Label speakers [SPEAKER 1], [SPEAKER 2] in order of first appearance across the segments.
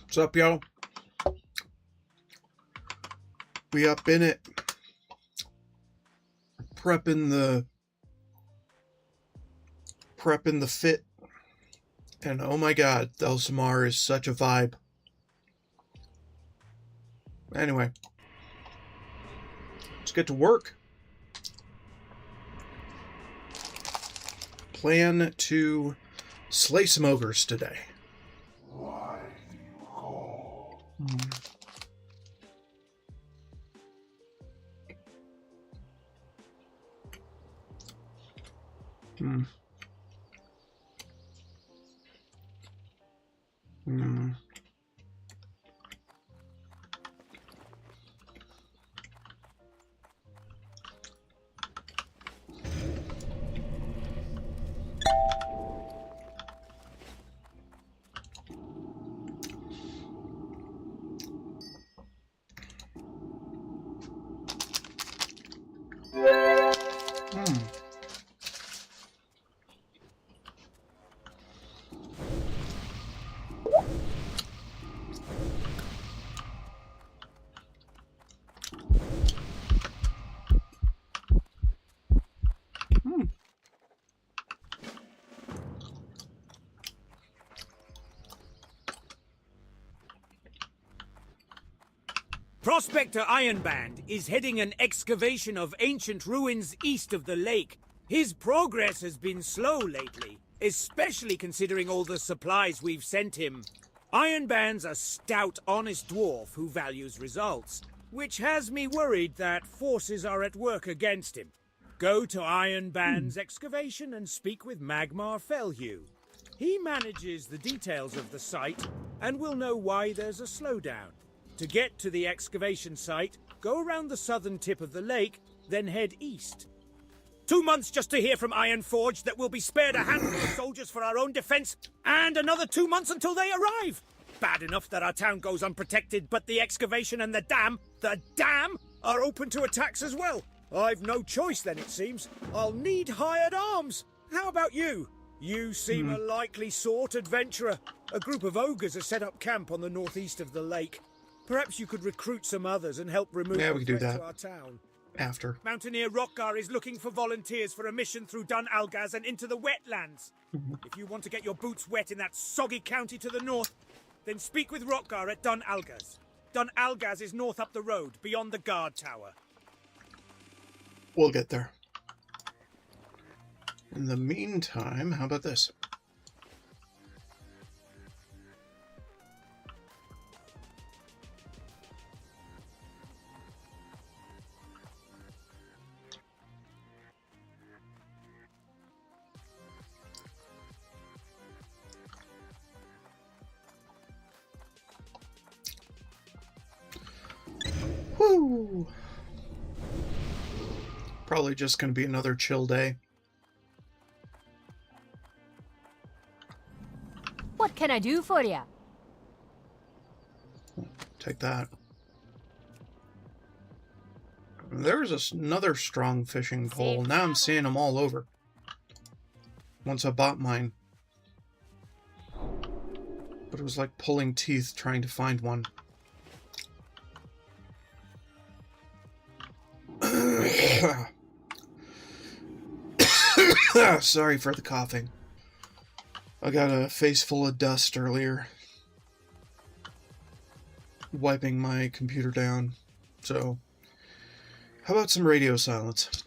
[SPEAKER 1] What's up, yo? We up in it. Prepping the fit. And oh my god, Elsamar is such a vibe. Anyway. Let's get to work. Plan to slay some ogres today.
[SPEAKER 2] Why do you call?
[SPEAKER 3] Prospector Ironband is heading an excavation of ancient ruins east of the lake. His progress has been slow lately, especially considering all the supplies we've sent him. Ironband's a stout, honest dwarf who values results, which has me worried that forces are at work against him. Go to Ironband's excavation and speak with Magmar Fellhue. He manages the details of the site and will know why there's a slowdown. To get to the excavation site, go around the southern tip of the lake, then head east. 2 months just to hear from Ironforge that we'll be spared a handful of soldiers for our own defense, and another 2 months until they arrive. Bad enough that our town goes unprotected, but the excavation and the dam, are open to attacks as well. I've no choice then, it seems. I'll need hired arms. How about you? You seem a likely sort adventurer. A group of ogres has set up camp on the northeast of the lake. Perhaps you could recruit some others and help remove
[SPEAKER 1] we can do
[SPEAKER 3] threat
[SPEAKER 1] that
[SPEAKER 3] to our town.
[SPEAKER 1] after.
[SPEAKER 3] Mountaineer Rockgar is looking for volunteers for a mission through Dun Algaz and into the wetlands. If you want to get your boots wet in that soggy county to the north, then speak with Rockgar at Dun Algaz. Dun Algaz is north up the road, beyond the guard tower.
[SPEAKER 1] We'll get there. In the meantime, how about this? Woo! Probably just going to be another chill day.
[SPEAKER 4] What can I do for you?
[SPEAKER 1] Take that. There's another strong fishing pole. Now I'm seeing them all over. Once I bought mine. But it was like pulling teeth trying to find one. Sorry for the coughing. I got a face full of dust earlier. Wiping my computer down. So, how about some radio silence?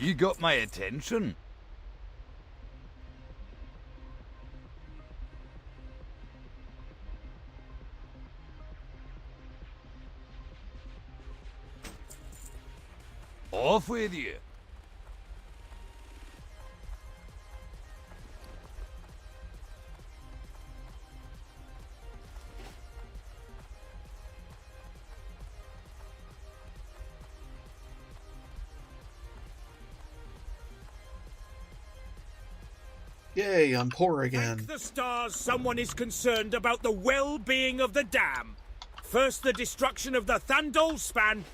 [SPEAKER 5] You got my attention. Off with you.
[SPEAKER 1] Yay, I'm poor again.
[SPEAKER 3] Thank the stars someone is concerned about the well-being of the dam. First the destruction of the Thandol span,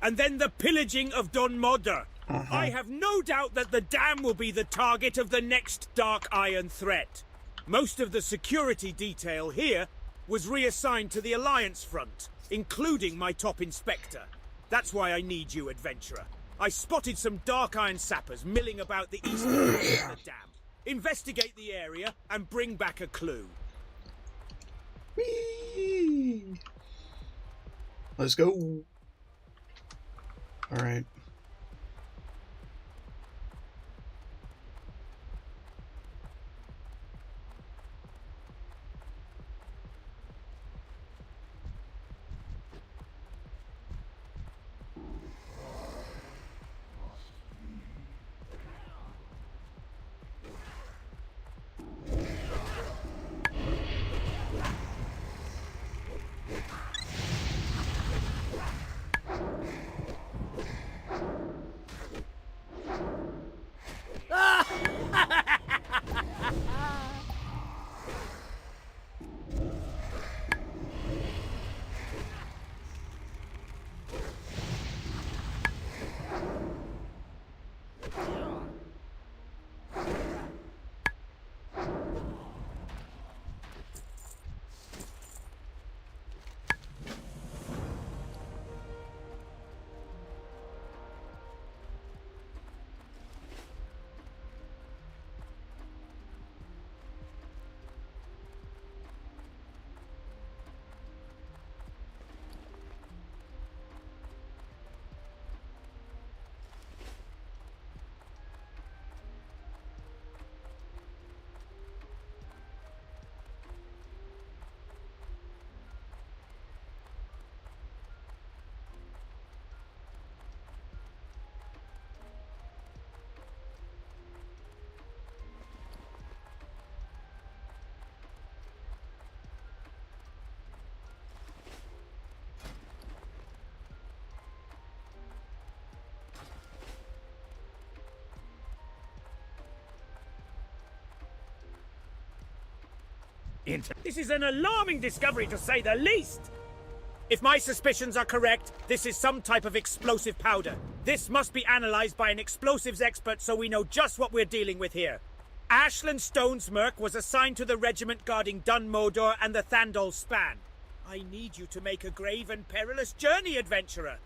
[SPEAKER 3] and then the pillaging of Don Modder. I have no doubt that the dam will be the target of the next Dark Iron threat. Most of the security detail here was reassigned to the Alliance front, including my top inspector. That's why I need you, adventurer. I spotted some Dark Iron sappers milling about the eastern end of the dam. Investigate the area and bring back a clue.
[SPEAKER 1] Whee! Let's go. Alright.
[SPEAKER 3] This is an alarming discovery, to say the least! If my suspicions are correct, this is some type of explosive powder. This must be analyzed by an explosives expert so we know just what we're dealing with here. Ashland Stonesmirk was assigned to the regiment guarding Dun Modor and the Thandol span. I need you to make a grave and perilous journey, adventurer.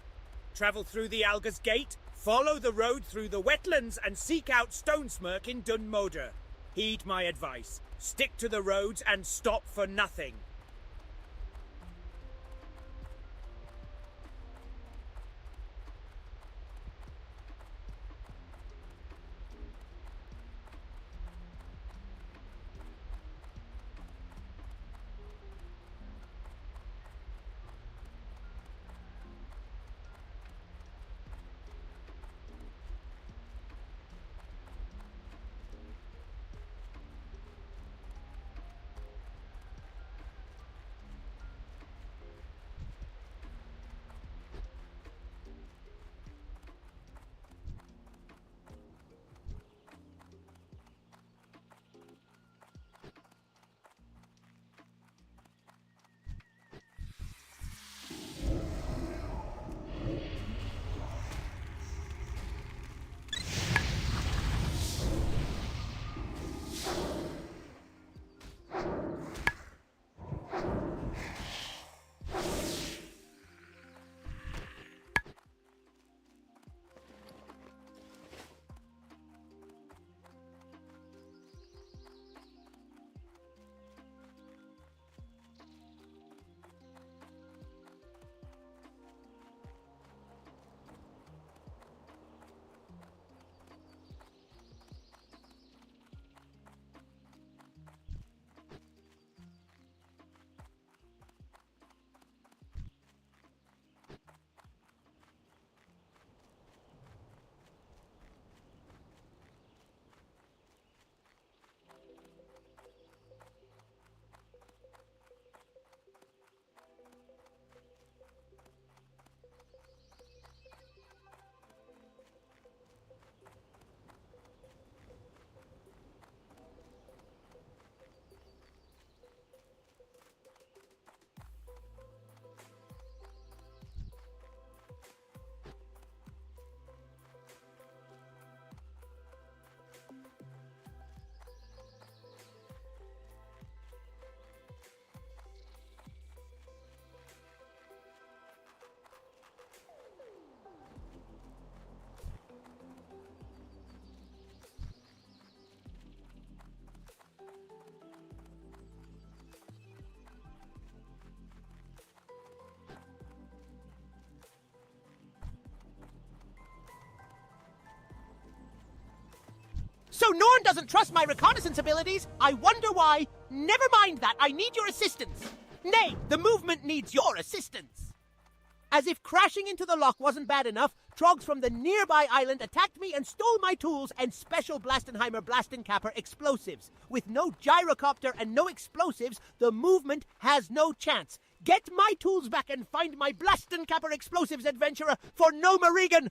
[SPEAKER 3] Travel through the Alga's Gate, follow the road through the wetlands, and seek out Stonesmirk in Dun Modor. Heed my advice. Stick to the roads and stop for nothing.
[SPEAKER 6] So Norn doesn't trust my reconnaissance abilities? I wonder why. Never mind that, I need your assistance. Nay, the movement needs your assistance. As if crashing into the loch wasn't bad enough, trogs from the nearby island attacked me and stole my tools and special Blastenheimer Blastenkapper explosives. With no gyrocopter and no explosives, the movement has no chance. Get my tools back and find my Blastenkapper explosives, adventurer, for no Marigan!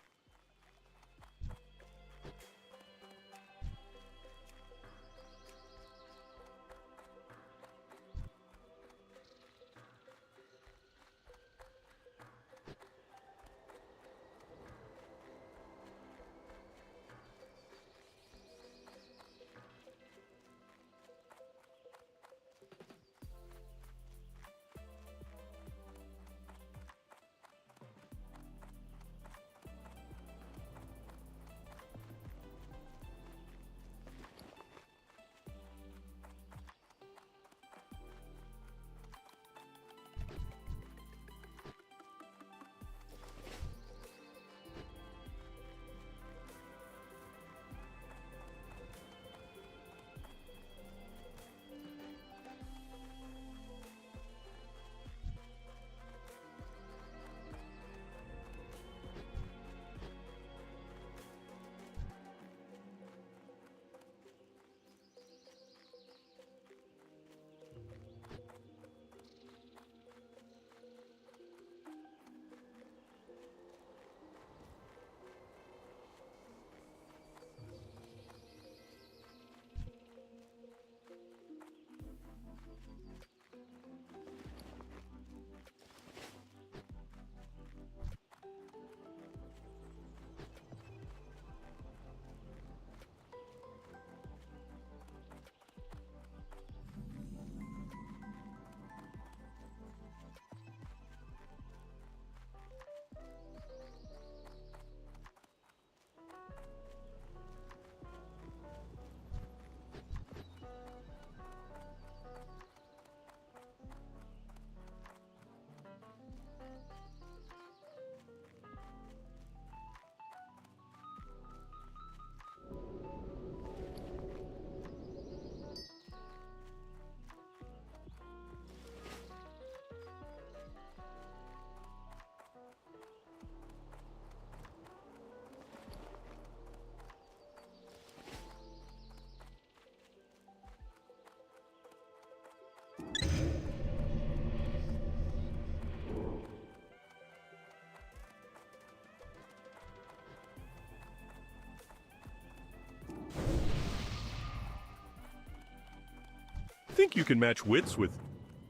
[SPEAKER 7] Think you can match wits with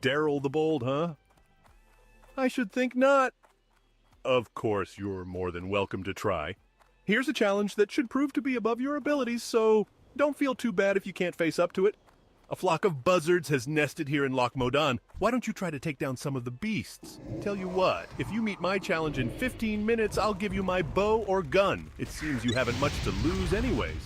[SPEAKER 7] Daryl the Bold, huh? I should think not. Of course, you're more than welcome to try. Here's a challenge that should prove to be above your abilities, so don't feel too bad if you can't face up to it. A flock of buzzards has nested here in Loch Modan. Why don't you try to take down some of the beasts? Tell you what, if you meet my challenge in 15 minutes, I'll give you my bow or gun. It seems you haven't much to lose anyways.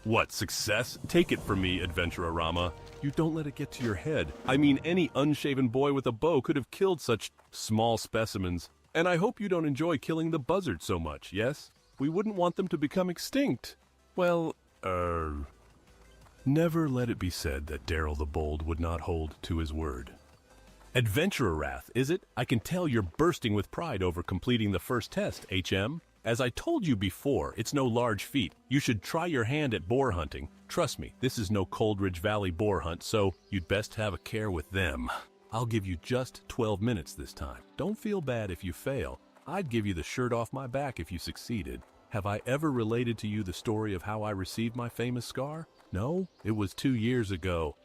[SPEAKER 7] What, success? Take it from me, Adventurer Rama. You don't let it get to your head. I mean, any unshaven boy with a bow could have killed such small specimens. And I hope you don't enjoy killing the buzzards so much, yes? We wouldn't want them to become extinct. Well, never let it be said that Daryl the Bold would not hold to his word. Adventurer Wrath, is it? I can tell you're bursting with pride over completing the first test, HM. As I told you before, it's no large feat. You should try your hand at boar hunting. Trust me, this is no Coldridge Valley boar hunt, so you'd best have a care with them. I'll give you just 12 minutes this time. Don't feel bad if you fail. I'd give you the shirt off my back if you succeeded. Have I ever related to you the story of how I received my famous scar? No? It was 2 years ago.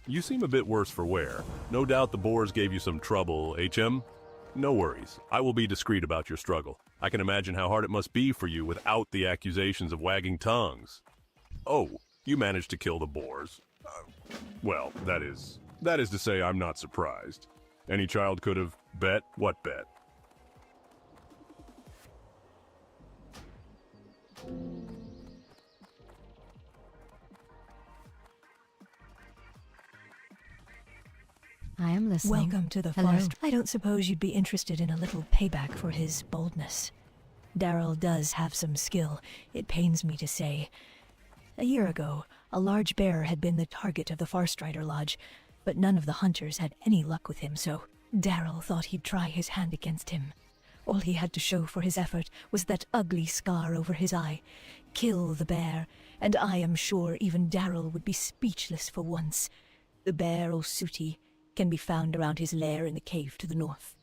[SPEAKER 7] You seem a bit worse for wear. No doubt the boars gave you some trouble, HM? No worries. I will be discreet about your struggle. I can imagine how hard it must be for you without the accusations of wagging tongues. Oh, you managed to kill the boars. Well, that is to say I'm not surprised. Any child could have bet. What bet?
[SPEAKER 4] I am listening.
[SPEAKER 8] Welcome to the
[SPEAKER 4] Hello.
[SPEAKER 8] forest. I don't suppose you'd be interested in a little payback for his boldness. Daryl does have some skill, it pains me to say. A year ago, a large bear had been the target of the Farstrider Lodge, but none of the hunters had any luck with him, so Daryl thought he'd try his hand against him. All he had to show for his effort was that ugly scar over his eye. Kill the bear, and I am sure even Daryl would be speechless for once. The bear Osuti can be found around his lair in the cave to the north.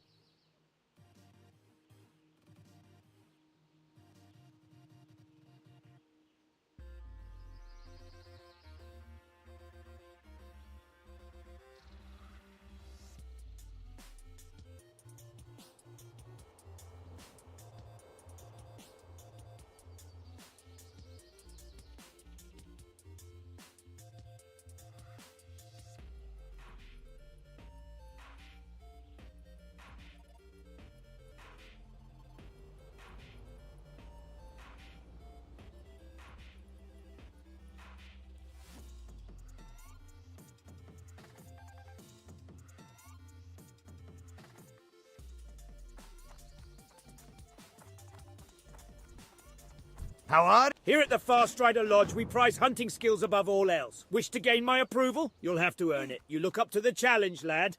[SPEAKER 5] How are
[SPEAKER 3] Here at the Farstrider Lodge, we prize hunting skills above all else. Wish to gain my approval? You'll have to earn it. You look up to the challenge, lad.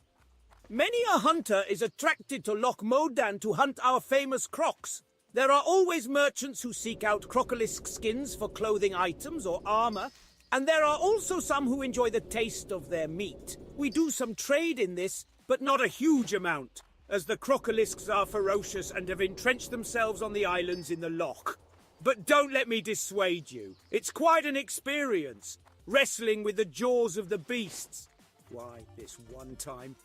[SPEAKER 3] Many a hunter is attracted to Loch Modan to hunt our famous crocs. There are always merchants who seek out crocolisk skins for clothing items or armor, and there are also some who enjoy the taste of their meat. We do some trade in this, but not a huge amount, as the crocolisks are ferocious and have entrenched themselves on the islands in the loch. But don't let me dissuade you. It's quite an experience, wrestling with the jaws of the beasts. Why, this one time...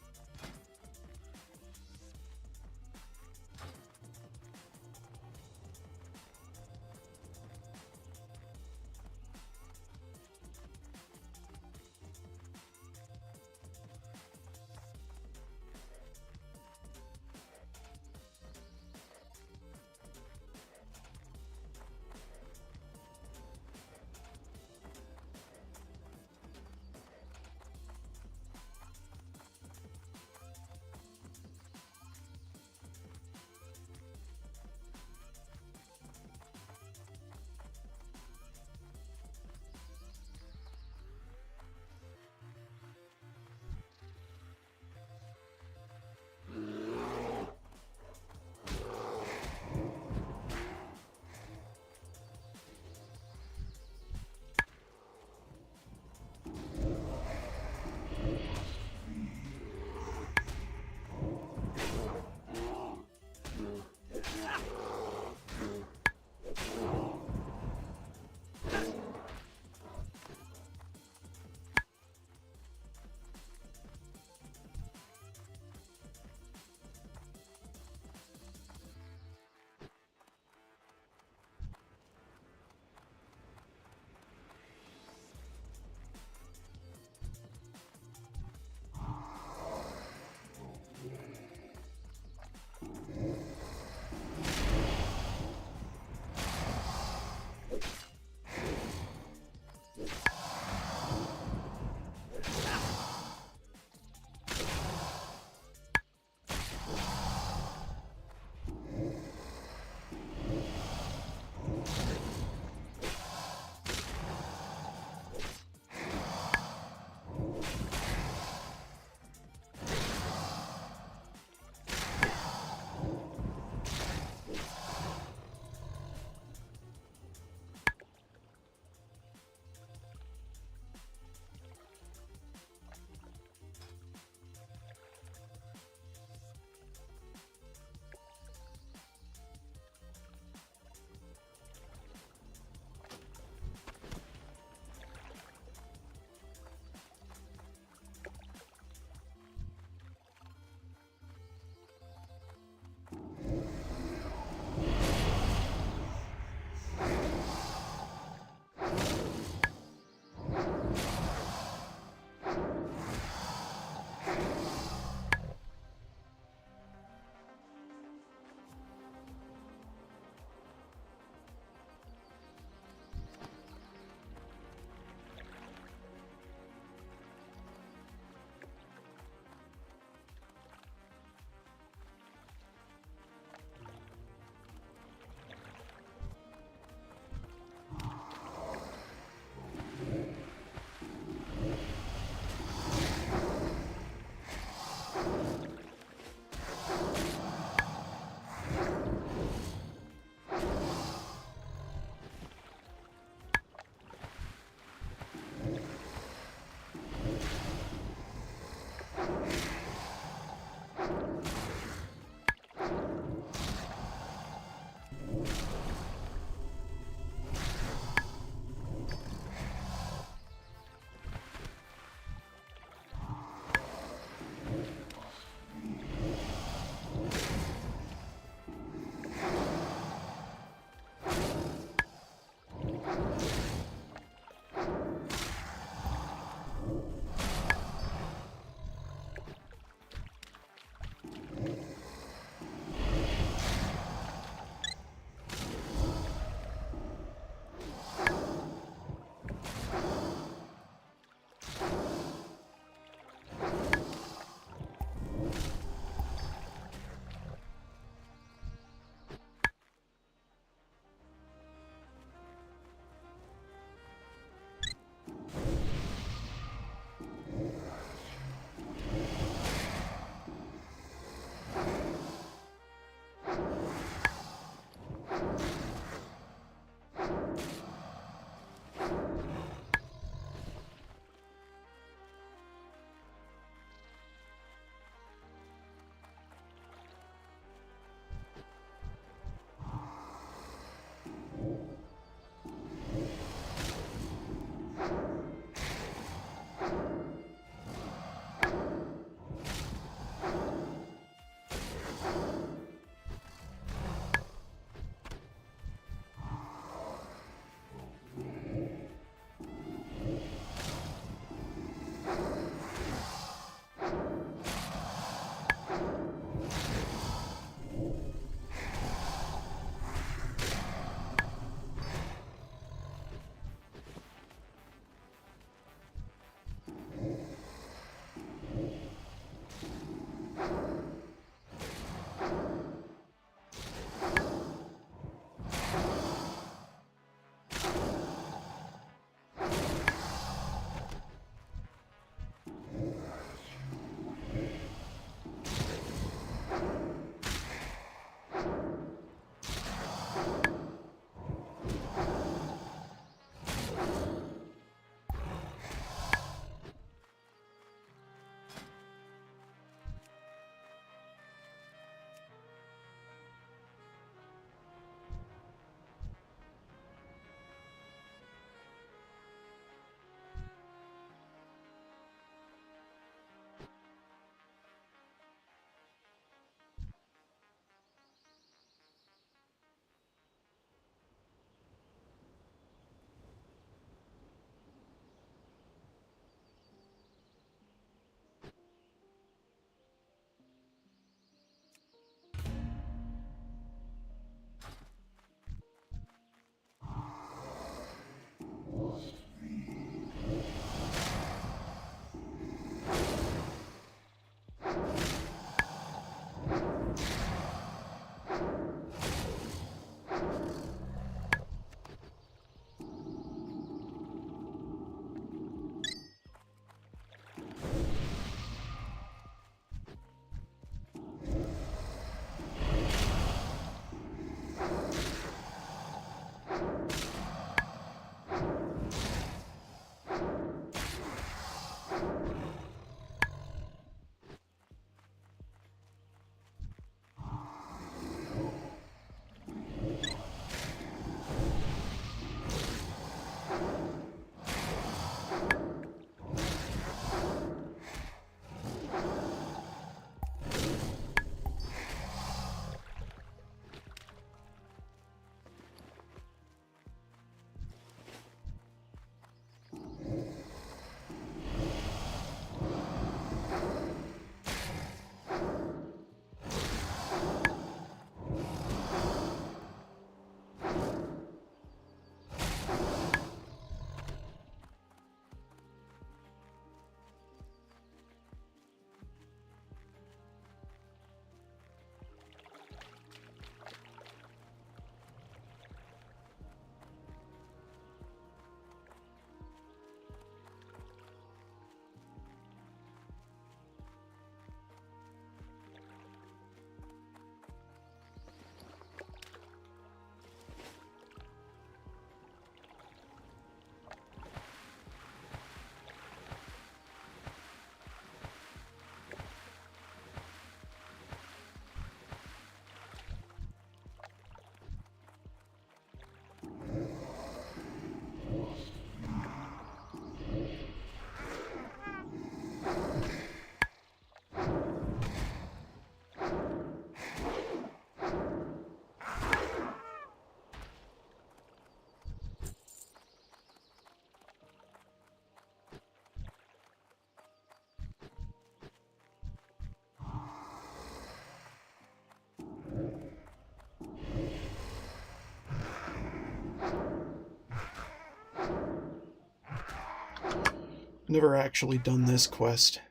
[SPEAKER 1] Never actually done this quest.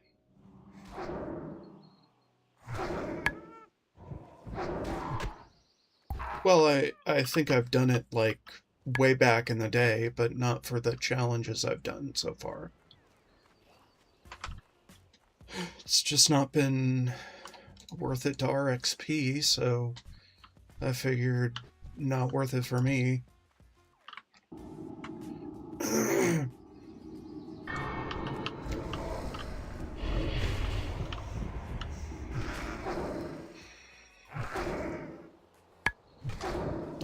[SPEAKER 1] Well, I think I've done it, like, way back in the day, but not for the challenges I've done so far. It's just not been worth it to RXP, so I figured not worth it for me.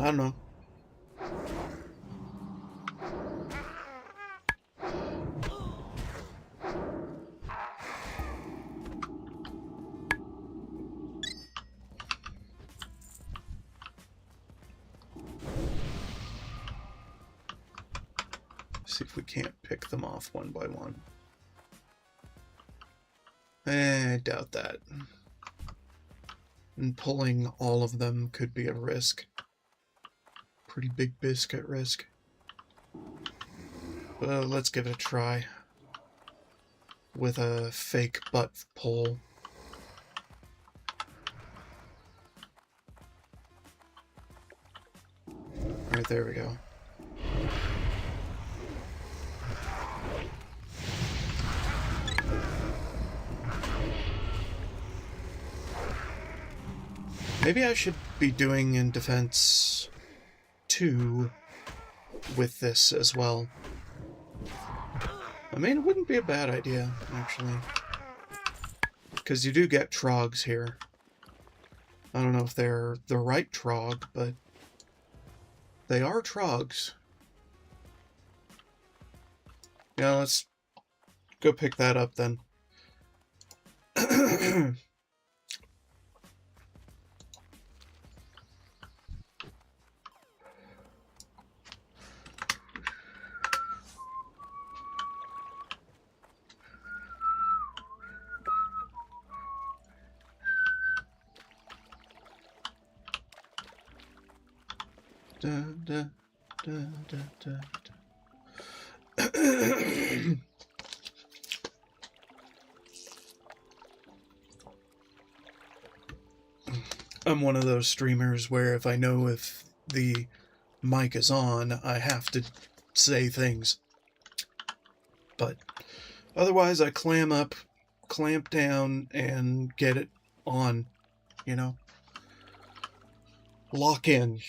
[SPEAKER 1] I don't know. See if we can't pick them off one by one. I doubt that. And pulling all of them could be a risk. Pretty big biscuit risk. Well, let's give it a try. With a fake butt pull. Alright, there we go. Maybe I should be doing in Defense 2 with this as well. I mean, it wouldn't be a bad idea, actually. Because you do get trogs here. I don't know if they're the right trog, but they are trogs. Yeah, let's go pick that up then. Da, da, da, da, da, da. I'm one of those streamers where if I know if the mic is on, I have to say things. But otherwise, I clam up, clamp down, and get it on, you know? Lock in.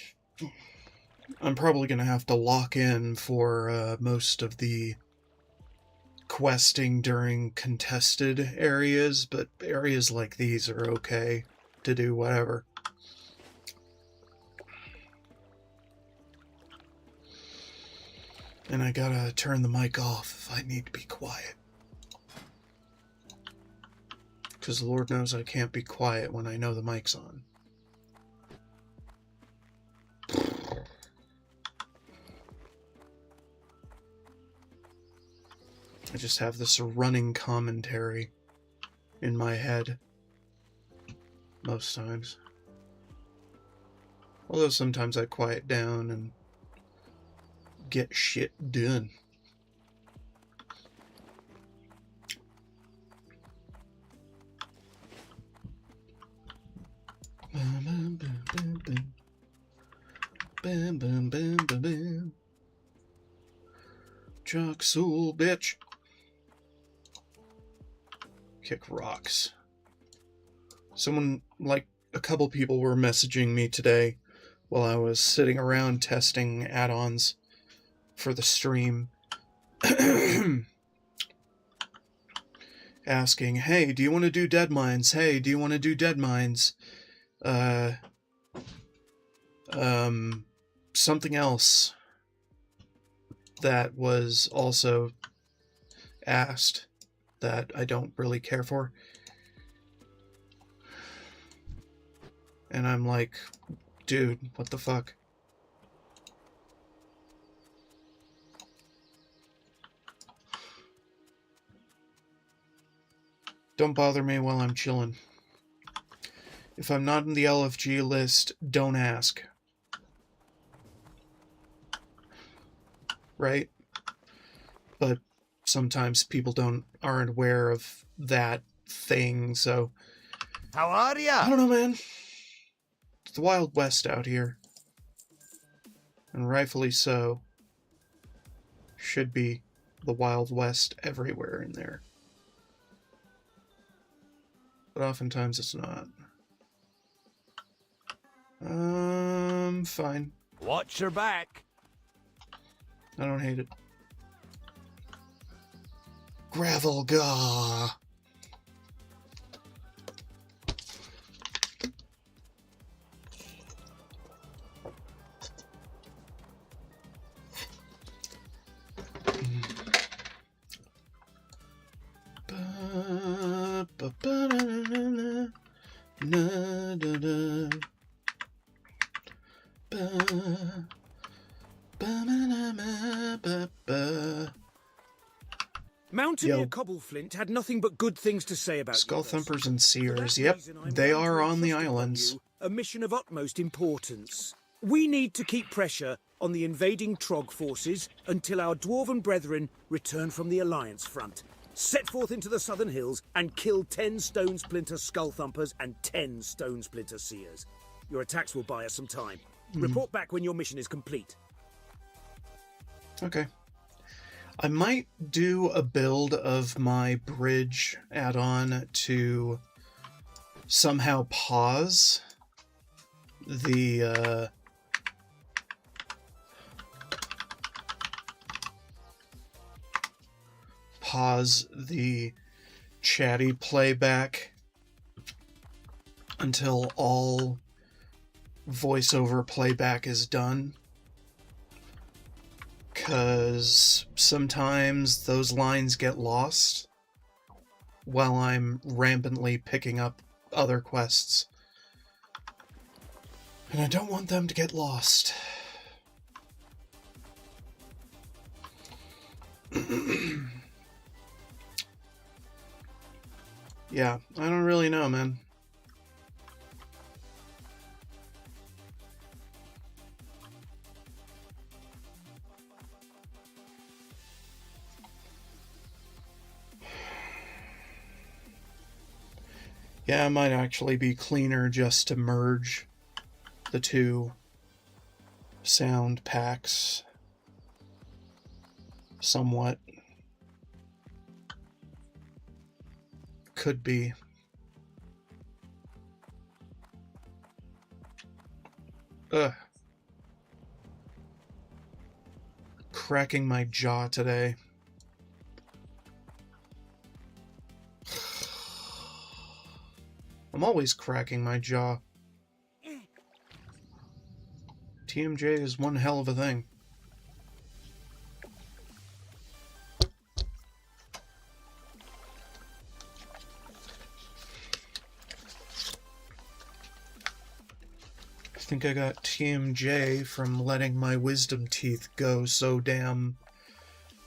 [SPEAKER 1] I'm probably going to have to lock in for most of the questing during contested areas, but areas like these are okay to do whatever. And I gotta turn the mic off if I need to be quiet. Because Lord knows I can't be quiet when I know the mic's on. I just have this running commentary in my head most times. Although sometimes I quiet down and get shit done. Bam, bam, bam, bam, bam. Bam, bam, bam, bam, bam. Jock soul, bitch. Kick rocks. Someone, like a couple people were messaging me today while I was sitting around testing add-ons for the stream. Asking, hey, do you want to do Dead Mines? Hey, do you want to do Dead Mines? Something else that was also asked that I don't really care for. And I'm like, dude, what the fuck? Don't bother me while I'm chilling. If I'm not in the LFG list, don't ask. Right? But sometimes people aren't aware of that thing, so
[SPEAKER 5] How are
[SPEAKER 1] I
[SPEAKER 5] ya?
[SPEAKER 1] don't know, man. It's the Wild West out here. And rightfully so. Should be the Wild West everywhere in there. But oftentimes it's not. Fine.
[SPEAKER 5] Watch your back.
[SPEAKER 1] I don't hate it. Gravel Gaw.
[SPEAKER 3] Mountaineer
[SPEAKER 1] Yo.
[SPEAKER 3] Cobbleflint had nothing but good things to say about
[SPEAKER 1] Skull
[SPEAKER 3] you, Gus.
[SPEAKER 1] Thumpers and
[SPEAKER 3] For
[SPEAKER 1] Seers.
[SPEAKER 3] that
[SPEAKER 1] Yep,
[SPEAKER 3] reason, I'm
[SPEAKER 1] they
[SPEAKER 3] going to
[SPEAKER 1] are on the
[SPEAKER 3] entrust upon
[SPEAKER 1] islands.
[SPEAKER 3] you a mission of utmost importance. We need to keep pressure on the invading Trog forces until our dwarven brethren return from the Alliance front. Set forth into the southern hills and kill 10 Stone Splinter Skull Thumpers and 10 Stone Splinter Seers. Your attacks will buy us some time. Report back when your mission is complete.
[SPEAKER 1] Okay. I might do a build of my bridge add-on to somehow pause the chatty playback until all voiceover playback is done. Because sometimes those lines get lost while I'm rampantly picking up other quests. And I don't want them to get lost. Yeah, I don't really know, man. Yeah, it might actually be cleaner just to merge the two sound packs somewhat. Could be. Ugh. Cracking my jaw today. I'm always cracking my jaw. TMJ is one hell of a thing. I think I got TMJ from letting my wisdom teeth go so damn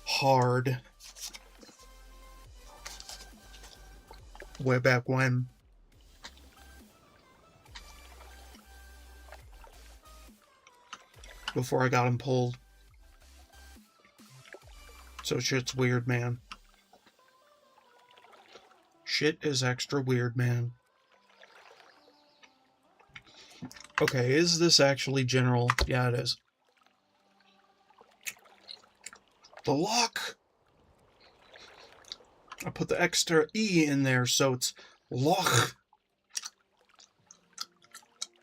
[SPEAKER 1] hard. Way back when. Before I got him pulled. So shit's weird, man. Shit is extra weird, man. Okay, is this actually general? Yeah, it is. The lock! I put the extra E in there, so it's loch.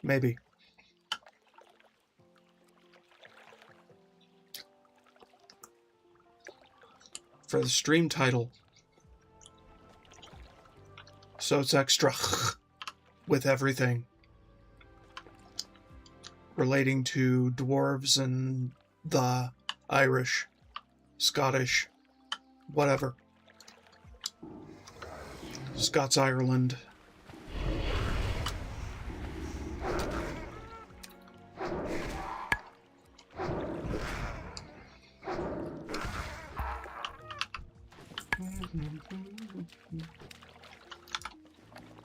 [SPEAKER 1] Maybe. For the stream title. So it's extra with everything relating to dwarves and the Irish, Scottish, whatever. Scots Ireland.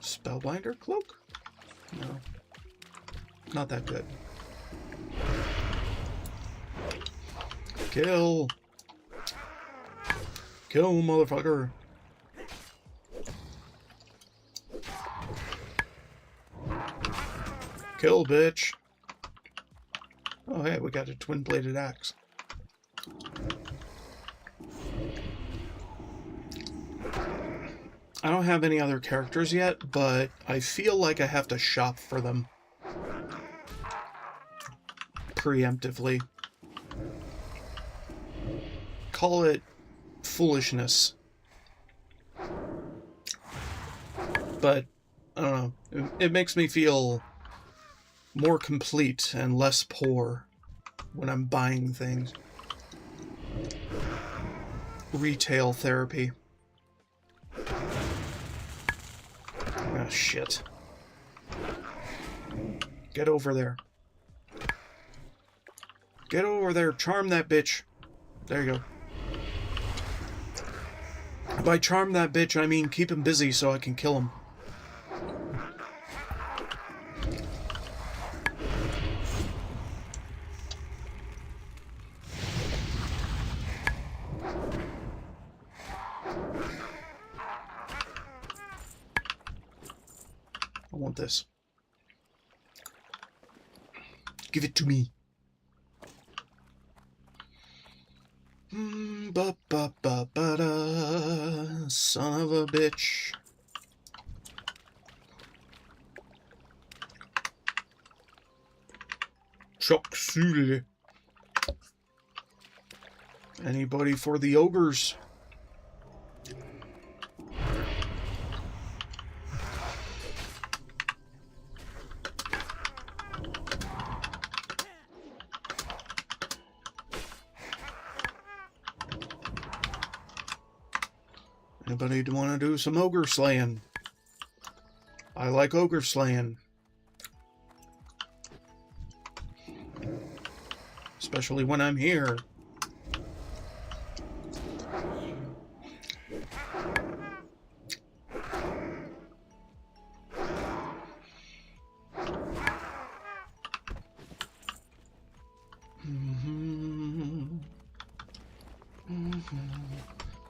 [SPEAKER 1] Spellbinder cloak? No. Not that good. Kill. Kill, motherfucker. Kill, bitch. Oh, hey, we got a twin-bladed axe. I don't have any other characters yet, but I feel like I have to shop for them. Preemptively. Call it foolishness. But, I don't know, it makes me feel more complete and less poor when I'm buying things. Retail therapy. Ah, shit. Get over there. Get over there. Charm that bitch. There you go. By charm that bitch, I mean keep him busy so I can kill him. I want this. Give it to me. Ba-ba-ba-ba-da. Son of a bitch. Choc Sule. Anybody for the ogres? Anybody want to do some ogre slaying? I like ogre slaying. Especially when I'm here.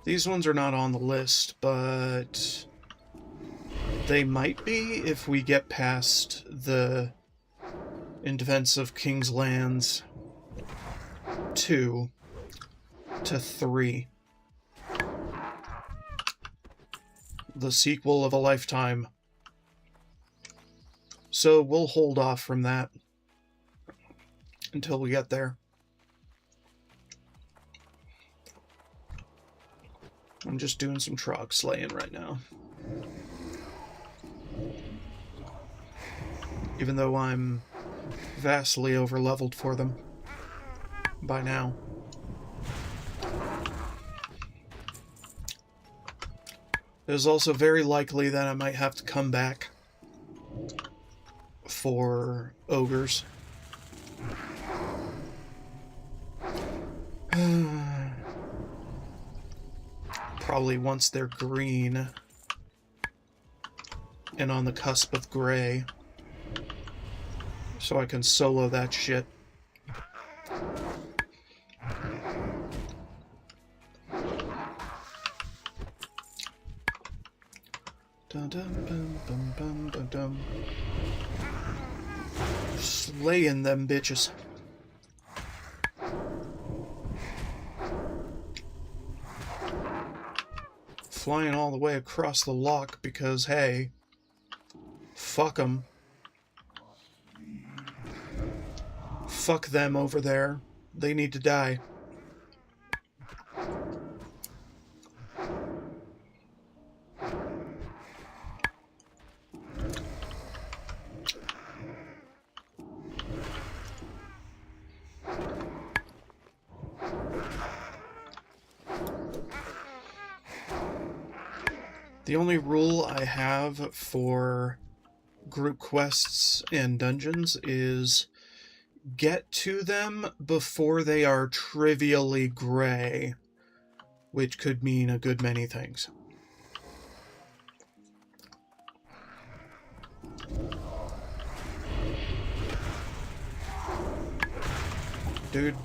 [SPEAKER 1] These ones are not on the list, but they might be if we get past the In Defense of King's Lands 2 to 3. The sequel of a lifetime. So we'll hold off from that until we get there. I'm just doing some trog slaying right now. Even though I'm vastly overleveled for them by now. It is also very likely that I might have to come back for ogres. Probably once they're green and on the cusp of gray, so I can solo that shit. Dun, dun, dun, dun, dun, dun, dun. Slaying them bitches. Flying all the way across the loch because, hey, fuck them. Fuck them over there. They need to die. The only rule I have for group quests and dungeons is get to them before they are trivially gray, which could mean a good many things. Dude,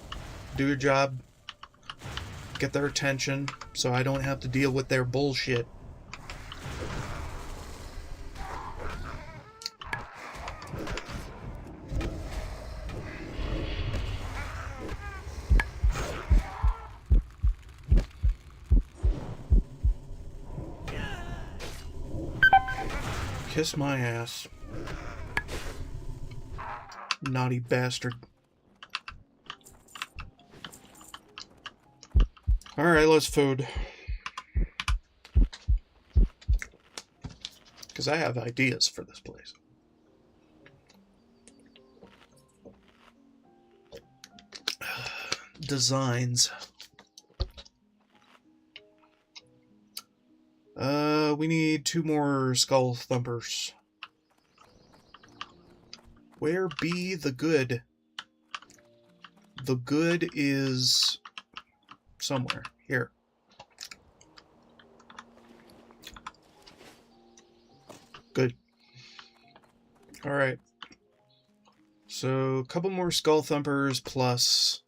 [SPEAKER 1] do your job. Get their attention. so I don't have to deal with their bullshit. Kiss my ass. Naughty bastard. Alright, let's food. Because I have ideas for this place. Designs. We need 2 more skull thumpers. Where be the good? The good is somewhere here. Good. All right. So a couple more skull thumpers plus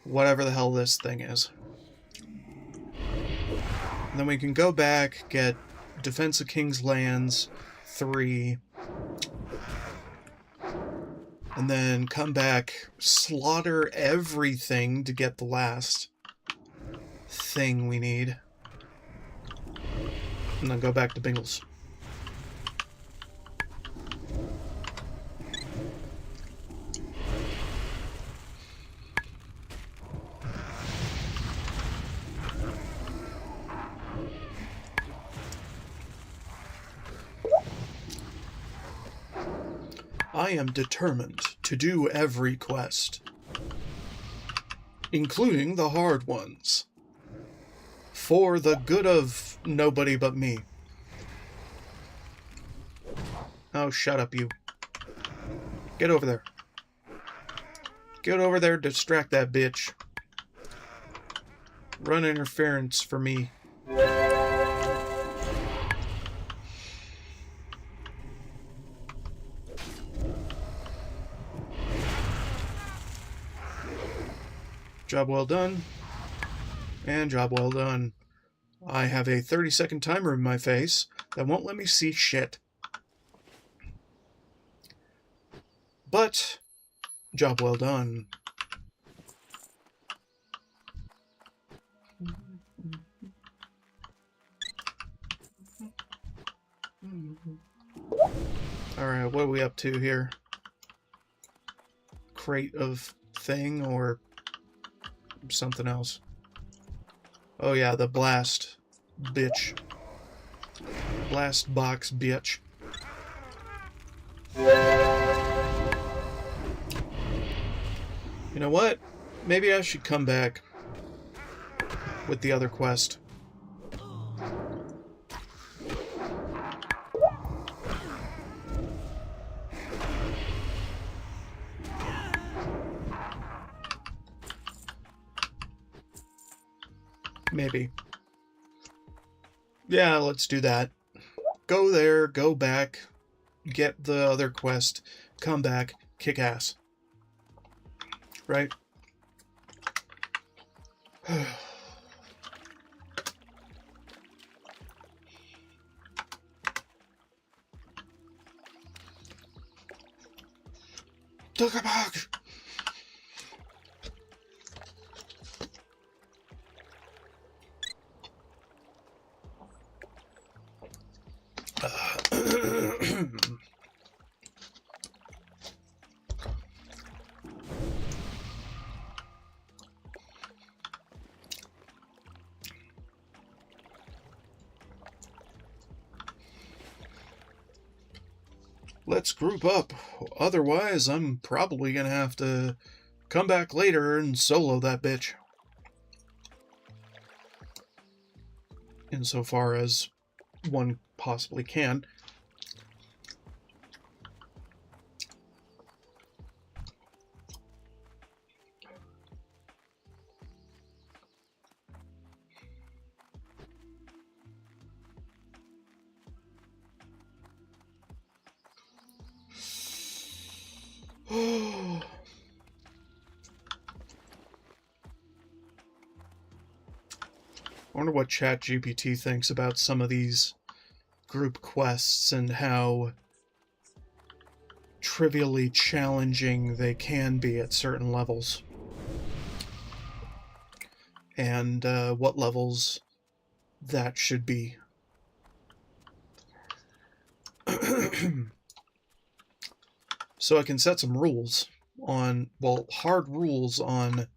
[SPEAKER 1] whatever the hell this thing is. And then we can go back, get Defense of King's Lands 3, and then come back, slaughter everything to get the last thing we need, and then go back to Bingles. I am determined to do every quest, including the hard ones, for the good of nobody but me. Oh, shut up, you. Get over there. Get over there, distract that bitch. Run interference for me. Job well done. And job well done. I have a 30-second timer in my face that won't let me see shit. But, job well done. Alright, what are we up to here? Crate of thing or something else? Oh yeah, the blast bitch. Blast box bitch. You know what? Maybe I should come back with the other quest. Maybe. Yeah, let's do that. Go there, go back, get the other quest, come back, kick ass. Right? Duckabog! Let's group up. Otherwise, I'm probably gonna have to come back later and solo that bitch. Insofar as one possibly can. wonder what ChatGPT thinks about some of these group quests and how trivially challenging they can be at certain levels. And what levels that should be. So I can set some rules on, well, hard rules on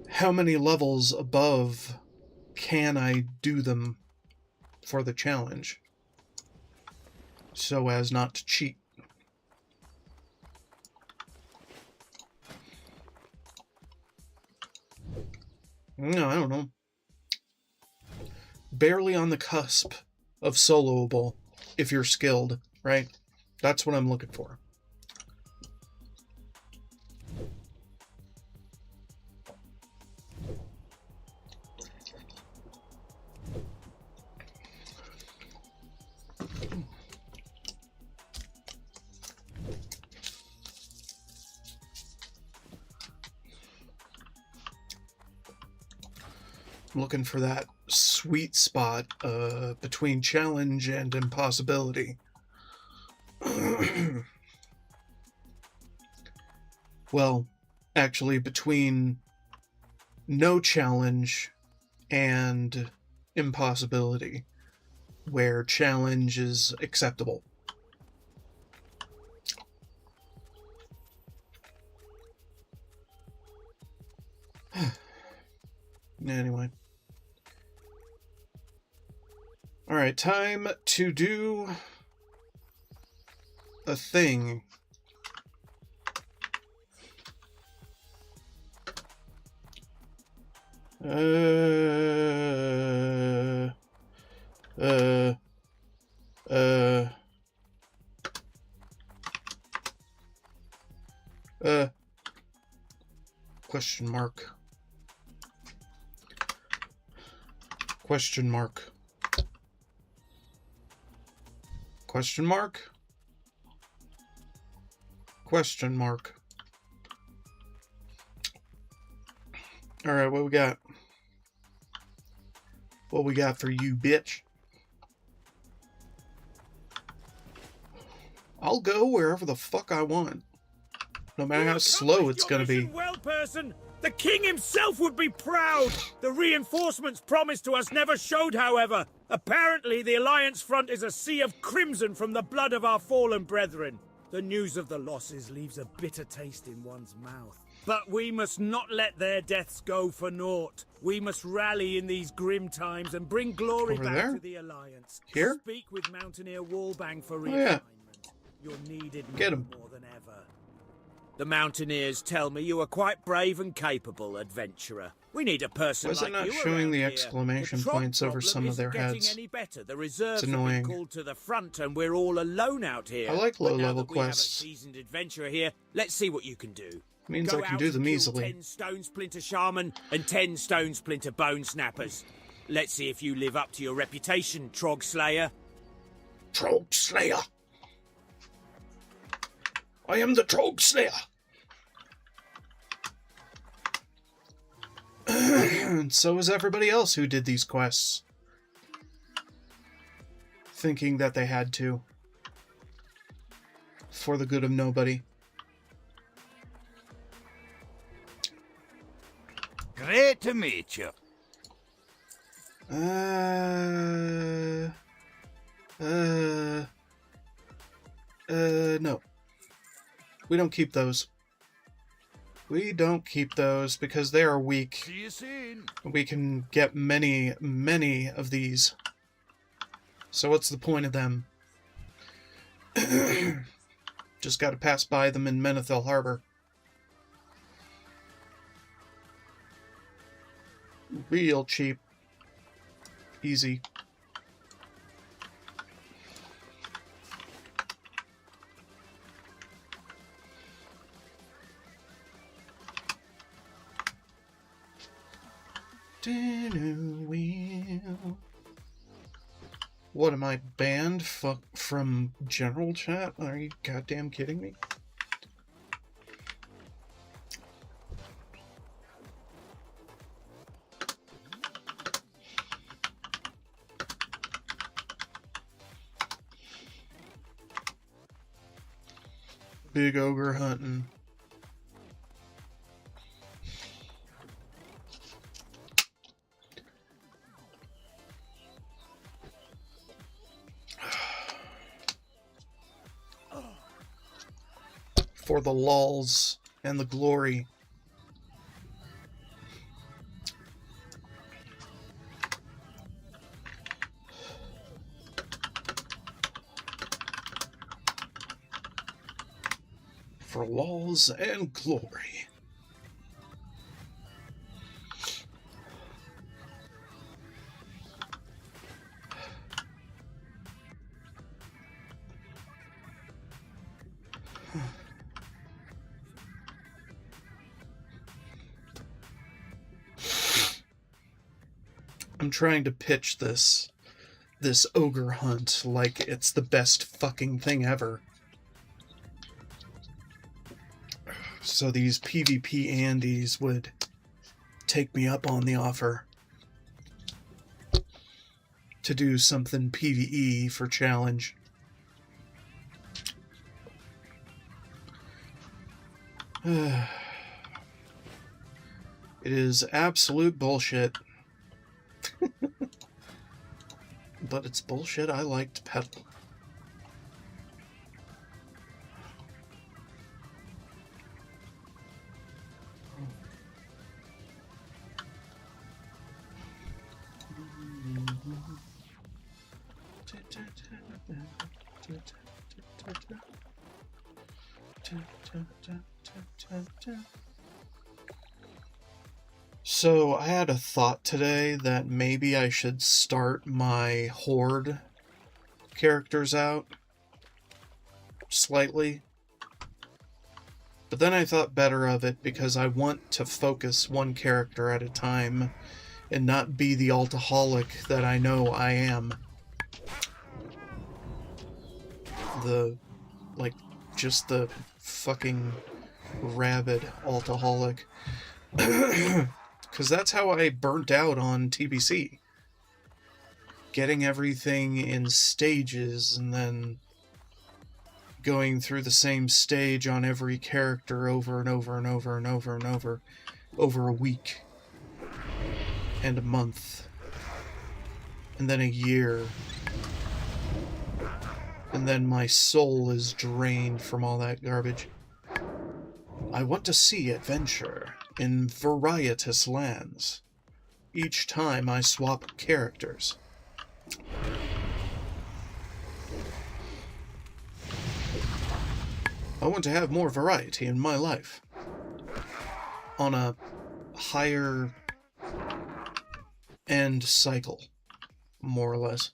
[SPEAKER 1] how many levels above can I do them for the challenge, so as not to cheat. No, I don't know. Barely on the cusp of soloable, if you're skilled, right? That's what I'm looking for. I'm looking for that sweet spot between challenge and impossibility. Well, actually, between no challenge and impossibility, where challenge is acceptable. Anyway. Alright, time to do a thing. Question mark. Question mark. Question mark? Question mark. Alright, what we got? What we got for you, bitch? I'll go wherever the fuck I want. No matter how slow it's gonna be.
[SPEAKER 3] Well, person, the king himself would be proud. The reinforcements promised to us never showed, however. Apparently, the Alliance front is a sea of crimson from the blood of our fallen brethren. The news of the losses leaves a bitter taste in one's mouth. But we must not let their deaths go for naught. We must rally in these grim times and bring glory
[SPEAKER 1] Over
[SPEAKER 3] back
[SPEAKER 1] there?
[SPEAKER 3] to the Alliance.
[SPEAKER 1] Here?
[SPEAKER 3] Speak with Mountaineer Wallbang for
[SPEAKER 1] Oh, yeah.
[SPEAKER 3] refinement. You're needed
[SPEAKER 1] Get him.
[SPEAKER 3] more than ever. The Mountaineers tell me you are quite brave and capable, adventurer. We need a person
[SPEAKER 1] Why is it
[SPEAKER 3] like
[SPEAKER 1] not
[SPEAKER 3] you
[SPEAKER 1] showing
[SPEAKER 3] around
[SPEAKER 1] the
[SPEAKER 3] here.
[SPEAKER 1] exclamation
[SPEAKER 3] The trot
[SPEAKER 1] points over
[SPEAKER 3] problem
[SPEAKER 1] some of
[SPEAKER 3] isn't
[SPEAKER 1] their
[SPEAKER 3] getting
[SPEAKER 1] heads?
[SPEAKER 3] Any better. The reserves
[SPEAKER 1] It's
[SPEAKER 3] have
[SPEAKER 1] annoying.
[SPEAKER 3] been called to the front, and we're all alone out here.
[SPEAKER 1] I like
[SPEAKER 3] But now
[SPEAKER 1] low-level
[SPEAKER 3] that we have a
[SPEAKER 1] quests.
[SPEAKER 3] seasoned adventurer here, let's see what you can do.
[SPEAKER 1] Means
[SPEAKER 3] Go
[SPEAKER 1] I can
[SPEAKER 3] out
[SPEAKER 1] do them
[SPEAKER 3] and kill
[SPEAKER 1] easily.
[SPEAKER 3] 10 Stone Splinter Shaman and 10 Stone Splinter Bone Snappers. Let's see if you live up to your reputation, Trog Slayer.
[SPEAKER 1] Trog Slayer! I am the Trog Slayer! And so is everybody else who did these quests. Thinking that they had to. For the good of nobody.
[SPEAKER 5] Great to meet you.
[SPEAKER 1] No. We don't keep those. We don't keep those because they are weak.
[SPEAKER 5] See you soon.
[SPEAKER 1] We can get many, many of these. So what's the point of them? Just gotta pass by them in Menethil Harbor. Real cheap. Easy. What, am I banned from general chat? Are you goddamn kidding me? big ogre hunting. For the lulls and the glory. For lulls and glory. I'm trying to pitch this ogre hunt like it's the best fucking thing ever. So these PvP Andes would take me up on the offer to do something PvE for challenge. It is absolute bullshit. But it's bullshit I like to peddle. So I had a thought today that maybe I should start my horde characters out slightly. But then I thought better of it because I want to focus one character at a time and not be the alcoholic that I know I am. Just the fucking rabid alcoholic. Because that's how I burnt out on TBC. Getting everything in stages and then going through the same stage on every character over and over and over and over and over a week and a month and then a year. And then my soul is drained from all that garbage. I want to see adventure in varietous lands. Each time I swap characters. I want to have more variety in my life. On a higher end cycle, more or less.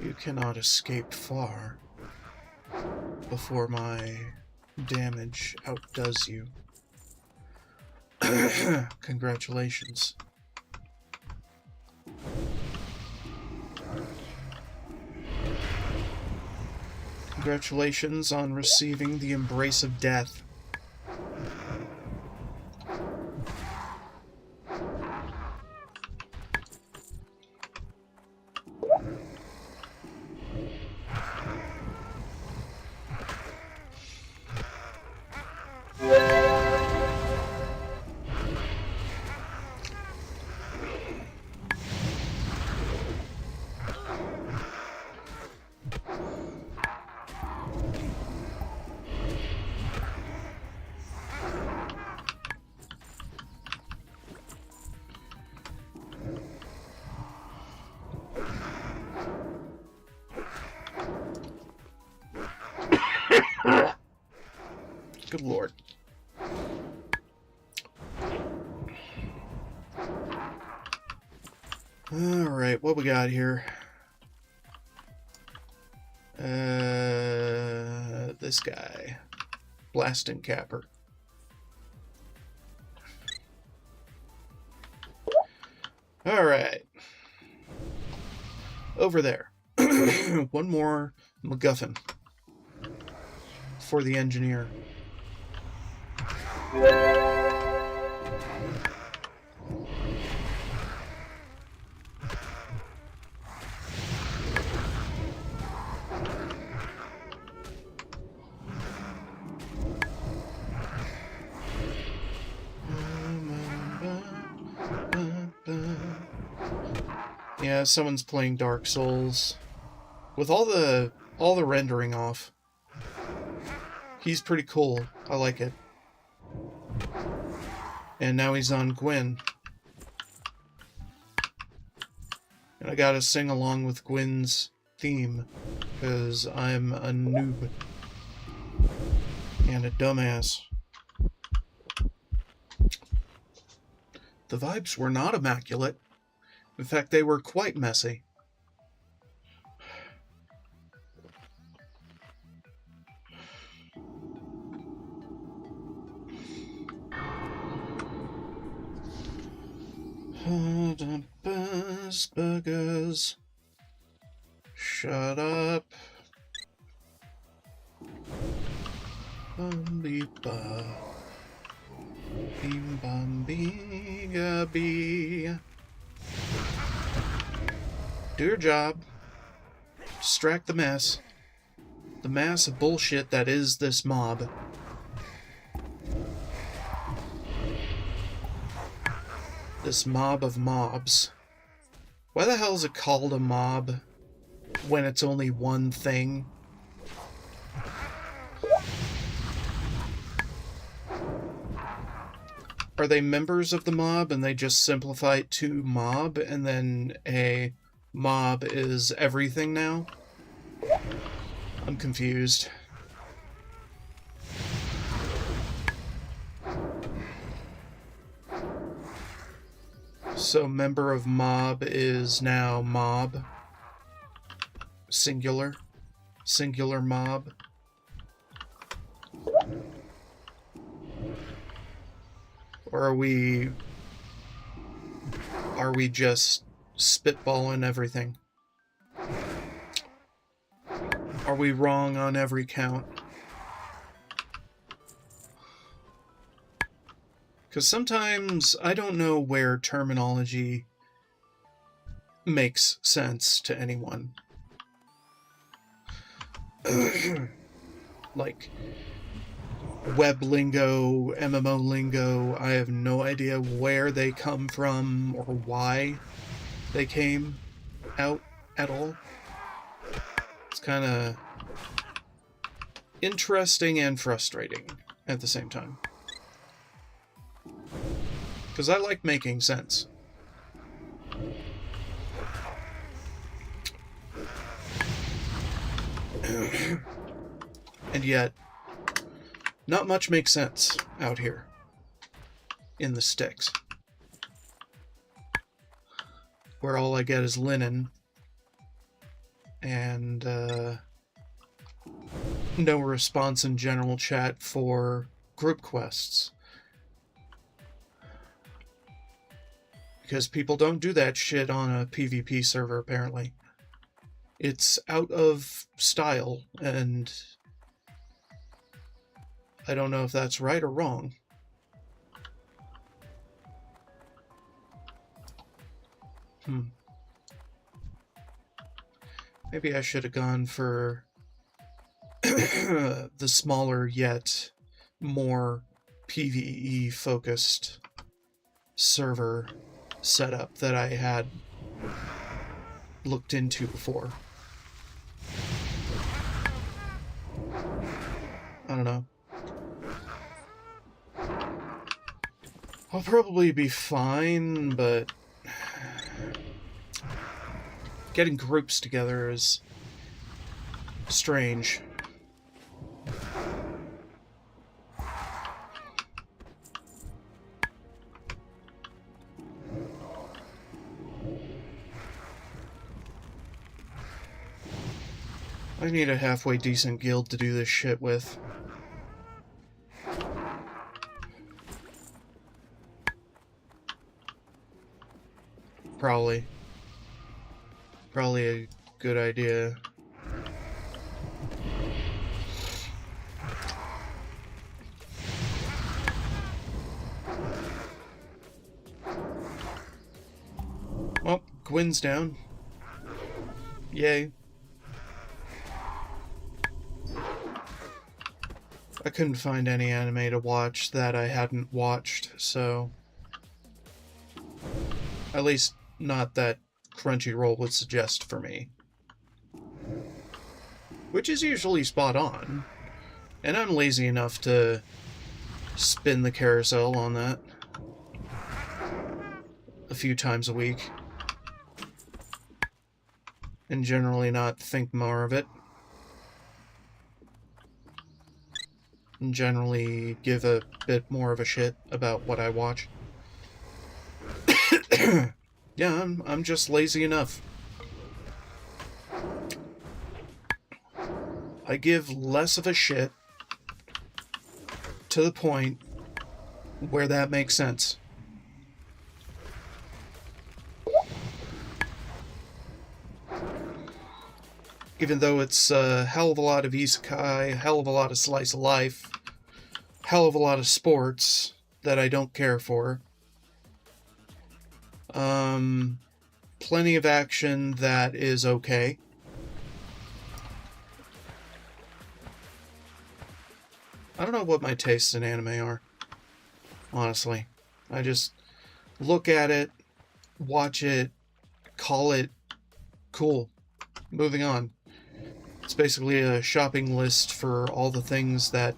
[SPEAKER 1] You cannot escape far before my damage outdoes you. Congratulations. Congratulations on receiving the embrace of death. Good lord. Alright, what we got here? This guy. Blasting Capper. Alright. Over there. One more MacGuffin for the engineer. Yeah, someone's playing Dark Souls with all the rendering off. He's pretty cool. I like it. And now he's on Gwyn. And I gotta sing along with Gwyn's theme, because I'm a noob. And a dumbass. The vibes were not immaculate. In fact, they were quite messy. Burgers. Shut up. Bumbiba. Bim bam biga bee. Do your job. Distract the mess. The mass of bullshit that is this mob. This mob of mobs. Why the hell is it called a mob when it's only one thing? Are they members of the mob and they just simplify it to mob, and then a mob is everything now? I'm confused. So member of mob is now mob. Singular. Singular mob. Or are we just spitballing everything? Are we wrong on every count? Because sometimes I don't know where terminology makes sense to anyone. Like web lingo, MMO lingo, I have no idea where they come from or why they came out at all. It's kind of interesting and frustrating at the same time. Because I like making sense. And yet, not much makes sense out here in the sticks, where all I get is linen and no response in general chat for group quests. Because people don't do that shit on a PvP server, apparently. It's out of style, and I don't know if that's right or wrong. Maybe I should have gone for the smaller yet more PvE-focused server setup that I had looked into before. I don't know. I'll probably be fine, but getting groups together is strange. I need a halfway decent guild to do this shit with. Probably good idea. Well, Gwyn's down. Yay. I couldn't find any anime to watch that I hadn't watched, so... At least, not that Crunchyroll would suggest for me. Which is usually spot on. And I'm lazy enough to spin the carousel on that a few times a week. And generally not think more of it. And generally give a bit more of a shit about what I watch. Yeah, I'm just lazy enough. I give less of a shit to the point where that makes sense. Even though it's a hell of a lot of isekai, a hell of a lot of slice of life, hell of a lot of sports that I don't care for. Plenty of action that is okay. I don't know what my tastes in anime are, honestly. I just look at it, watch it, call it cool. Moving on. It's basically a shopping list for all the things that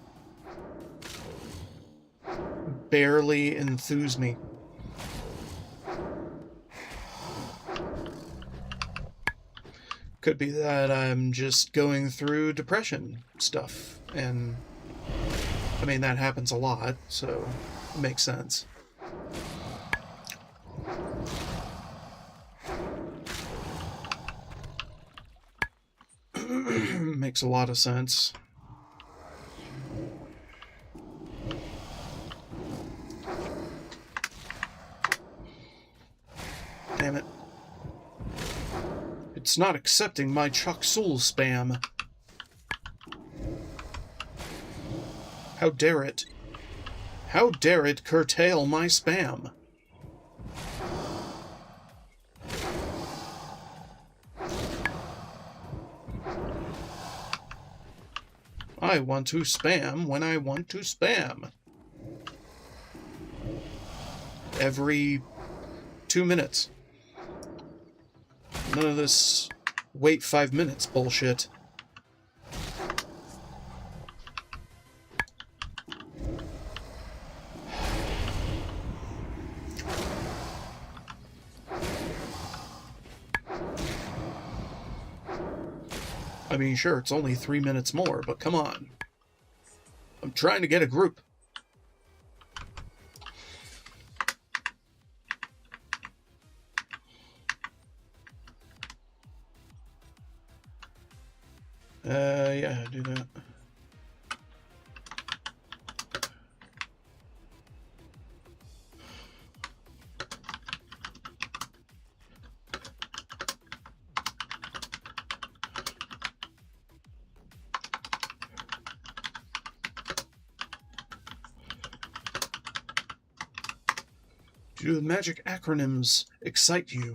[SPEAKER 1] barely enthuse me. Could be that I'm just going through depression stuff, and I mean, that happens a lot, so it makes sense. Makes a lot of sense. Damn it. It's not accepting my Chaksul spam. How dare it? How dare it curtail my spam? I want to spam when I want to spam. Every 2 minutes. None of this wait 5 minutes bullshit. I mean, sure, it's only 3 minutes more, but come on. I'm trying to get a group. Yeah, do that. Do the magic acronyms excite you?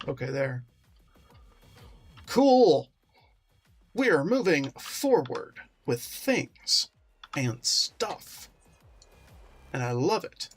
[SPEAKER 1] Okay, there. Cool! We are moving forward with things and stuff. And I love it.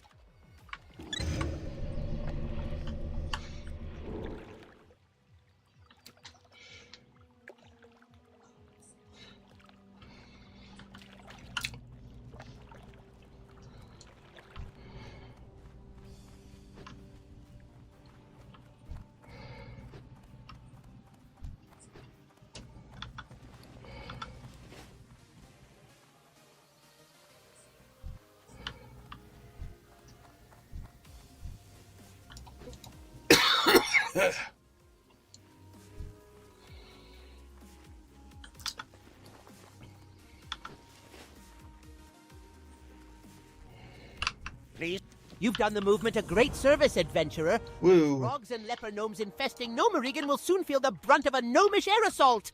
[SPEAKER 6] You've done the movement a great service, adventurer.
[SPEAKER 1] Woo.
[SPEAKER 6] Frogs and leper gnomes infesting Gnomerigan will soon feel the brunt of a gnomish air assault.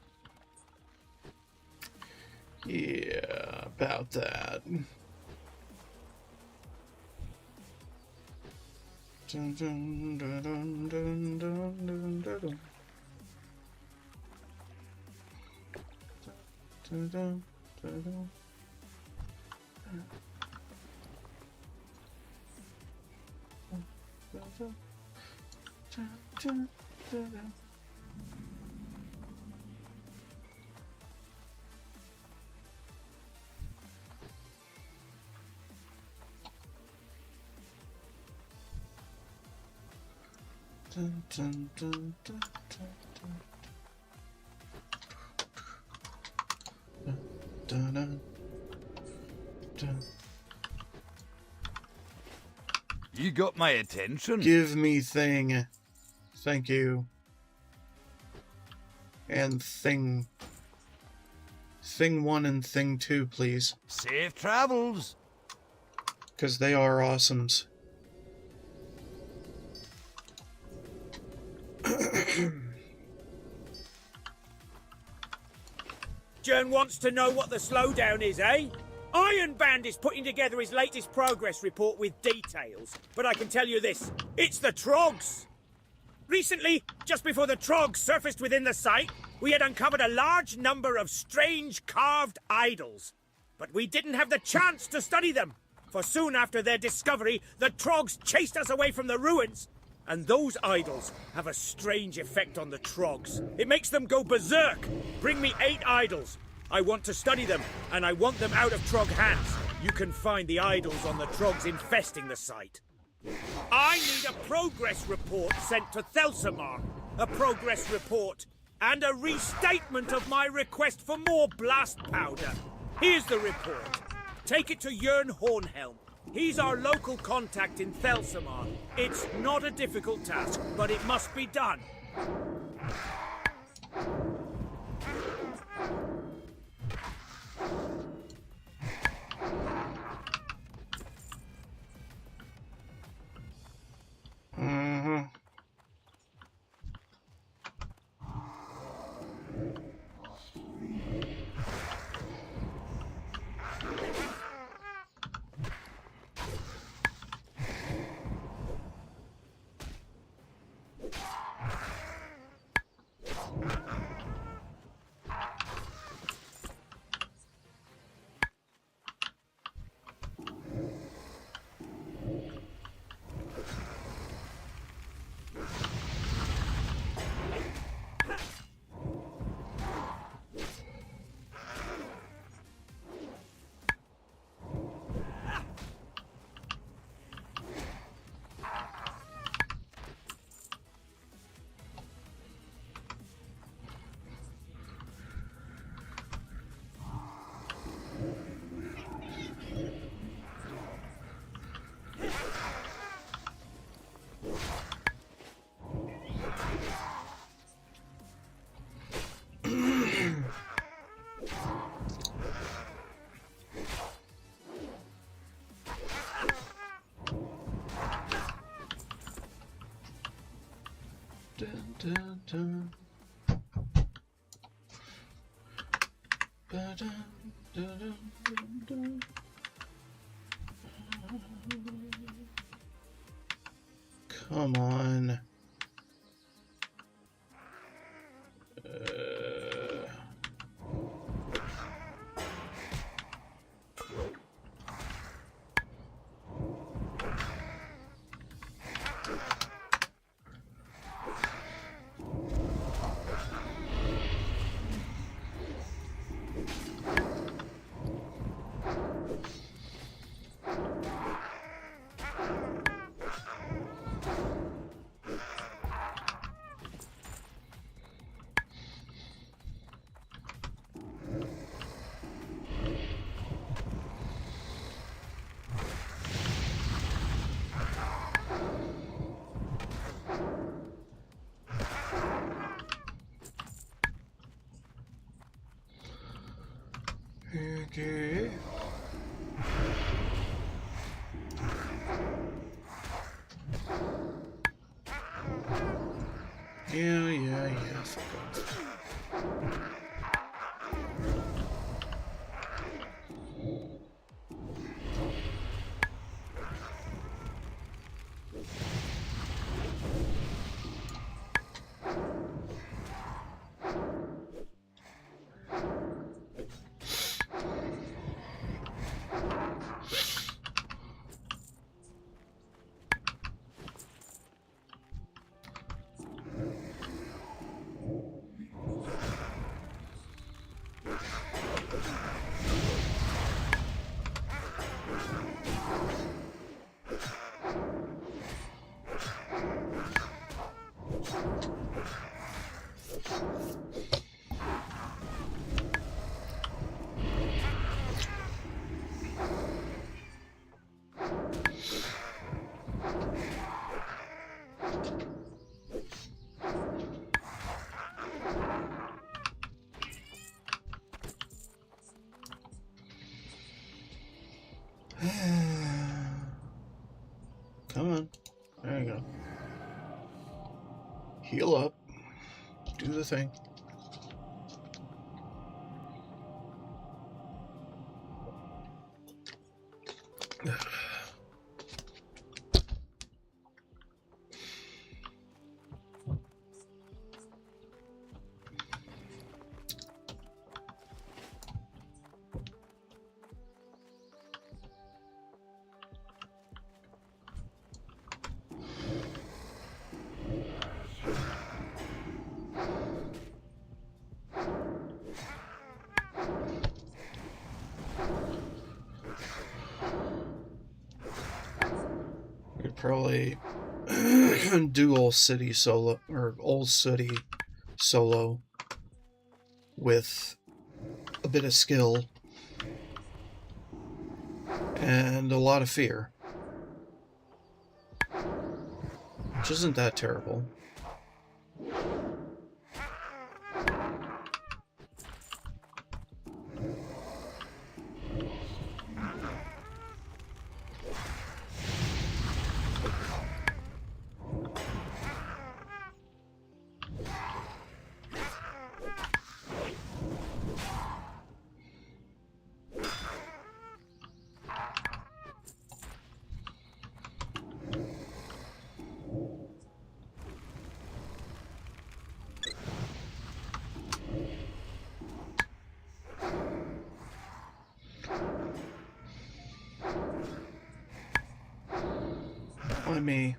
[SPEAKER 1] Yeah, about that. Dun, dun, dun, dun, dun, dun, dun, dun, dun. Dun, dun, dun, dun. Dun, dun, dun, dun, dun, dun, dun, dun.
[SPEAKER 5] You got my attention.
[SPEAKER 1] Give me thing. Thank you. And thing. Thing 1 and thing 2, please.
[SPEAKER 5] Safe travels.
[SPEAKER 1] Because they are awesomes.
[SPEAKER 3] Jern wants to know what the slowdown is, eh? Iron Band is putting together his latest progress report with details, but I can tell you this, it's the Trogs! Recently, just before the Trogs surfaced within the site, we had uncovered a large number of strange carved idols. But we didn't have the chance to study them, for soon after their discovery, the Trogs chased us away from the ruins. And those idols have a strange effect on the Trogs. It makes them go berserk. Bring me 8 idols. I want to study them, and I want them out of Trog hands. You can find the idols on the Trogs infesting the site. I need a progress report sent to Thelsamar. A progress report. And a restatement of my request for more blast powder. Here's the report. Take it to Jern Hornhelm. He's our local contact in Thelsamar. It's not a difficult task, but it must be done.
[SPEAKER 1] Dun, dun, dun. Ba-dun, dun, dun, dun. Come on. Okay. Yeah, fuck off. Come on. There you go. Heal up. Do the thing. Could probably do Old City solo, or Old City solo with a bit of skill and a lot of fear, which isn't that terrible. Why me?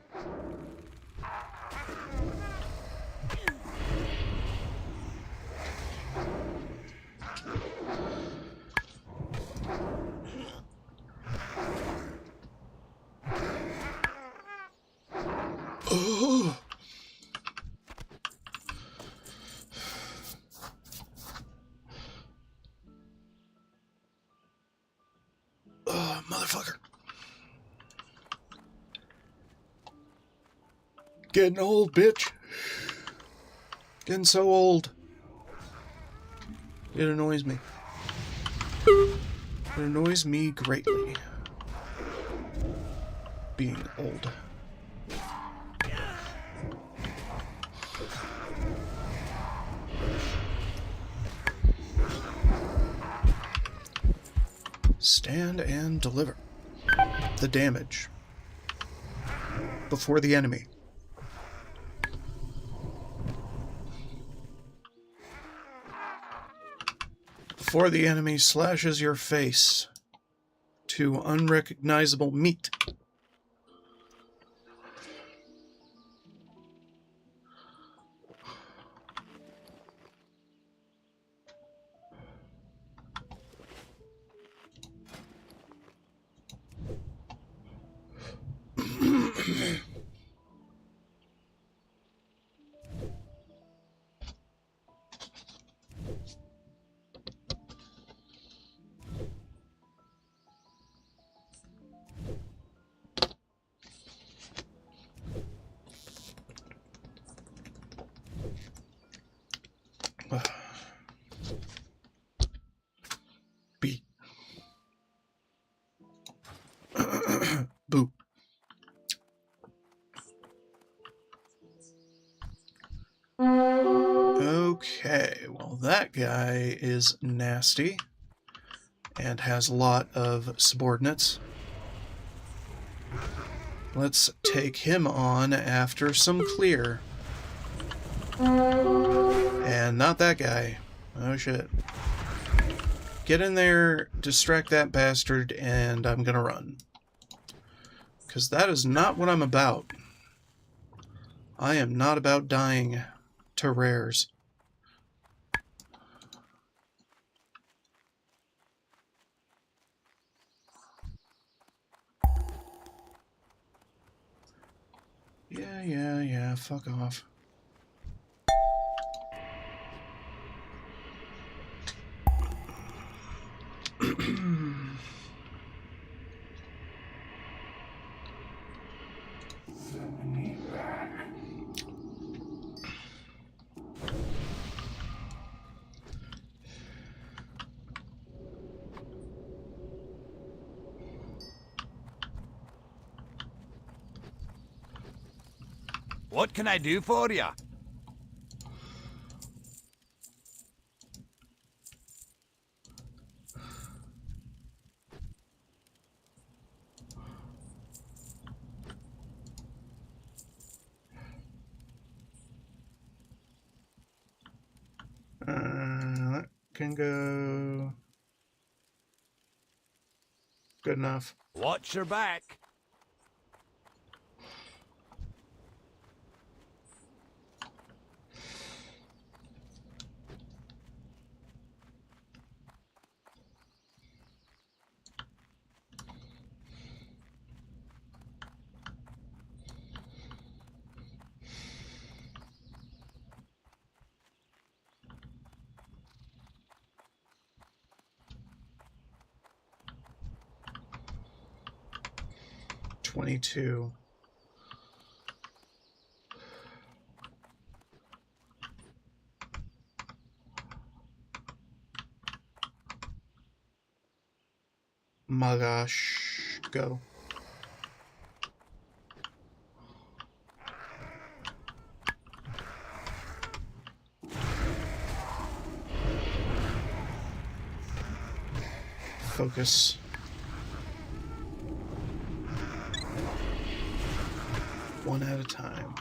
[SPEAKER 1] Oh. Oh, motherfucker. Getting old, bitch. Getting so old. It annoys me. It annoys me greatly. Being old. Stand and deliver the damage before the enemy. Before the enemy slashes your face to unrecognizable meat. B. Boo. that guy is nasty and has a lot of subordinates. Let's take him on after some clear. And not that guy. Oh shit. Get in there, distract that bastard, and I'm gonna run. Because that is not what I'm about. I am not about dying to rares. Yeah, fuck off.
[SPEAKER 2] Send me back.
[SPEAKER 5] What can I do for you?
[SPEAKER 1] That can go... Good enough.
[SPEAKER 5] Watch your back.
[SPEAKER 1] $22. My gosh, go. Focus. One at a time.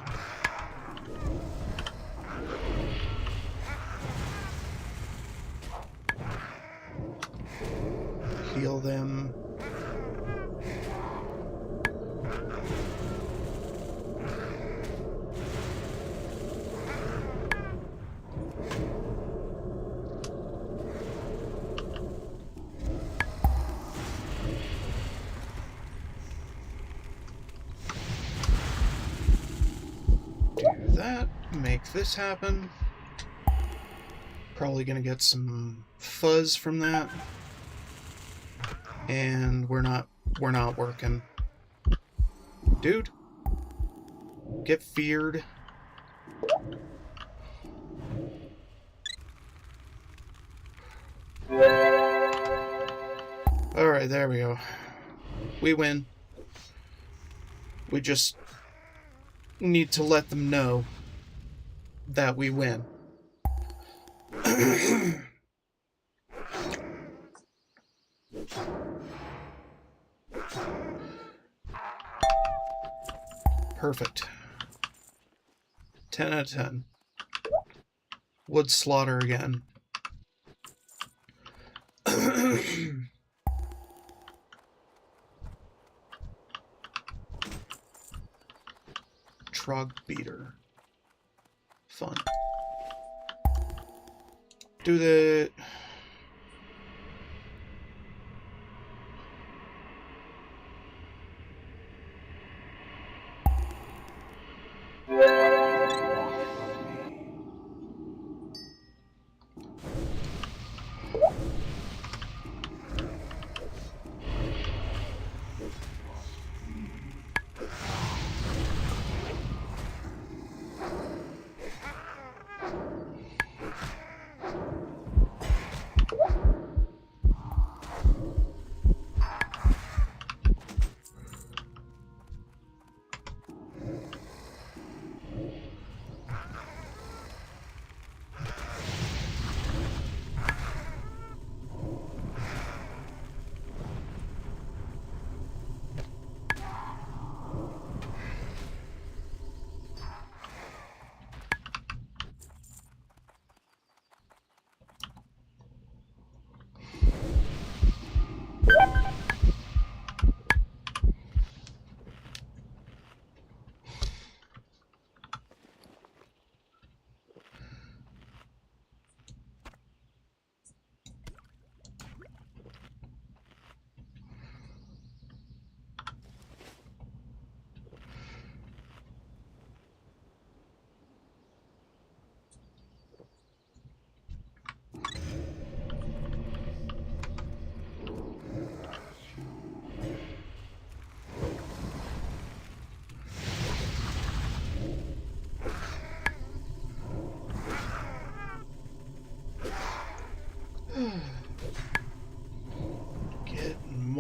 [SPEAKER 1] Heal them. That, make this happen. Probably gonna get some fuzz from that. And we're not working. Dude, get feared. Alright, there we go. We win. We just need to let them know that we win. Perfect. 10 out of 10. Wood slaughter again. Trog beater. Fun. Do the...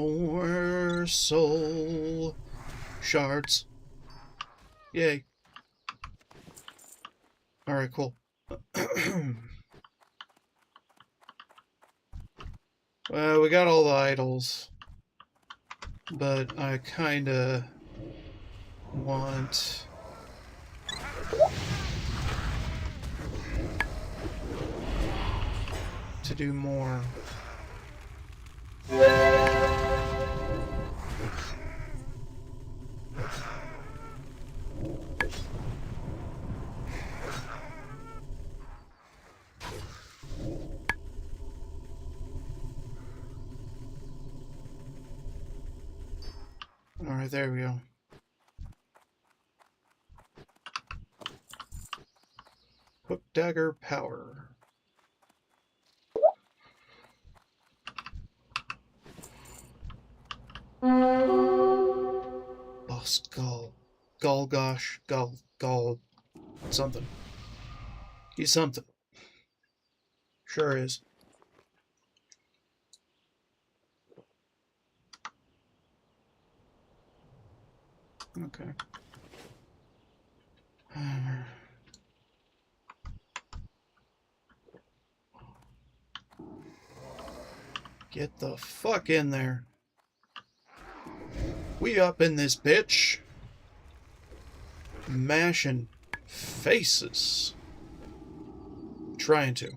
[SPEAKER 1] more soul shards. Yay. Alright, cool. Well, we got all the idols, but I kinda want to do more. Alright, there we go. Hook dagger power. Boss Gull. Gosh. Gull. Something. He's something. Sure is. Okay. Get the fuck in there. We up in this bitch. Mashing faces. Trying to.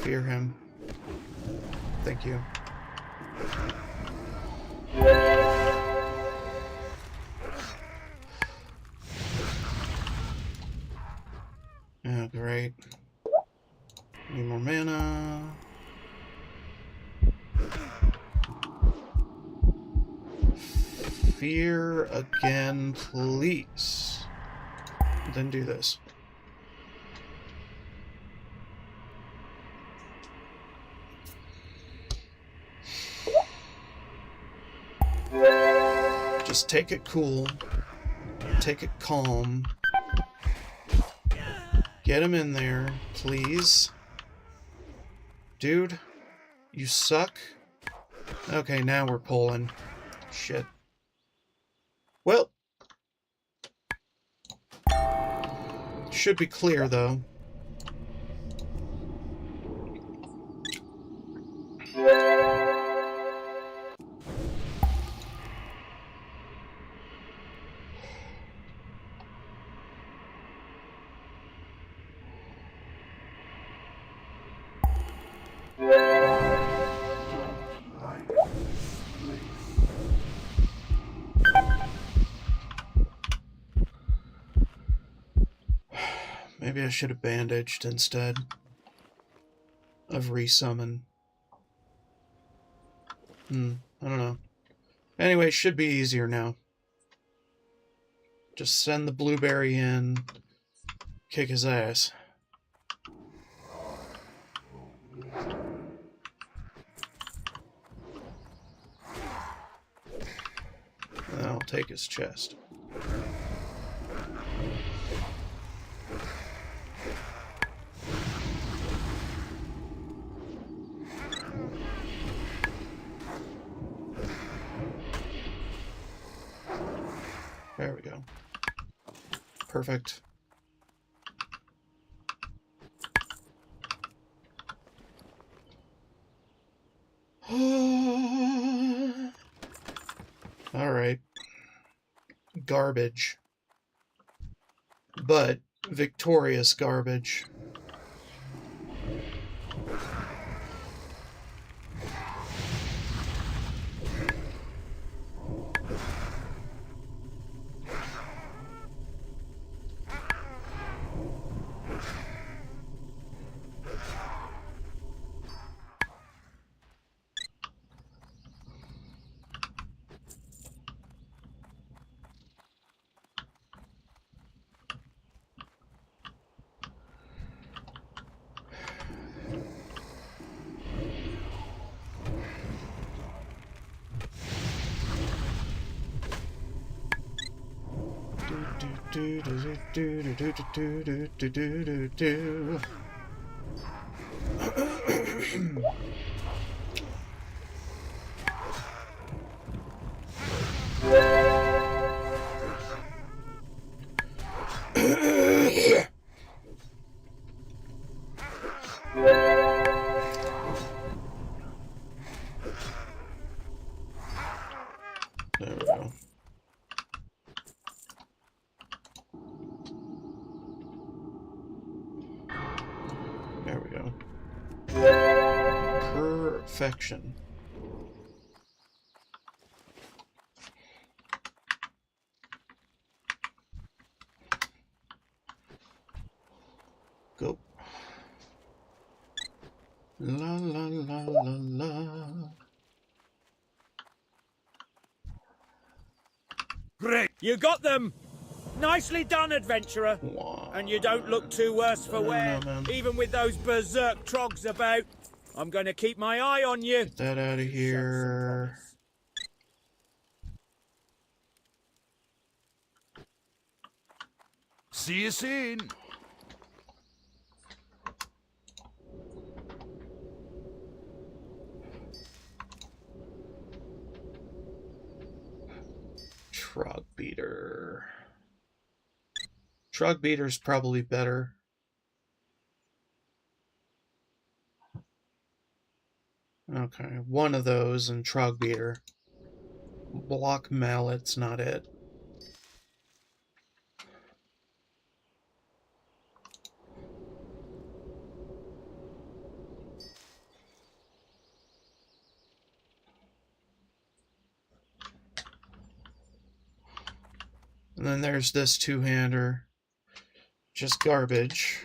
[SPEAKER 1] Fear him. Thank you. Oh, great. Need more mana. Fear again, please. Then do this. Just take it cool. Take it calm. Get him in there, please. Dude, you suck. Okay, now we're pulling. Shit. Well. Should be clear, though. Maybe I should have bandaged instead of resummon. I don't know. Anyway, should be easier now. Just send the blueberry in, kick his ass. And I'll take his chest. There we go. Perfect. Alright. Garbage. But victorious garbage. There we go. There we go. Perfection. Go. La la la la la.
[SPEAKER 5] Great.
[SPEAKER 3] You got them! Nicely done, adventurer.
[SPEAKER 1] Wow.
[SPEAKER 3] And you don't look too worse for wear,
[SPEAKER 1] man.
[SPEAKER 3] even with those berserk trogs about. I'm going to keep my eye on you.
[SPEAKER 1] Get that out of here.
[SPEAKER 5] See you soon.
[SPEAKER 1] Trog beater. Trog beater's probably better. Okay, one of those and Trog beater. Block mallet's not it. And then there's this two-hander. Just garbage.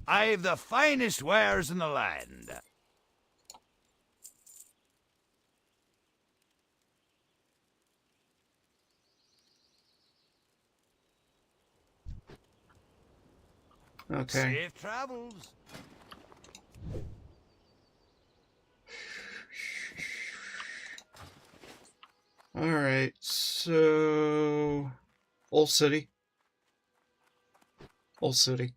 [SPEAKER 5] I've the finest wares in the land.
[SPEAKER 1] Okay.
[SPEAKER 5] Safe travels.
[SPEAKER 1] Alright, so... Old City. Old City.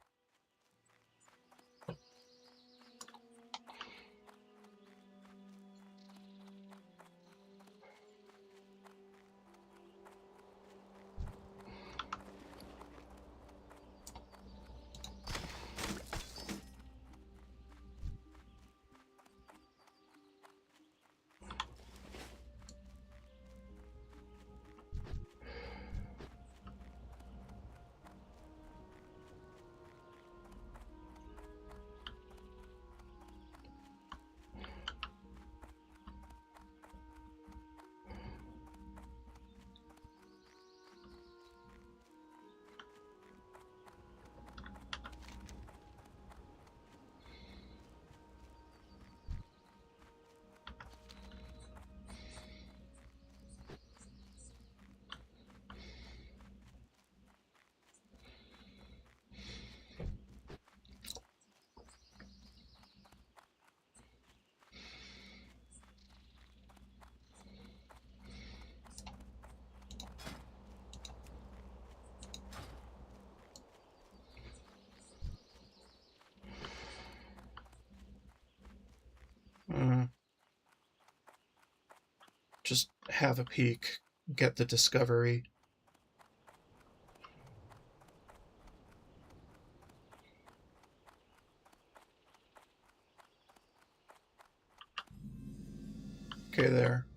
[SPEAKER 1] Just have a peek, get the discovery. Okay, there.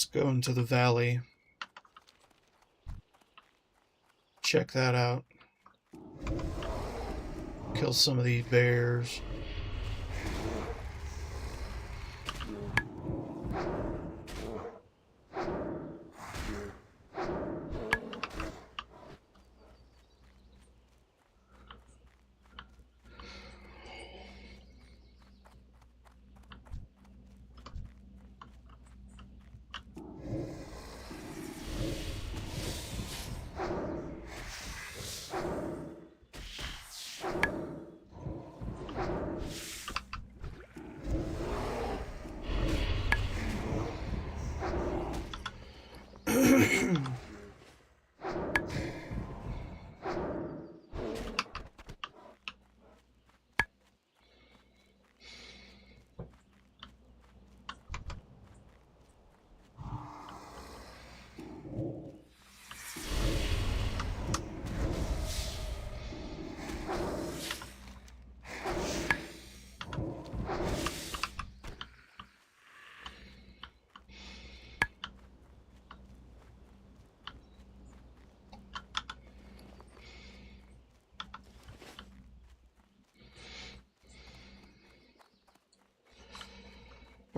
[SPEAKER 1] Let's go into the valley. Check that out. Kill some of these bears.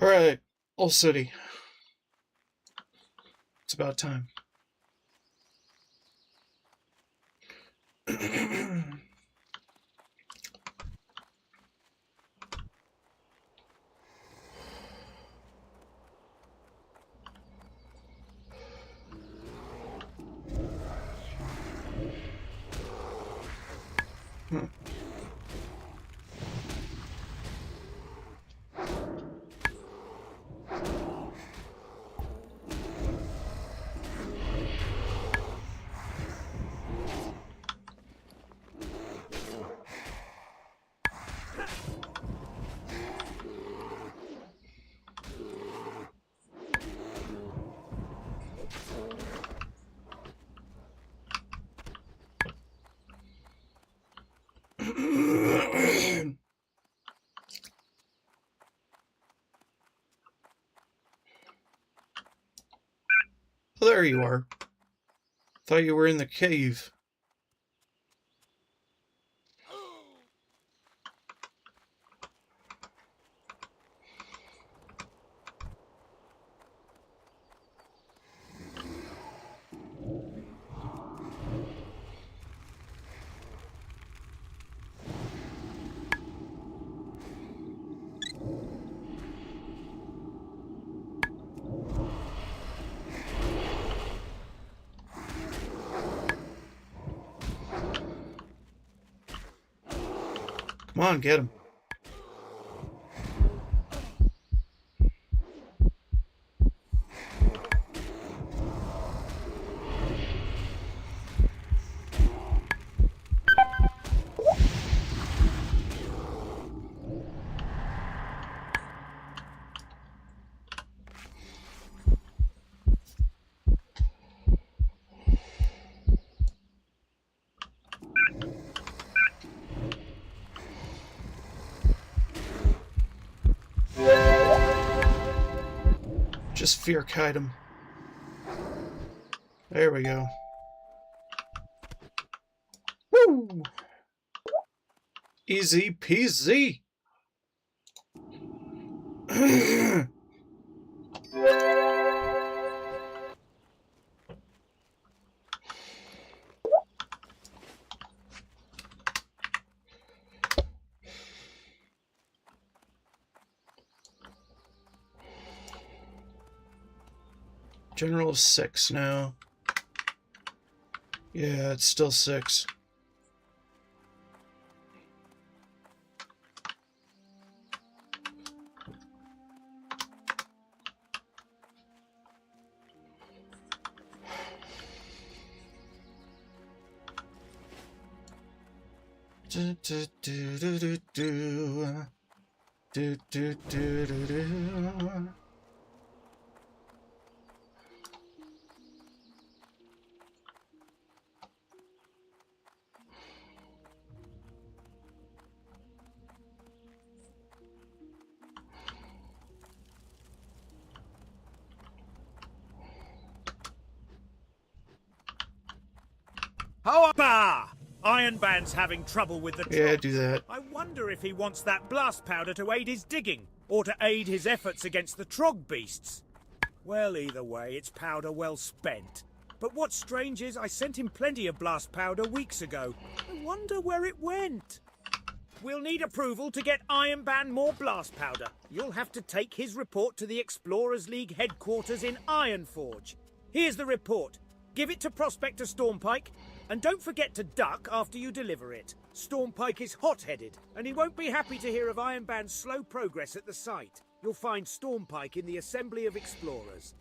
[SPEAKER 1] Alright, Old City. It's about time. Well, there you are. Thought you were in the cave. Come on, get him. Just fear kite him. There we go. Woo! Easy peasy. General is 6 now. Yeah, it's still 6. Do do do do do do do do do do do.
[SPEAKER 5] How
[SPEAKER 3] Bah! Ironband's having trouble with the
[SPEAKER 1] Yeah,
[SPEAKER 3] trogs.
[SPEAKER 1] do that.
[SPEAKER 3] I wonder if he wants that blast powder to aid his digging, or to aid his efforts against the trog beasts. Well, either way, it's powder well spent. But what's strange is I sent him plenty of blast powder weeks ago. I wonder where it went. We'll need approval to get Ironband more blast powder. You'll have to take his report to the Explorers League headquarters in Ironforge. Here's the report. Give it to Prospector Stormpike, and don't forget to duck after you deliver it. Stormpike is hot-headed, and he won't be happy to hear of Ironband's slow progress at the site. You'll find Stormpike in the Assembly of Explorers.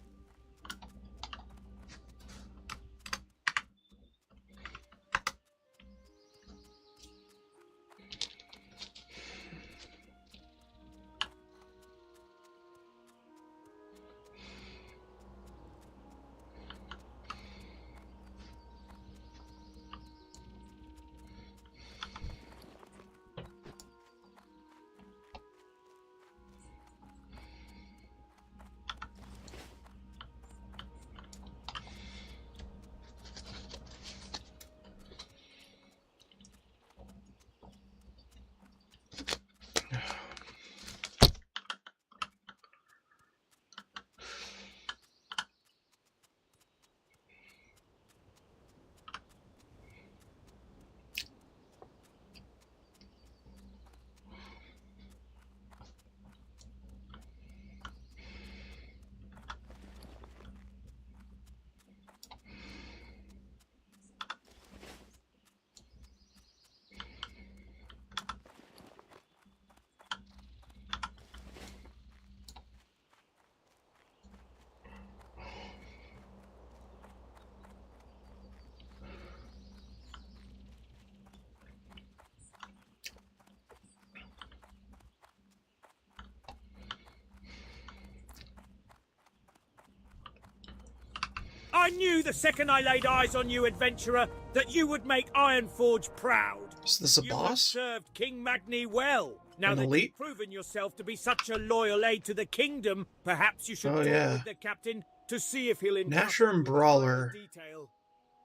[SPEAKER 3] I knew the second I laid eyes on you, adventurer, that you would make Ironforge proud.
[SPEAKER 1] Is this a
[SPEAKER 3] You have
[SPEAKER 1] boss?
[SPEAKER 3] served King Magni well. Now
[SPEAKER 1] An
[SPEAKER 3] that
[SPEAKER 1] elite?
[SPEAKER 3] you've proven yourself to be such a loyal aid to the kingdom, perhaps you should
[SPEAKER 1] Oh,
[SPEAKER 3] talk
[SPEAKER 1] yeah.
[SPEAKER 3] with the captain to see if he'll
[SPEAKER 1] Nasher and Brawler.
[SPEAKER 3] detail.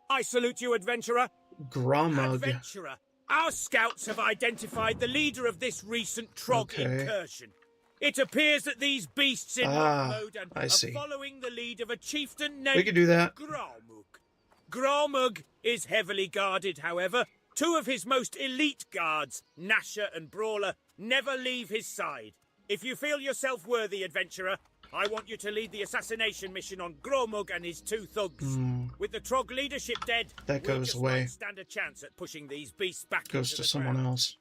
[SPEAKER 3] I salute you, adventurer.
[SPEAKER 1] Gromug.
[SPEAKER 3] Adventurer, our scouts have identified the leader of this recent trog
[SPEAKER 1] Okay.
[SPEAKER 3] incursion. It appears that these beasts in mode and
[SPEAKER 1] I see.
[SPEAKER 3] are following the lead of a chieftain
[SPEAKER 1] We
[SPEAKER 3] named
[SPEAKER 1] could do that.
[SPEAKER 3] Gromug. Gromug is heavily guarded, however. Two of his most elite guards, Nasher and Brawler, never leave his side. If you feel yourself worthy, adventurer, I want you to lead the assassination mission on Gromug and his two thugs. With the Trog leadership dead,
[SPEAKER 1] That
[SPEAKER 3] we'll
[SPEAKER 1] goes
[SPEAKER 3] just
[SPEAKER 1] away.
[SPEAKER 3] might stand a chance at pushing these beasts back
[SPEAKER 1] Goes
[SPEAKER 3] into
[SPEAKER 1] to
[SPEAKER 3] the
[SPEAKER 1] someone
[SPEAKER 3] ground.
[SPEAKER 1] else.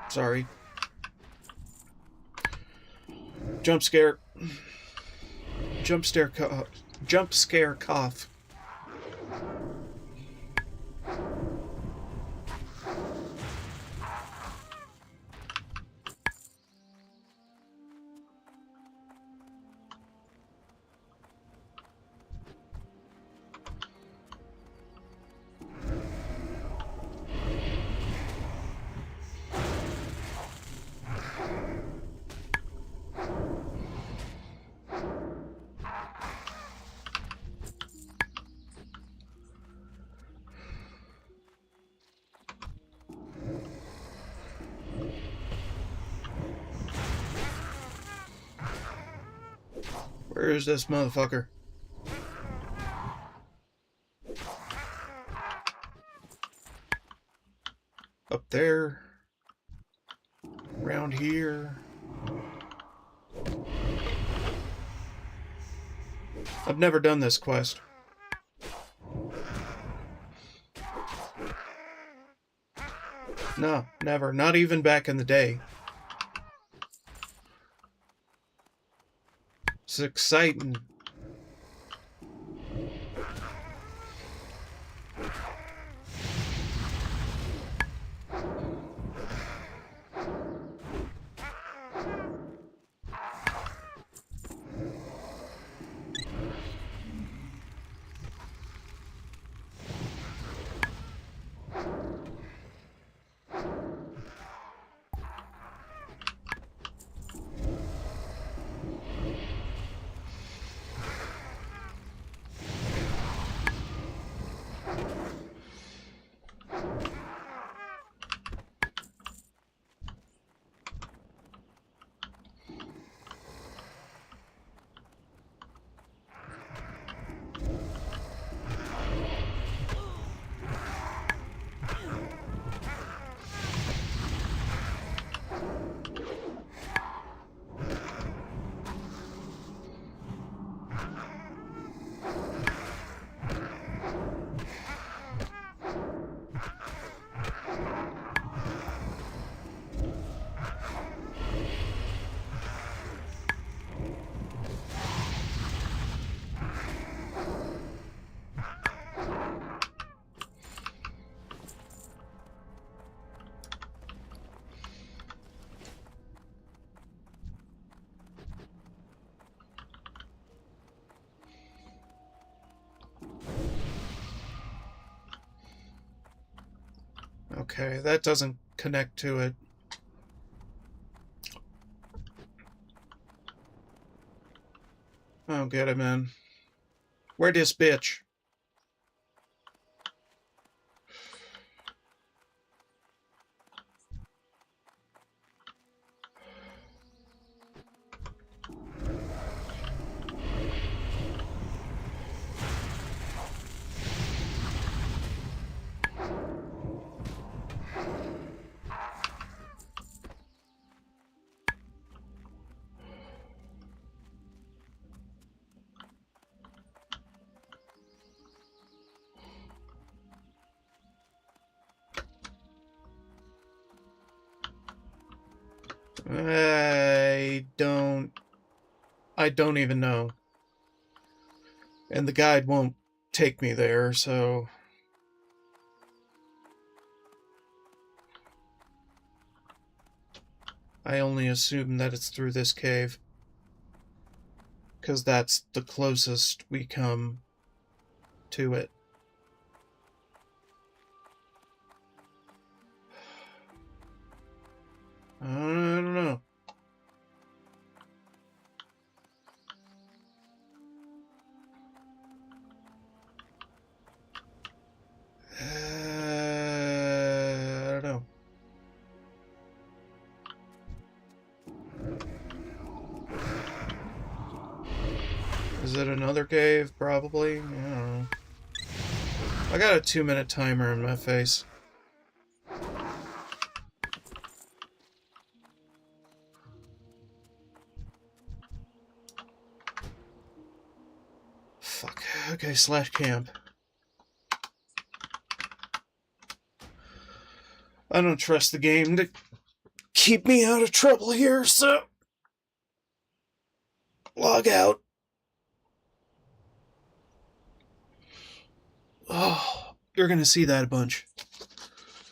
[SPEAKER 1] Sorry. Jump scare. Jump scare cough. Where is this motherfucker? Up there. Around here. I've never done this quest. No, never. Not even back in the day. It's exciting. Okay, that doesn't connect to it. Oh, get him in. Where this bitch? I don't even know. And the guide won't take me there, so... I only assume that it's through this cave. Because that's the closest we come to it. I don't know. I don't know. Is it another cave? Probably. I don't know. I got a 2-minute timer in my face. Fuck. Okay, /camp. I don't trust the game to keep me out of trouble here, so log out. Oh, you're gonna see that a bunch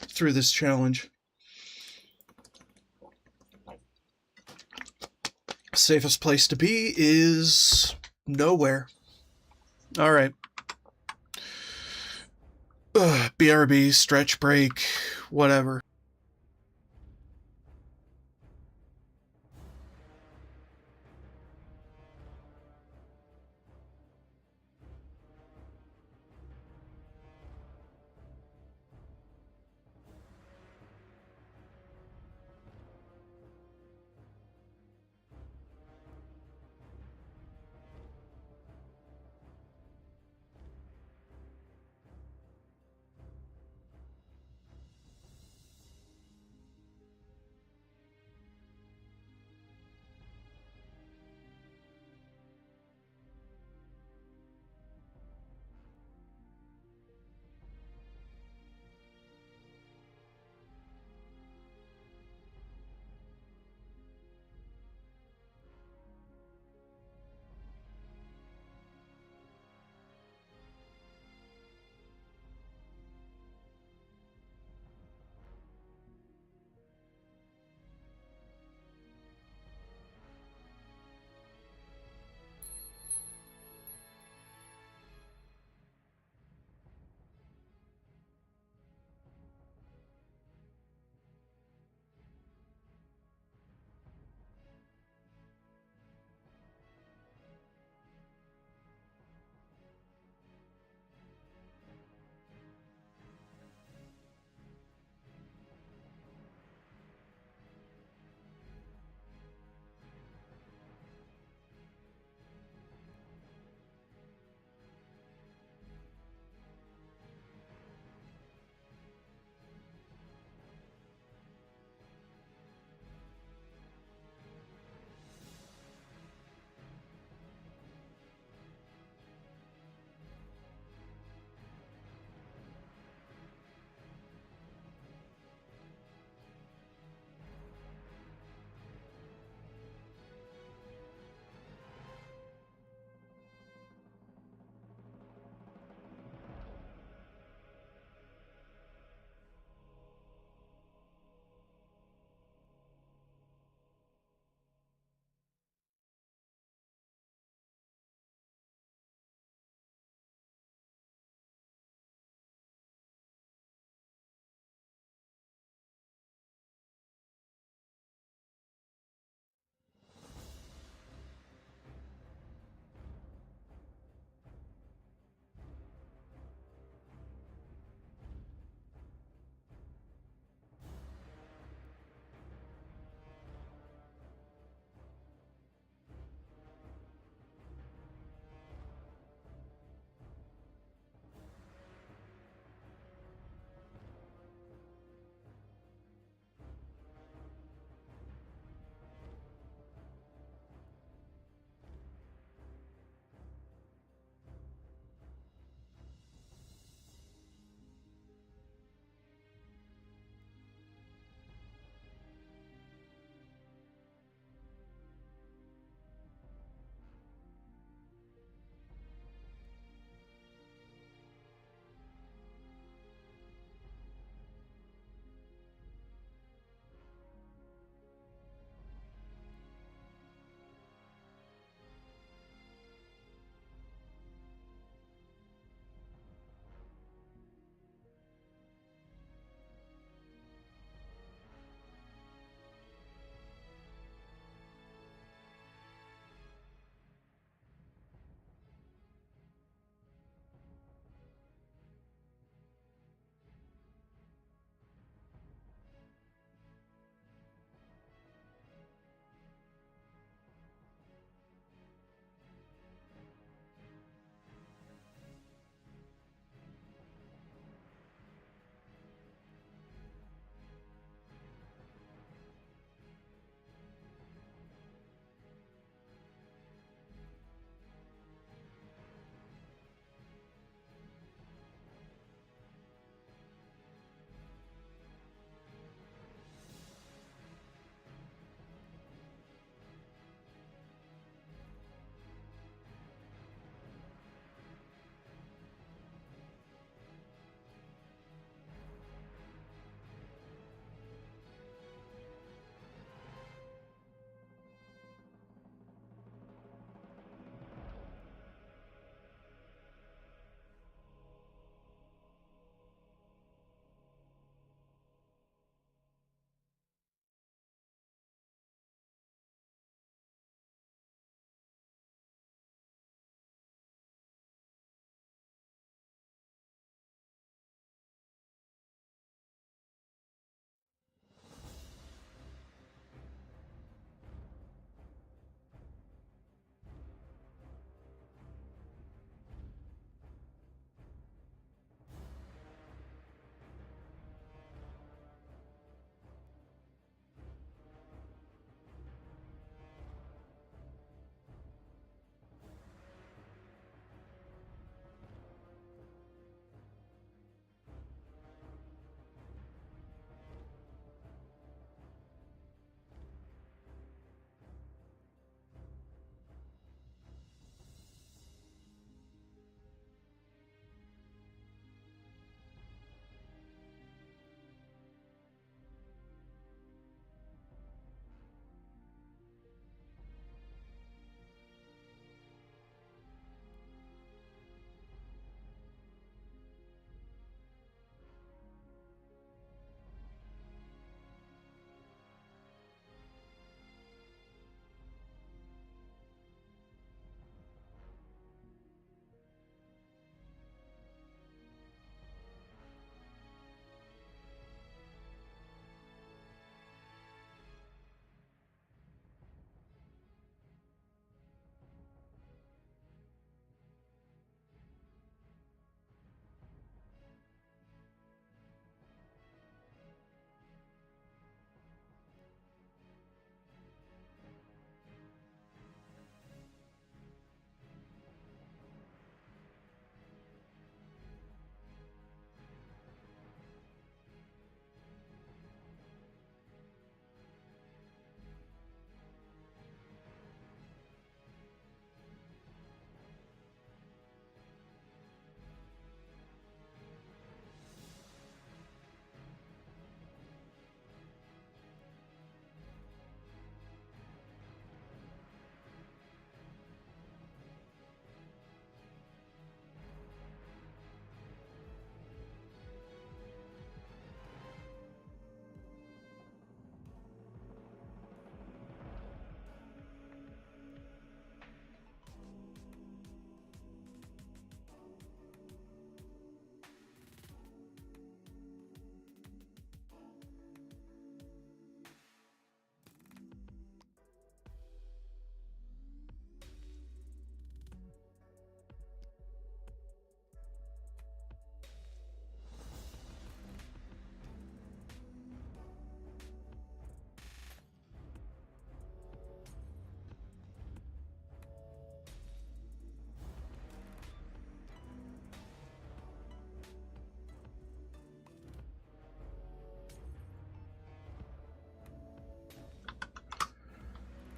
[SPEAKER 1] through this challenge. Safest place to be is nowhere. Alright. BRB, stretch break, whatever.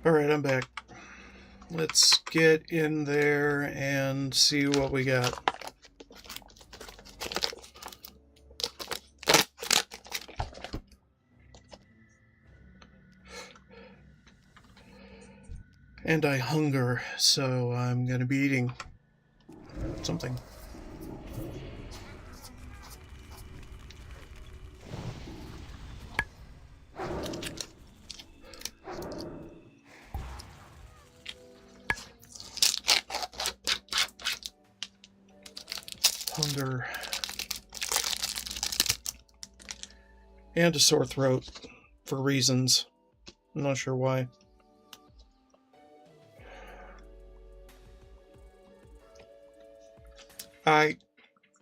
[SPEAKER 1] Alright, I'm back. Let's get in there and see what we got. And I hunger, so I'm gonna be eating something. Hunger. And a sore throat, for reasons. I'm not sure why.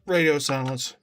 [SPEAKER 1] Radio silence.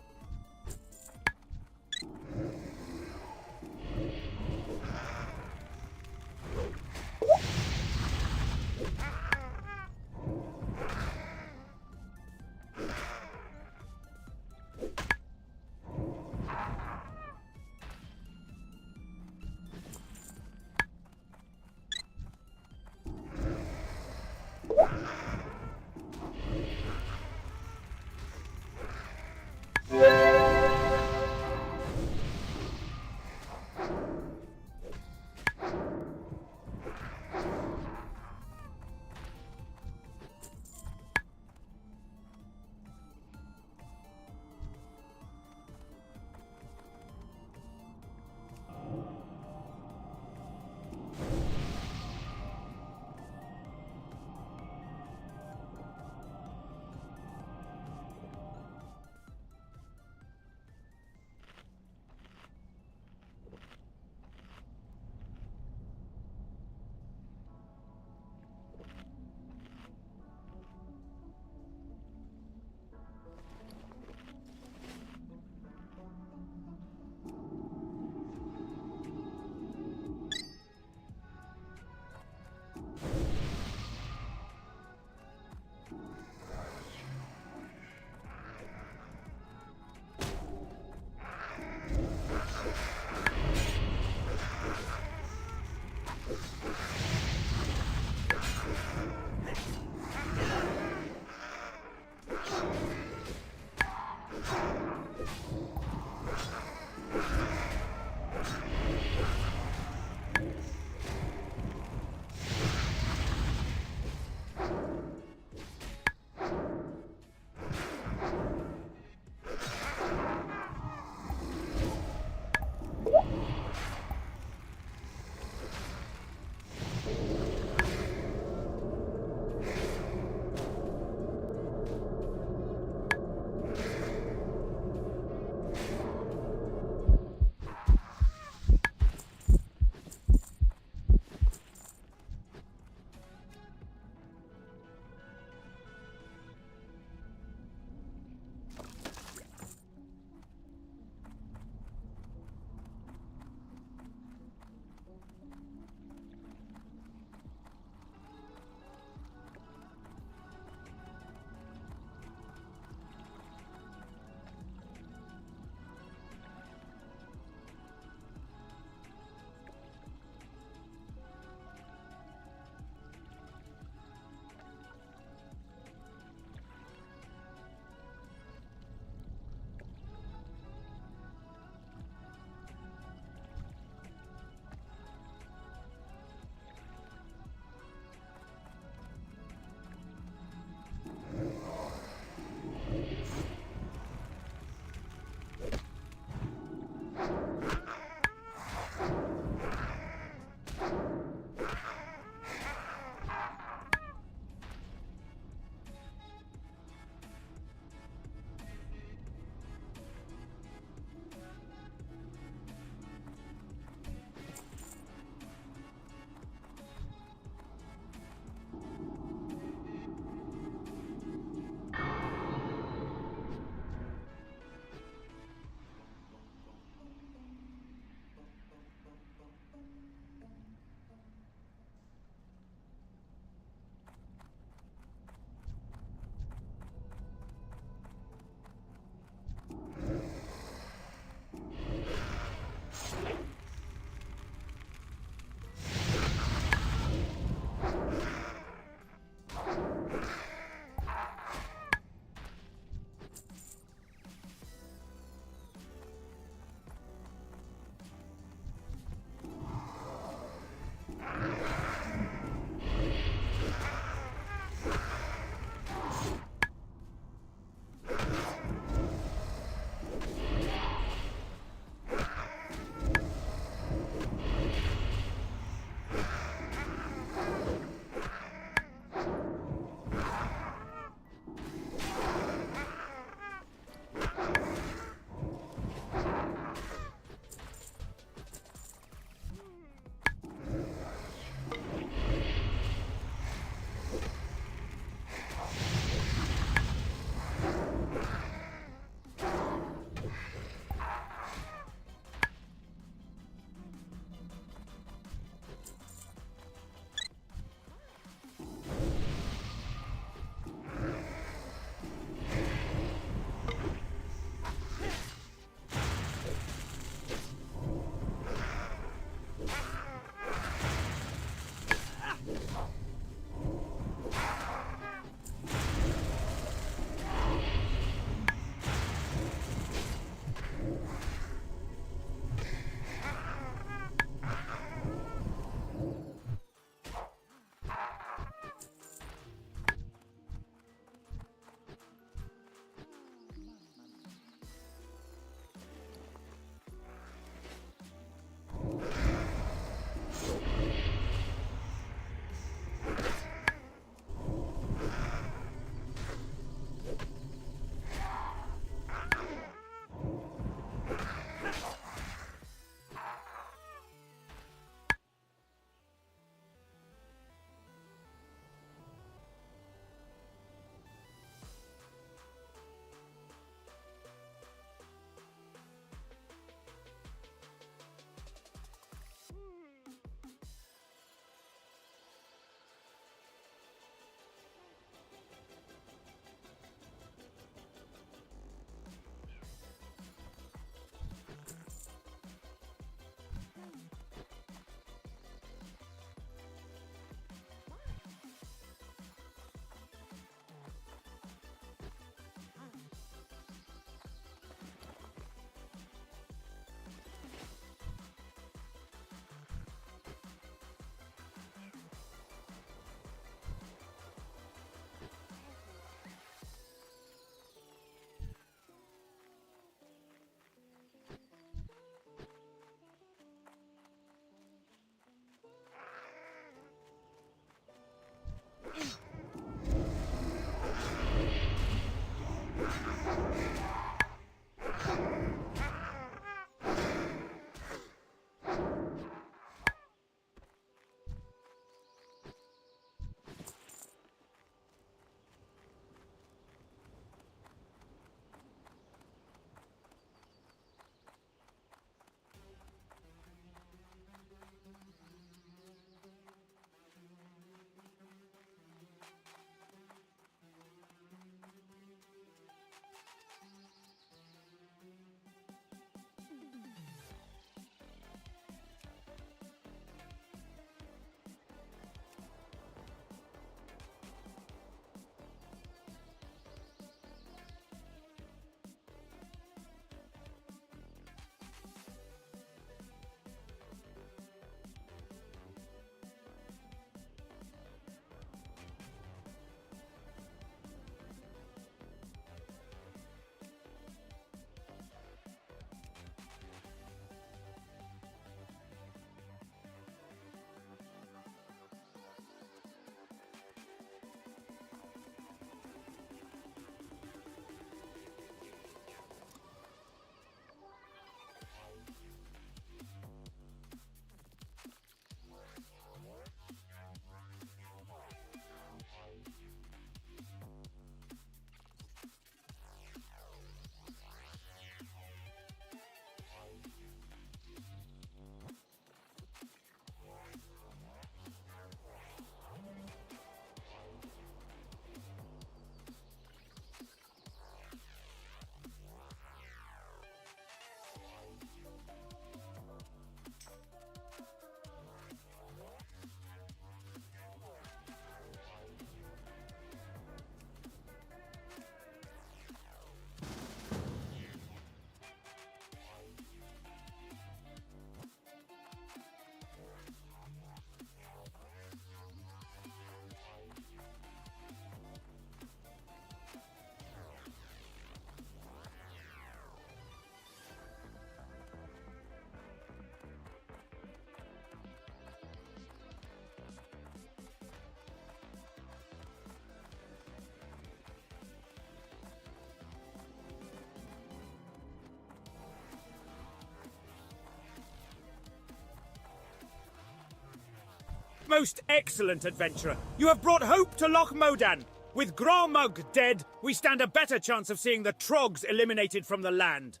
[SPEAKER 3] Most excellent adventurer. You have brought hope to Loch Modan. With Gromug dead, we stand a better chance of seeing the Trogs eliminated from the land.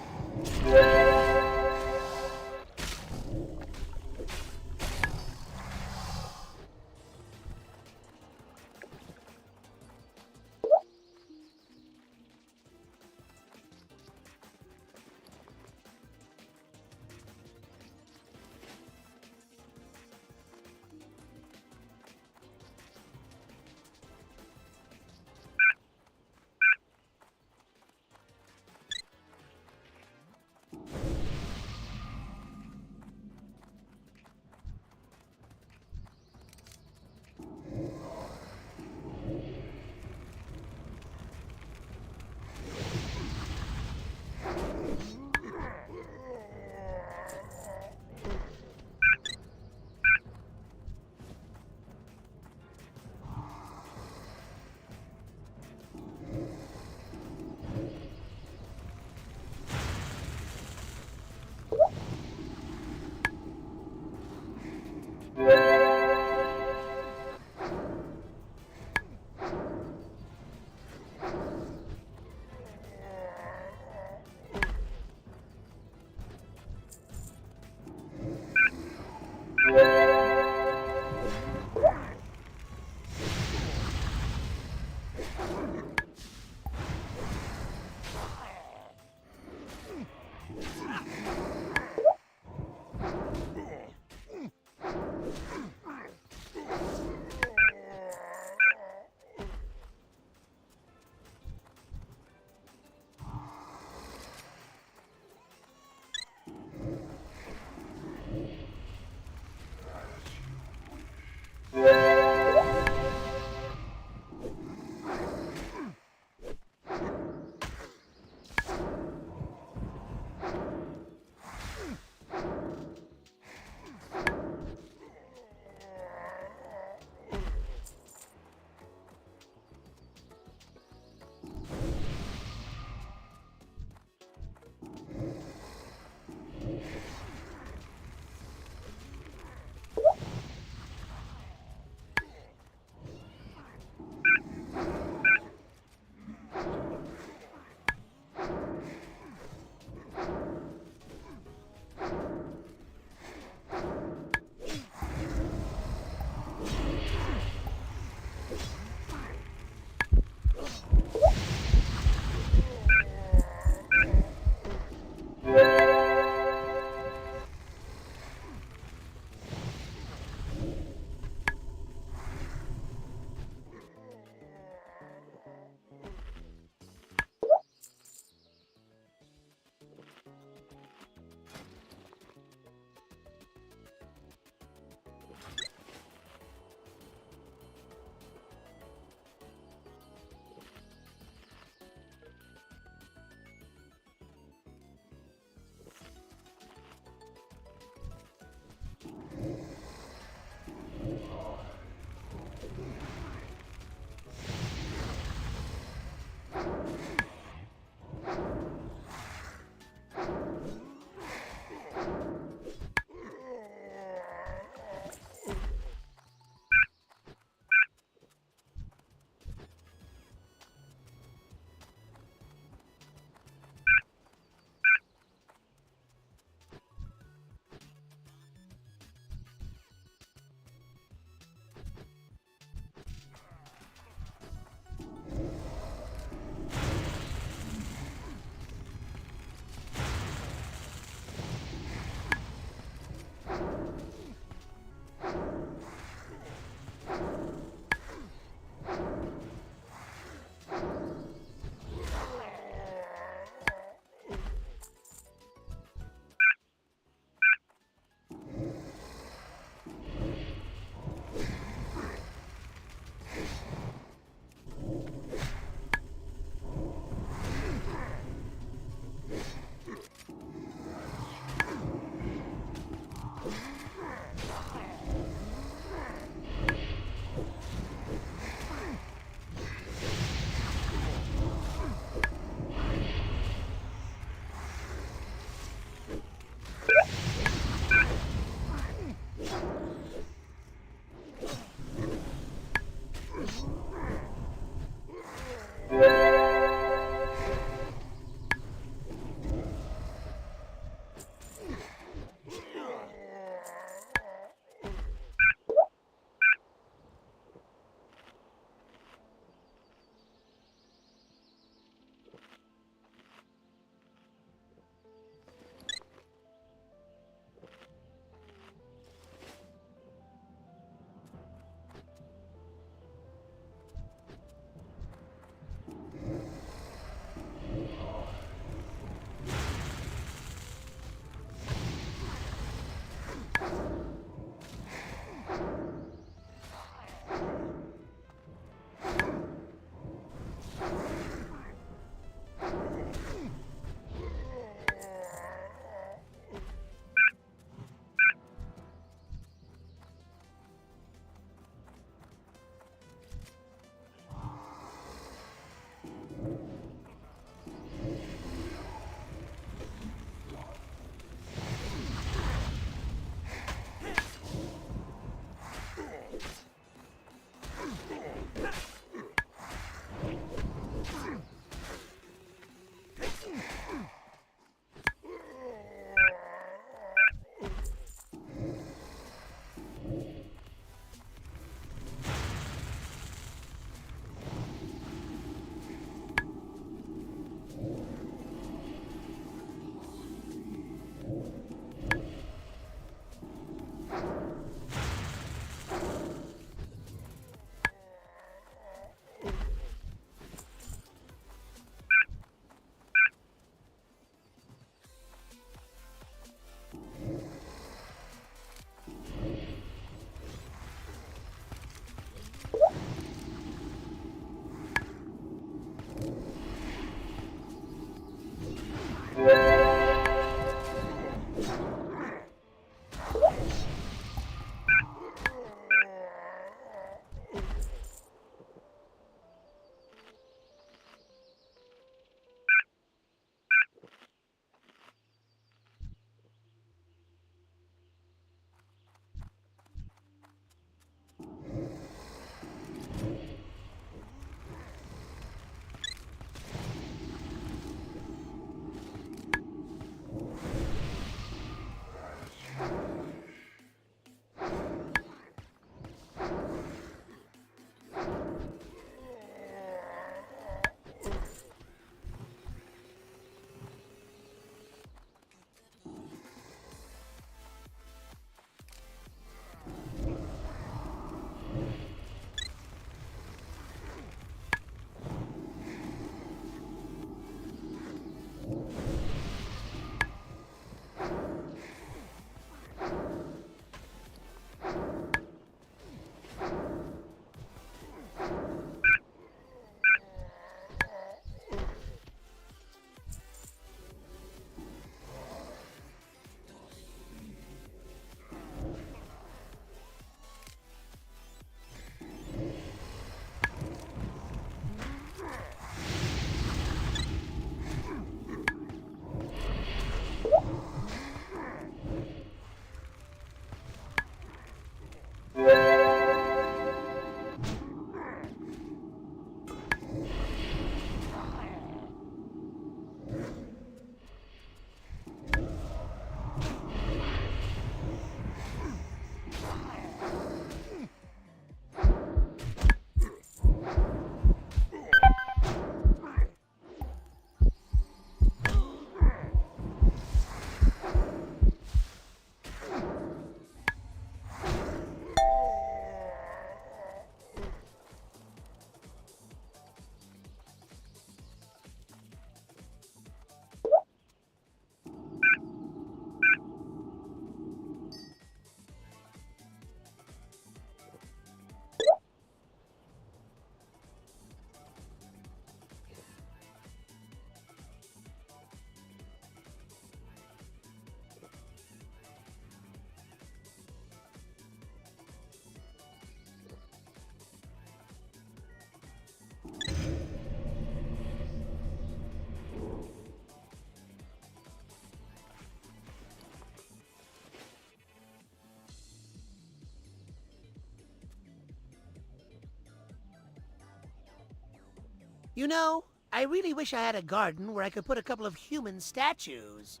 [SPEAKER 6] You know, I really wish I had a garden where I could put a couple of human statues.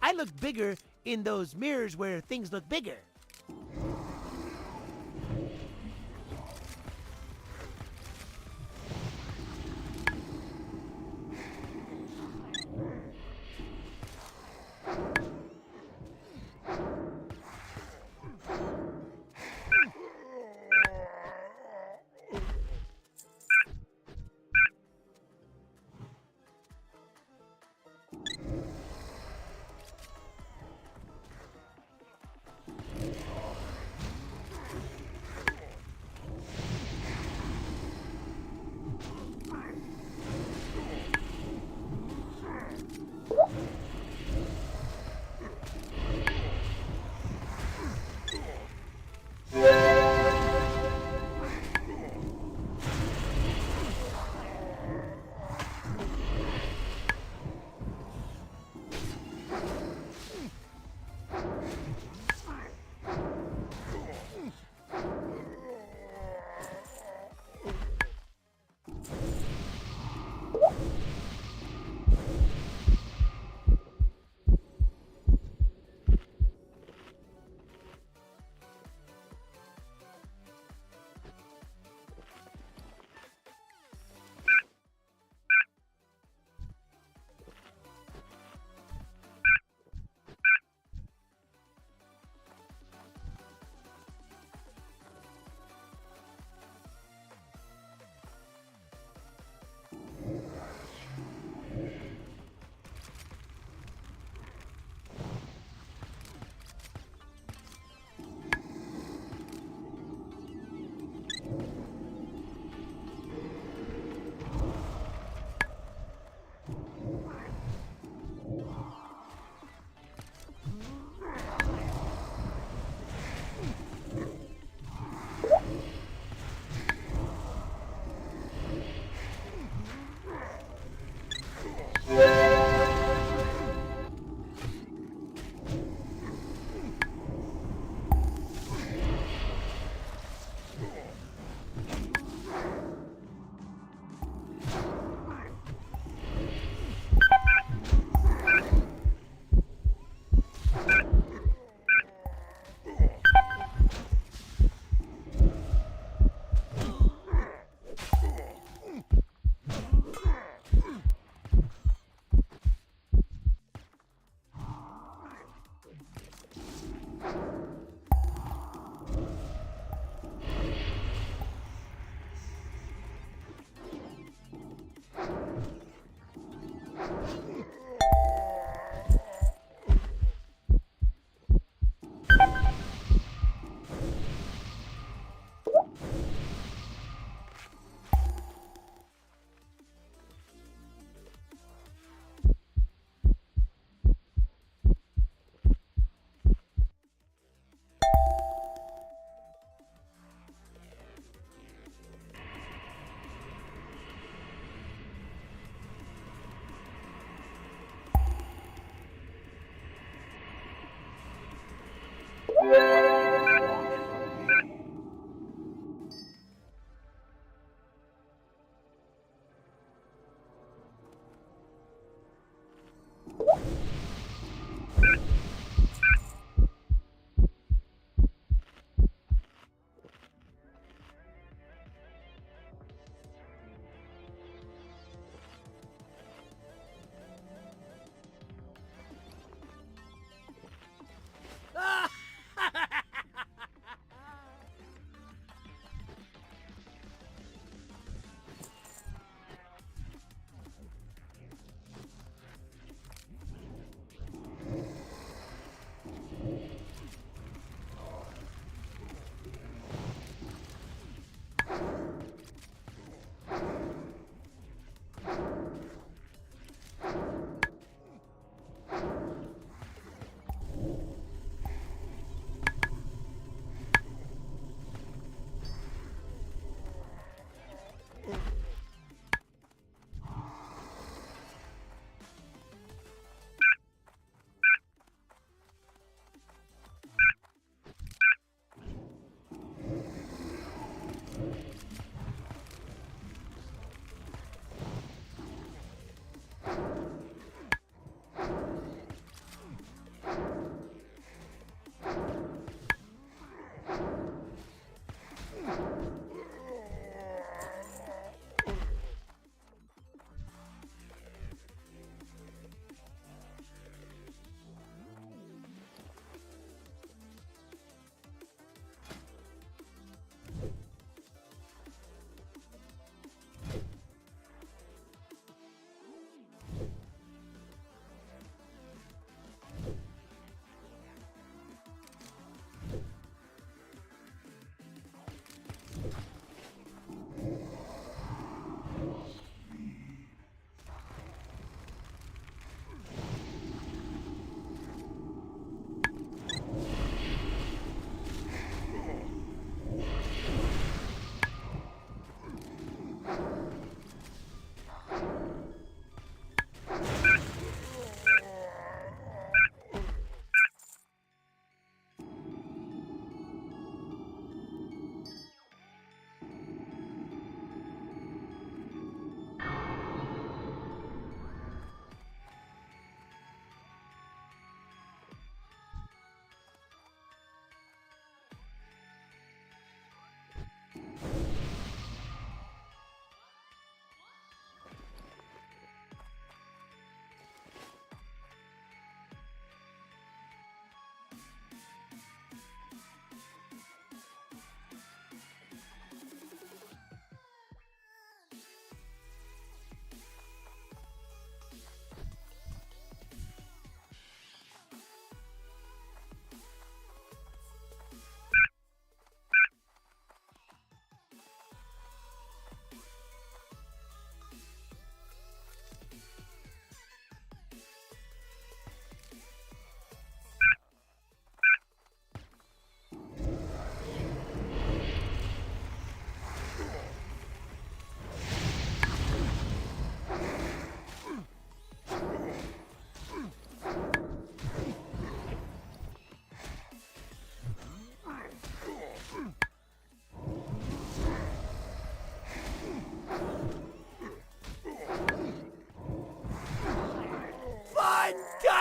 [SPEAKER 6] I look bigger in those mirrors where things look bigger.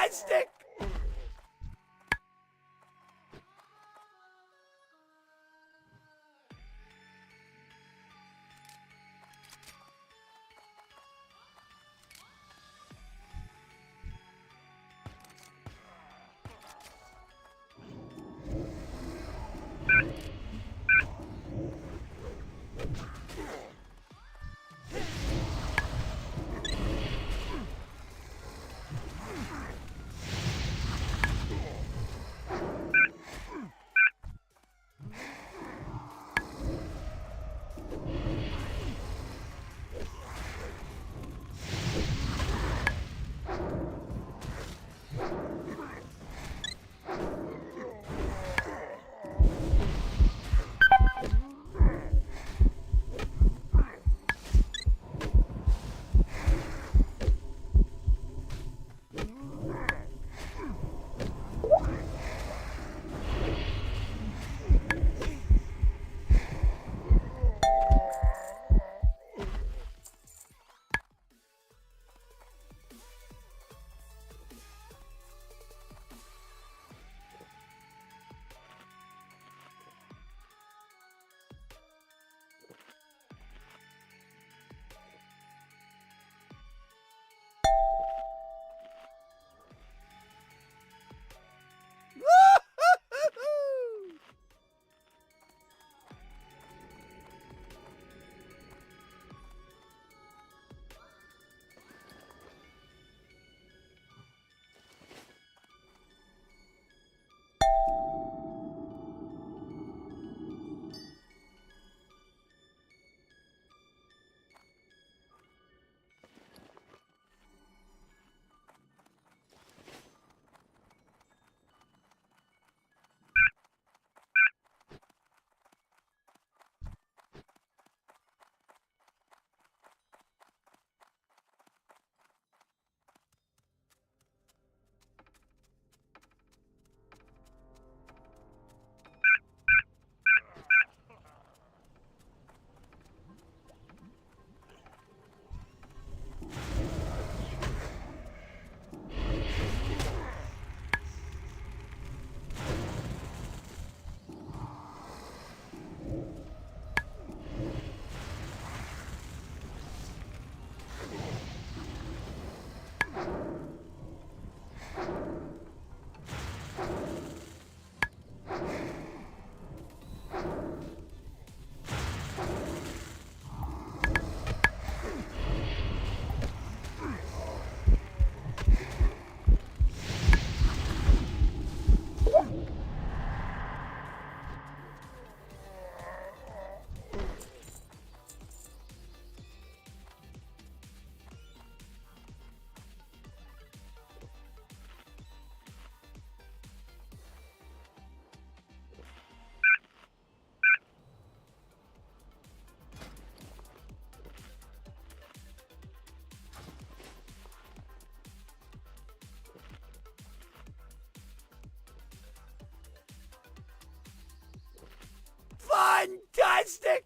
[SPEAKER 6] Fantastic!
[SPEAKER 3] Fantastic!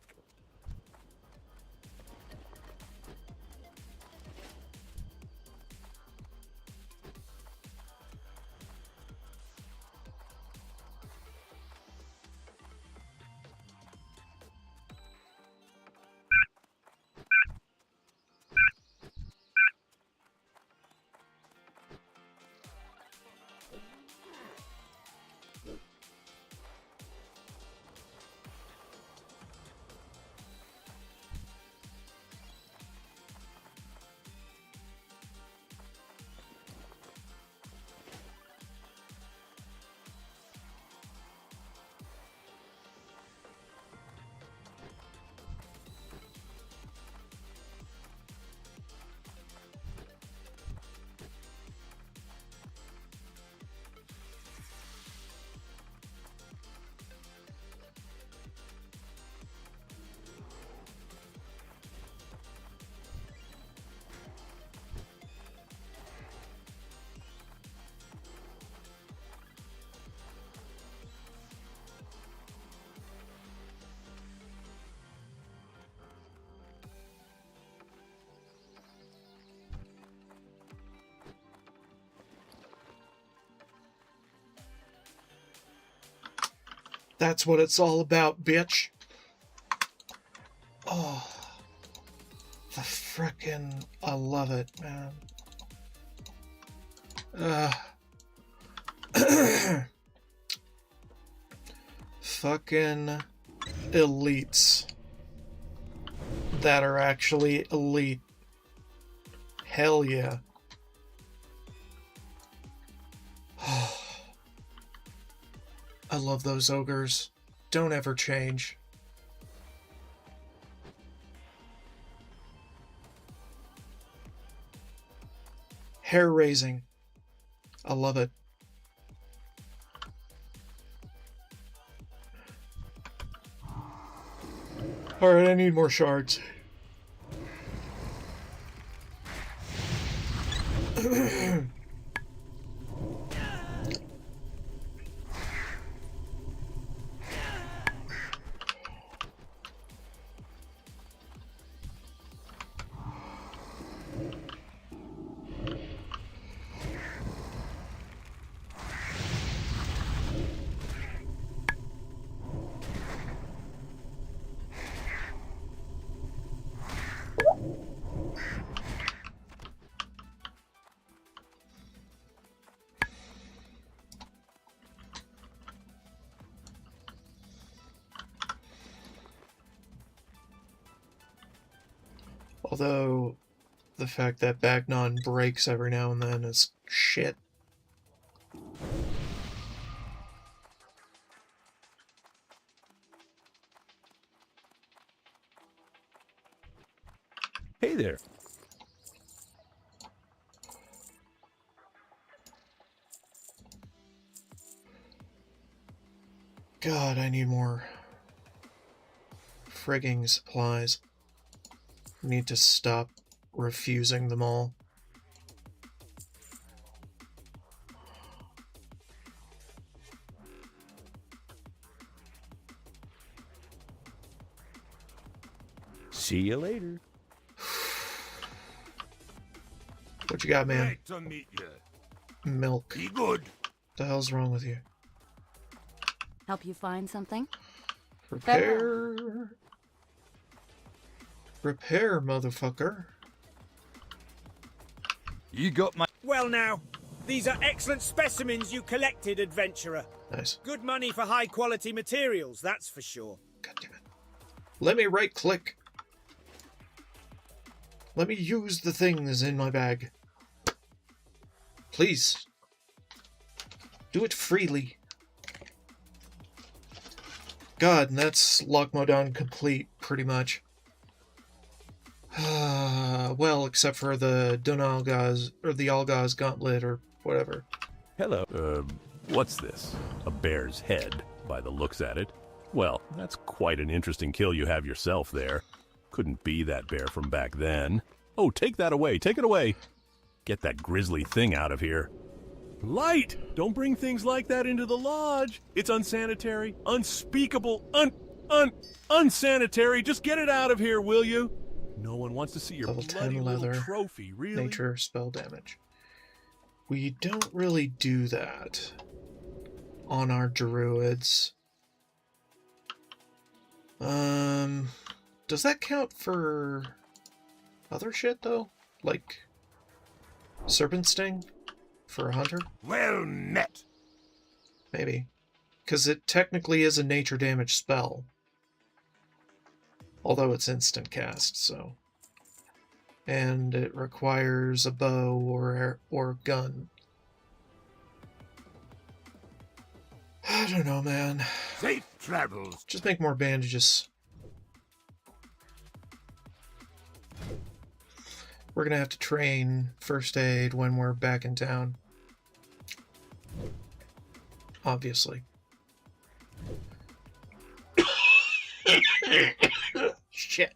[SPEAKER 1] That's what it's all about, bitch. Oh, the frickin' I love it, man. Fucking elites that are actually elite. Hell yeah. I love those ogres. Don't ever change. Hair raising. I love it. Alright, I need more shards. Although, the fact that Bagnon breaks every now and then is shit.
[SPEAKER 7] Hey there.
[SPEAKER 1] God, I need more frigging supplies. I need to stop refusing them all.
[SPEAKER 7] See you later.
[SPEAKER 1] What you got, man?
[SPEAKER 5] Great to meet you.
[SPEAKER 1] Milk.
[SPEAKER 5] Be good.
[SPEAKER 1] What the hell's wrong with you?
[SPEAKER 4] Help you find something?
[SPEAKER 1] Repair. Repair, motherfucker.
[SPEAKER 5] You got my...
[SPEAKER 3] Well now, these are excellent specimens you collected, adventurer.
[SPEAKER 1] Nice.
[SPEAKER 3] Good money for high-quality materials, that's for sure.
[SPEAKER 1] God damn it. Let me right-click. Let me use the things in my bag. Please. Do it freely. God, and that's Lochmodon complete, pretty much. Well, except for the Donalgaz, or the Algaz Gauntlet, or whatever.
[SPEAKER 7] Hello. What's this? A bear's head, by the looks at it. Well, that's quite an interesting kill you have yourself there. Couldn't be that bear from back then. Oh, take that away. Take it away. Get that grisly thing out of here. Light! Don't bring things like that into the lodge. It's unsanitary, unspeakable, unsanitary. Just get it out of here, will you? No one wants to see your
[SPEAKER 1] Level
[SPEAKER 7] bloody
[SPEAKER 1] 10
[SPEAKER 7] little
[SPEAKER 1] leather,
[SPEAKER 7] trophy, really?
[SPEAKER 1] nature, spell damage. We don't really do that on our druids. Does that count for other shit, though? Like Serpent Sting for a hunter?
[SPEAKER 5] Well met.
[SPEAKER 1] Maybe. Because it technically is a nature damage spell. Although it's instant cast, so. And it requires a bow or gun. I don't know, man.
[SPEAKER 5] Safe travels.
[SPEAKER 1] Just make more bandages. We're gonna have to train first aid when we're back in town. Obviously. Shit.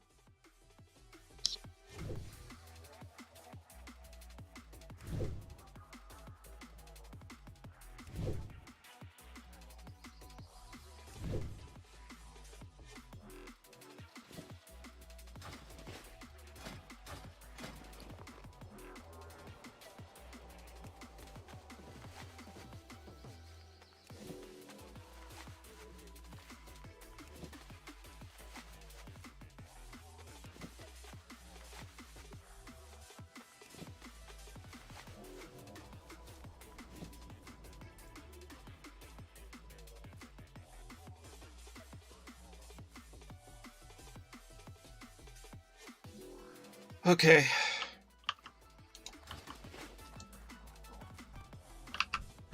[SPEAKER 1] Okay.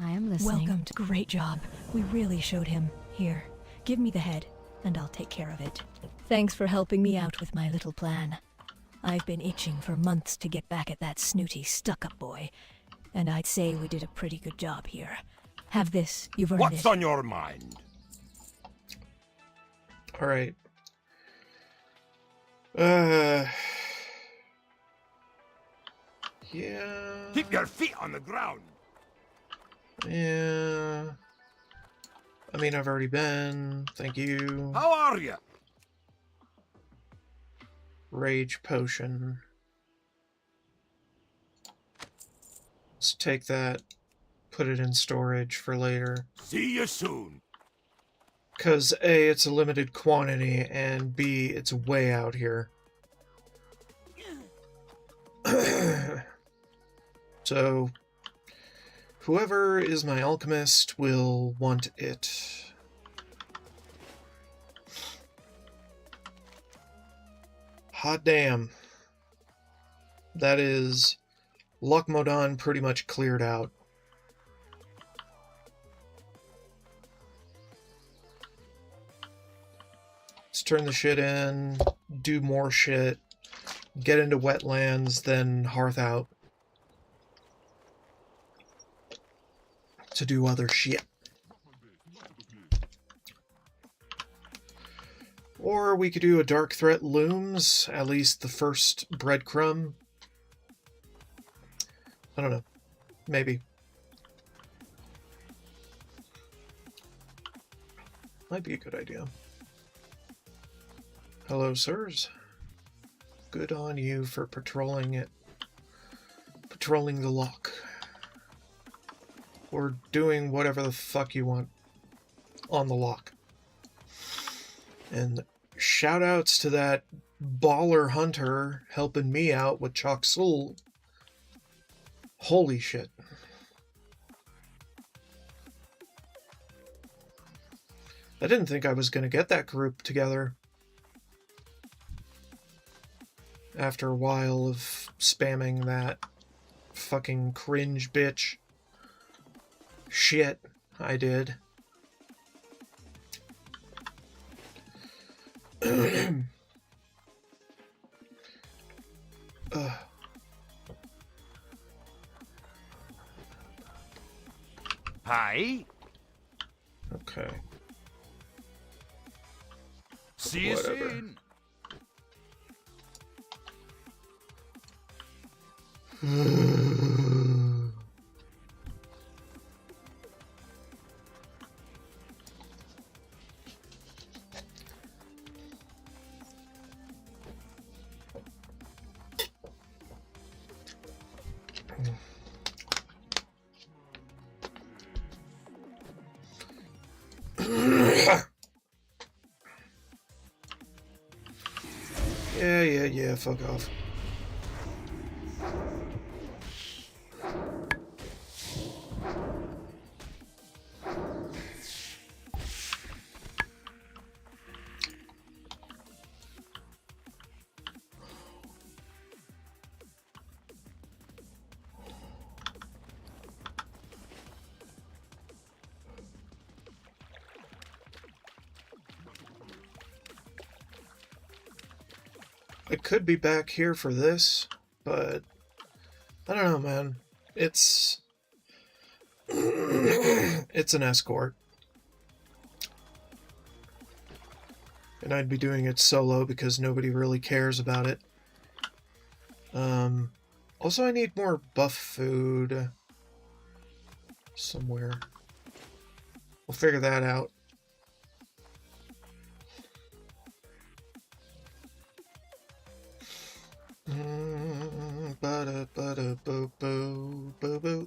[SPEAKER 4] I am listening.
[SPEAKER 8] Welcome. Great job. We really showed him. Here, give me the head, and I'll take care of it. Thanks for helping me out with my little plan. I've been itching for months to get back at that snooty, stuck-up boy, and I'd say we did a pretty good job here. Have this. You've earned
[SPEAKER 5] What's
[SPEAKER 8] it.
[SPEAKER 5] on your mind?
[SPEAKER 1] Alright. Yeah.
[SPEAKER 5] Keep your feet on the ground.
[SPEAKER 1] Yeah. I mean, I've already been. Thank you.
[SPEAKER 5] How are you?
[SPEAKER 1] Rage potion. Let's take that, put it in storage for later.
[SPEAKER 5] See you soon.
[SPEAKER 1] Because A, it's a limited quantity, and B, it's way out here. So, whoever is my alchemist will want it. Hot damn. That is Lochmodon pretty much cleared out. Let's turn the shit in, do more shit, get into wetlands, then hearth out to do other shit. Or we could do a Dark Threat Looms, at least the first breadcrumb. I don't know. Maybe. Might be a good idea. Hello, sirs. Good on you for patrolling it. Patrolling the loch. Or doing whatever the fuck you want on the loch. And shoutouts to that baller hunter helping me out with Chok Sul. Holy shit. I didn't think I was going to get that group together. After a while of spamming that fucking cringe bitch shit I did.
[SPEAKER 5] Hi.
[SPEAKER 1] Okay.
[SPEAKER 5] See you
[SPEAKER 1] Whatever.
[SPEAKER 5] soon.
[SPEAKER 1] Yeah, fuck off. I could be back here for this, but I don't know, man. It's it's an escort. And I'd be doing it solo because nobody really cares about it. Also, I need more buff food somewhere. We'll figure that out. Ba-da-ba-da-bo-bo-bo-bo.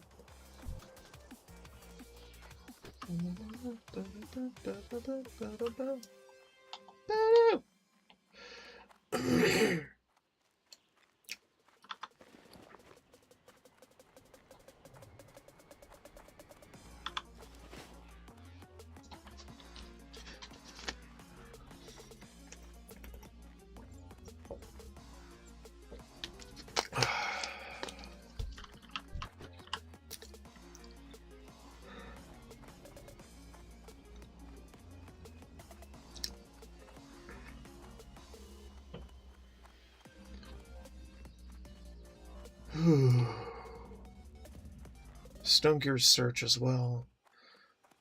[SPEAKER 1] Stone Gear's search as well.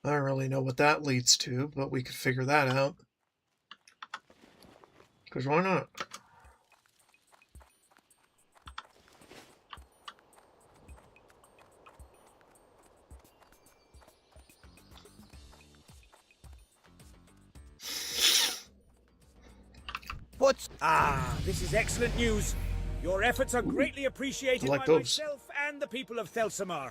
[SPEAKER 1] I don't really know what that leads to, but we could figure that out. Because why not?
[SPEAKER 3] What's... Ah, this is excellent news. Your efforts are greatly appreciated
[SPEAKER 1] I like
[SPEAKER 3] by
[SPEAKER 1] those.
[SPEAKER 3] myself and the people of Thelsamar.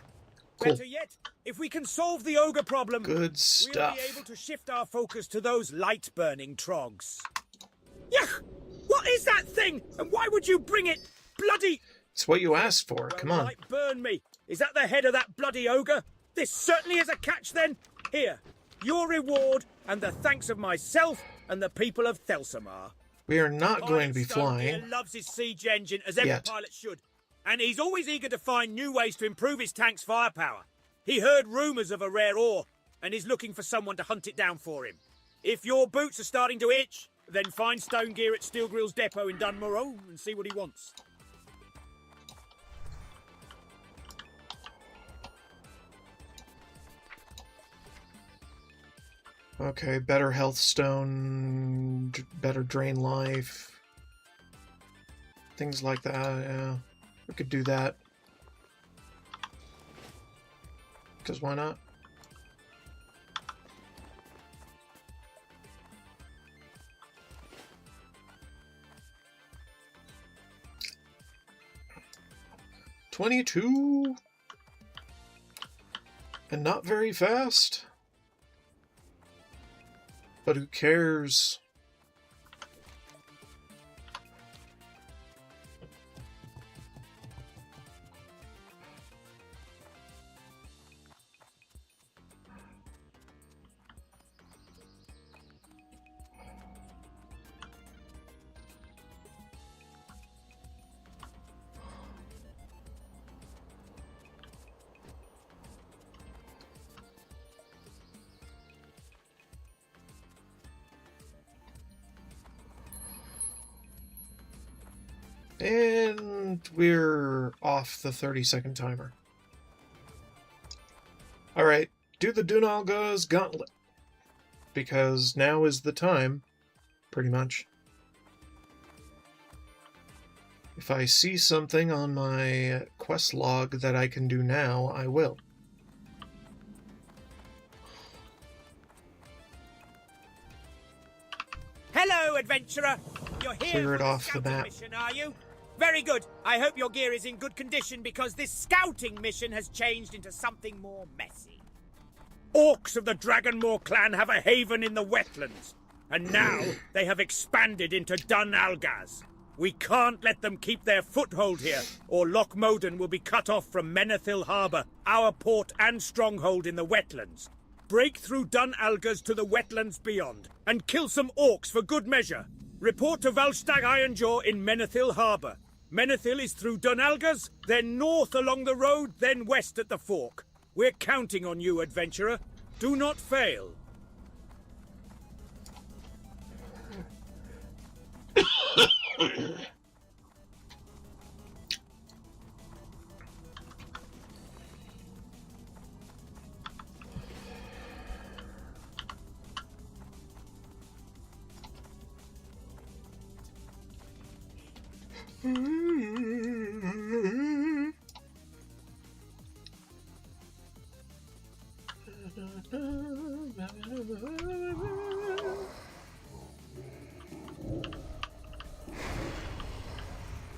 [SPEAKER 1] Cool.
[SPEAKER 3] Better yet, if we can solve the ogre problem,
[SPEAKER 1] Good
[SPEAKER 3] we'll
[SPEAKER 1] stuff.
[SPEAKER 3] be able to shift our focus to those light-burning trogs. Yuck! What is that thing? And why would you bring it? Bloody...
[SPEAKER 1] It's what you asked for.
[SPEAKER 3] Well,
[SPEAKER 1] Come on.
[SPEAKER 3] light burn me. Is that the head of that bloody ogre? This certainly is a catch, then. Here, your reward and the thanks of myself and the people of Thelsamar.
[SPEAKER 1] We are not going to be
[SPEAKER 3] Stone
[SPEAKER 1] flying.
[SPEAKER 3] here loves his siege engine, as every
[SPEAKER 1] Yet.
[SPEAKER 3] pilot should. And he's always eager to find new ways to improve his tank's firepower. He heard rumours of a rare ore, and is looking for someone to hunt it down for him. If your boots are starting to itch, then find Stone Gear at Steel Grill's depot in Dunmorrow and see what he wants.
[SPEAKER 1] Okay, better health stone, better drain life. Things like that, yeah. We could do that. Because why not? $22 and not very fast. But who cares? And we're off the 30-second timer. Alright, do the Dunalga's Gauntlet. Because now is the time, pretty much. If I see something on my quest log that I can do now, I will.
[SPEAKER 3] Hello, adventurer. You're here
[SPEAKER 1] Clear
[SPEAKER 3] for
[SPEAKER 1] it
[SPEAKER 3] the
[SPEAKER 1] off the
[SPEAKER 3] scouting
[SPEAKER 1] map.
[SPEAKER 3] mission, are you? Very good. I hope your gear is in good condition because this scouting mission has changed into something more messy. Orcs of the Dragonmoor clan have a haven in the wetlands, and now they have expanded into Dun Algaz. We can't let them keep their foothold here, or Loch Moden will be cut off from Menethil Harbour, our port and stronghold in the wetlands. Break through Dun Algaz to the wetlands beyond, and kill some orcs for good measure. Report to Valstag Ironjaw in Menethil Harbour. Menethil is through Dun Algaz, then north along the road, then west at the fork. We're counting on you, adventurer. Do not fail.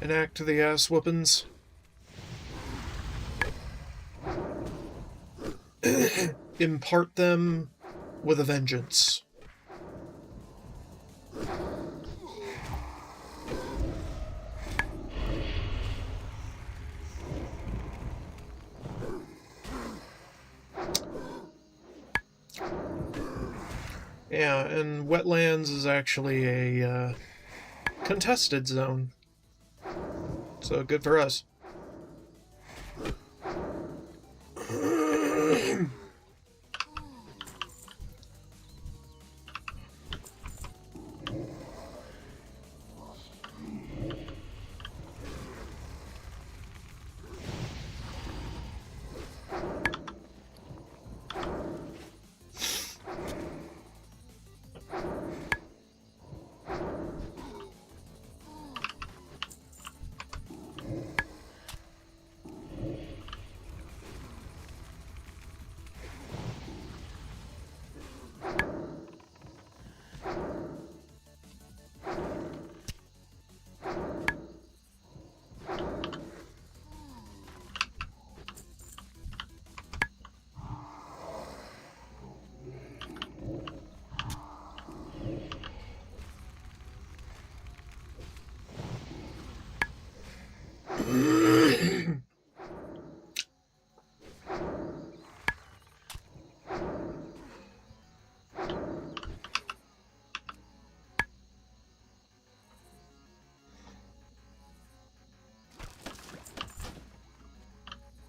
[SPEAKER 1] Enact the ass whoopings. Impart them with a vengeance. Yeah, and wetlands is actually a contested zone. So good for us.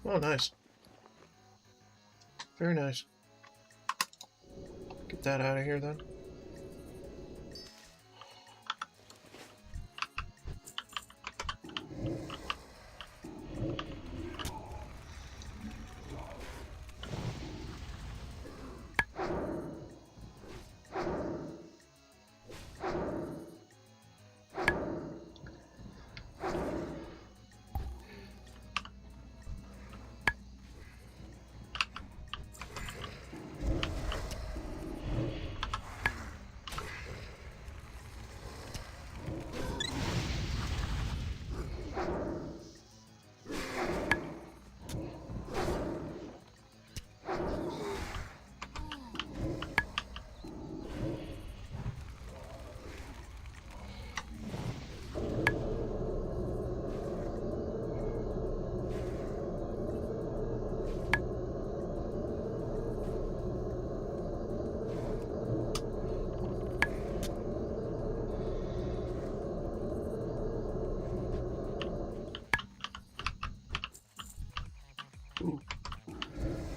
[SPEAKER 1] Oh, nice. Very nice. Get that out of here, then.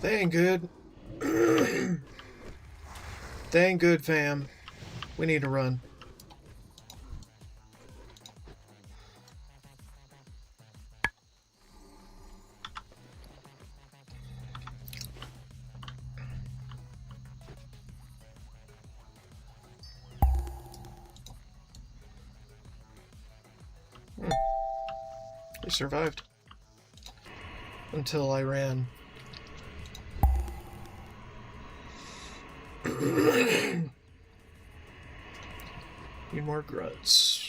[SPEAKER 1] They ain't good. They ain't good, fam. We need to run. They survived. Until I ran. Need more gruts.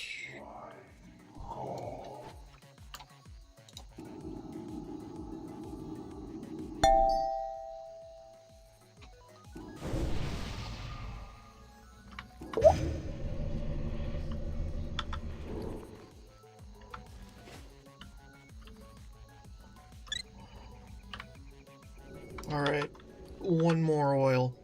[SPEAKER 1] Alright, one more oil.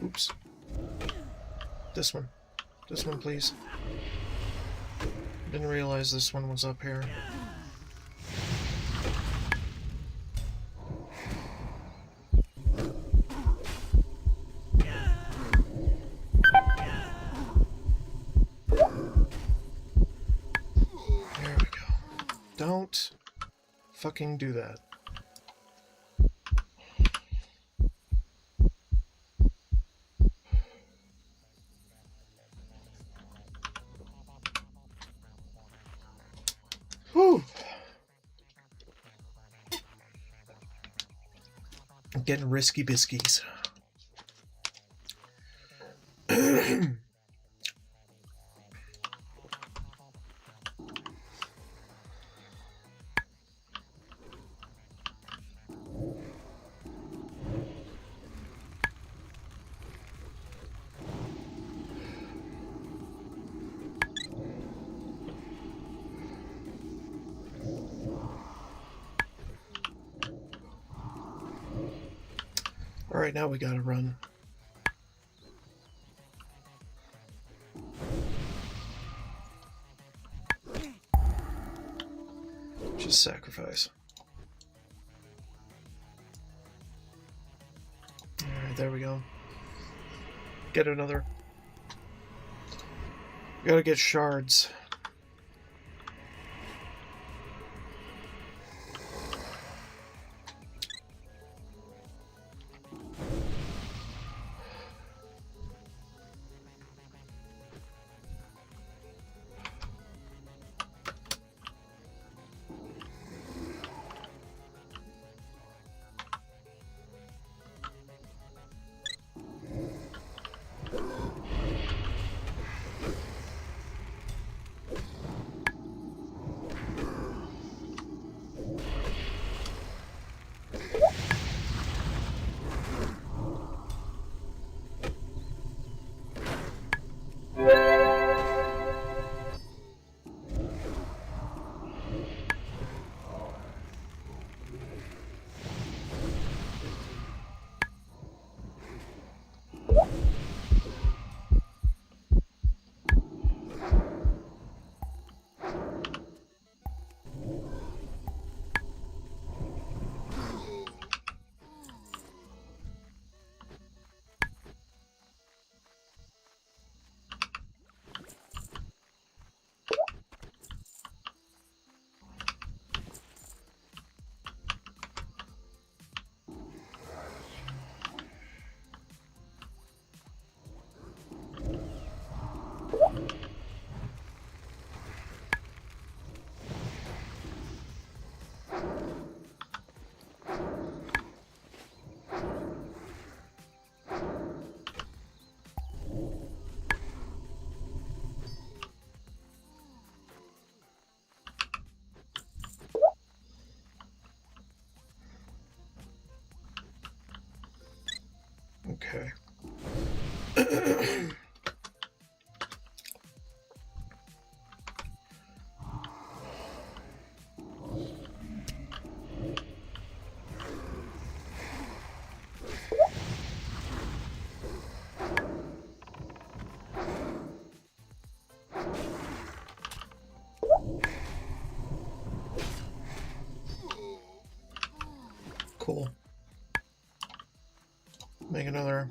[SPEAKER 1] Oops. This one. This one, please. Didn't realize this one was up here. There we go. Don't fucking do that. Whew. I'm getting risky biskies. Alright, now we gotta run. Just sacrifice. Alright, there we go. Get another. Gotta get shards. Okay. Cool. Make another.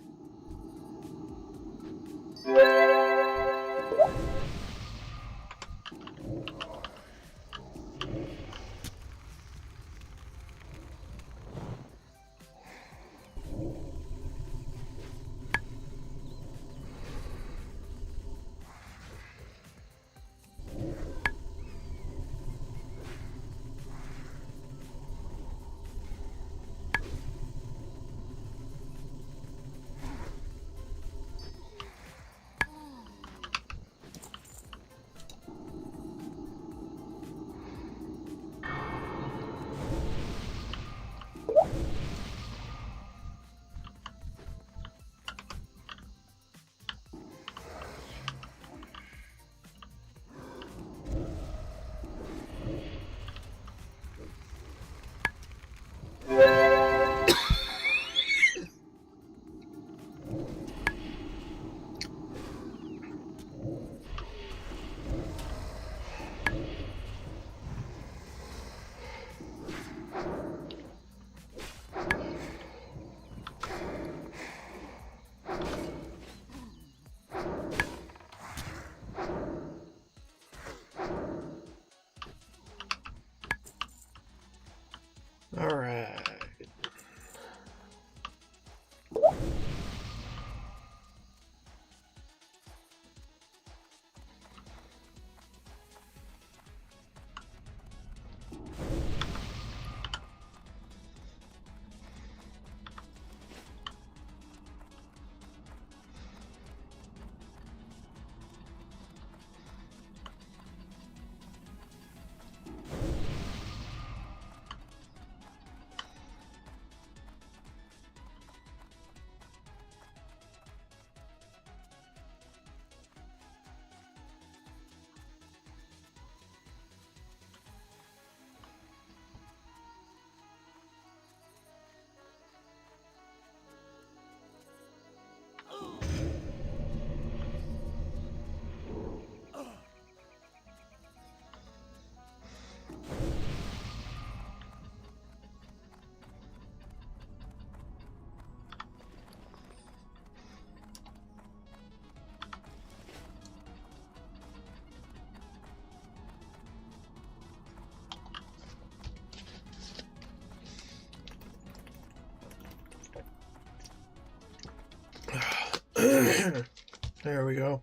[SPEAKER 1] There we go.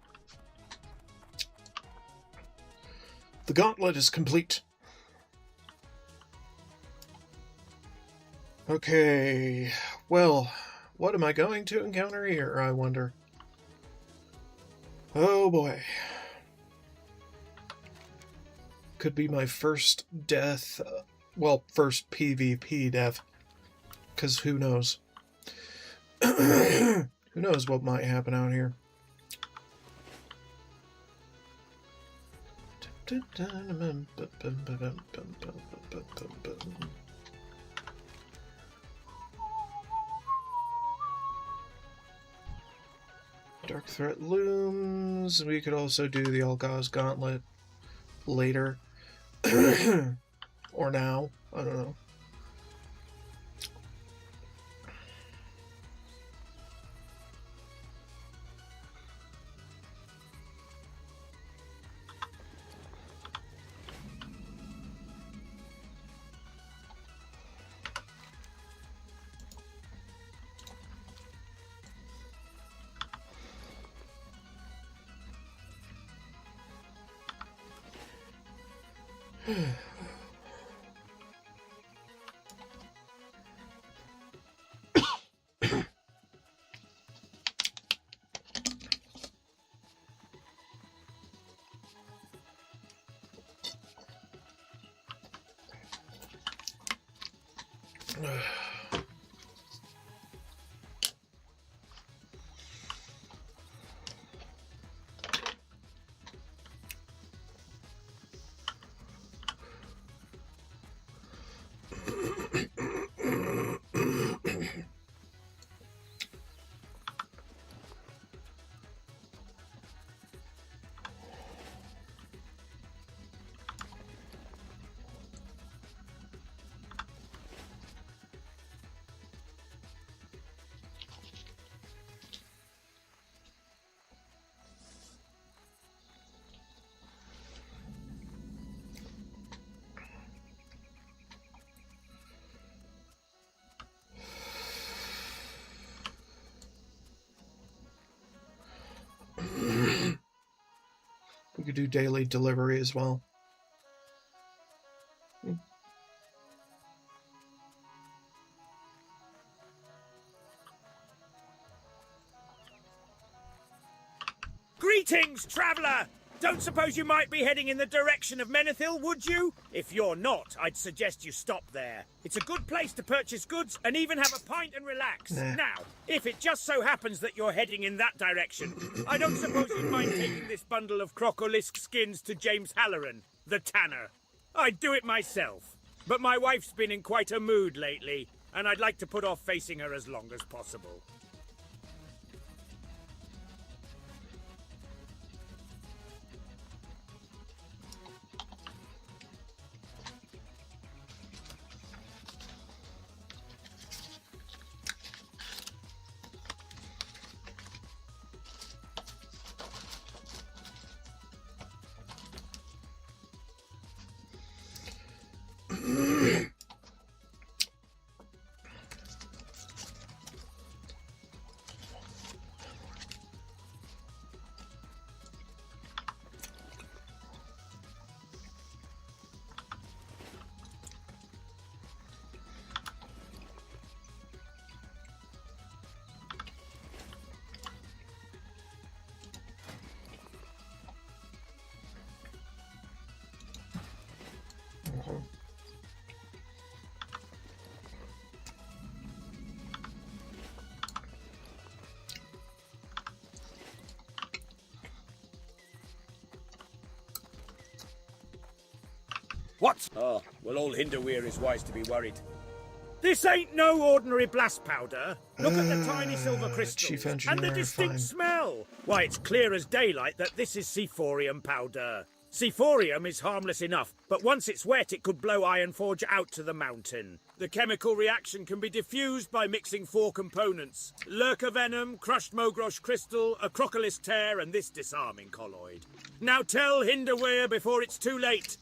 [SPEAKER 1] The gauntlet is complete. Okay, well, what am I going to encounter here, I wonder? Oh boy. Could be my first death, well, first PvP death, because who knows? Who knows what might happen out here? Dark threat looms. We could also do the Algaz Gauntlet later. Or now. I don't know. We could do daily delivery as well.
[SPEAKER 3] Greetings, traveller! Don't suppose you might be heading in the direction of Menethil, would you? If you're not, I'd suggest you stop there. It's a good place to purchase goods and even have a pint and relax.
[SPEAKER 1] Nah.
[SPEAKER 3] Now, if it just so happens that you're heading in that direction, I don't suppose you'd mind taking this bundle of crocolisk skins to James Halloran, the tanner. I'd do it myself. But my wife's been in quite a mood lately, and I'd like to put off facing her as long as possible.
[SPEAKER 5] What?
[SPEAKER 3] Oh, well, old Hinderweir is wise to be worried. This ain't no ordinary blast powder. Look at the tiny silver
[SPEAKER 1] Chief
[SPEAKER 3] crystals and the
[SPEAKER 1] Engineer,
[SPEAKER 3] distinct
[SPEAKER 1] fine.
[SPEAKER 3] smell. Why, it's clear as daylight that this is Seaphorium powder. Seaphorium is harmless enough, but once it's wet, it could blow Ironforge out to the mountain. The chemical reaction can be diffused by mixing 4 components: lurker venom, crushed mogrosh crystal, a crocolisk tear, and this disarming colloid. Now tell Hinderweir before it's too late.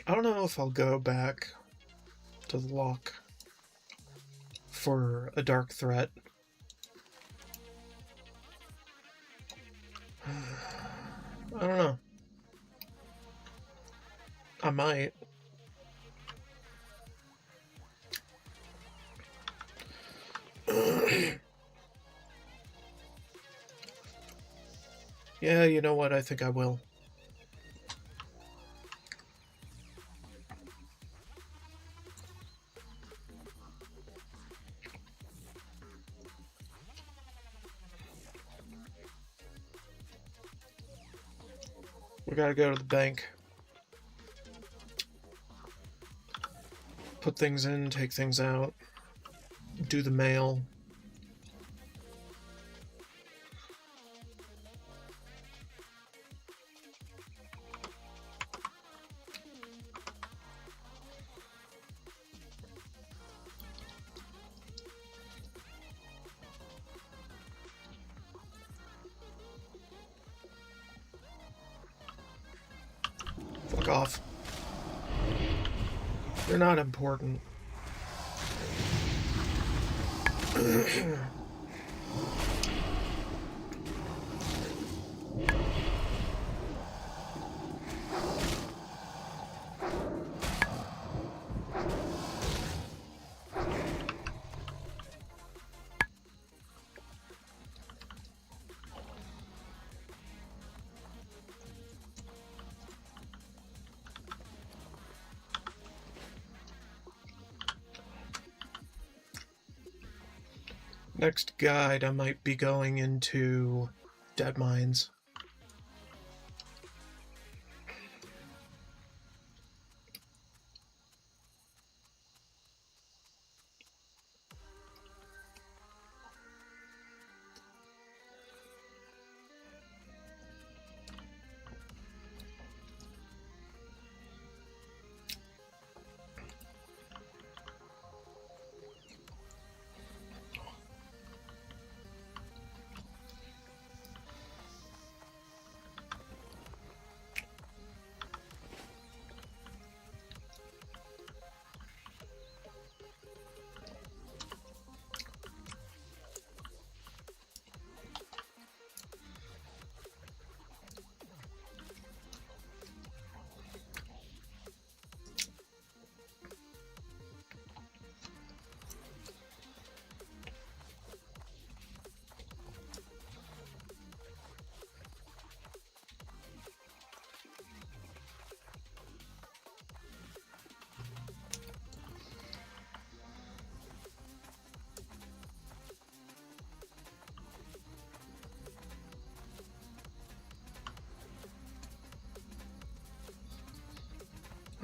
[SPEAKER 1] I don't know if I'll go back to the loch for a dark threat. I don't know. I might. Yeah, you know what? I think I will. We gotta go to the bank. Put things in, take things out, do the mail. Fuck off. They're not important. Next guide, I might be going into Dead Mines.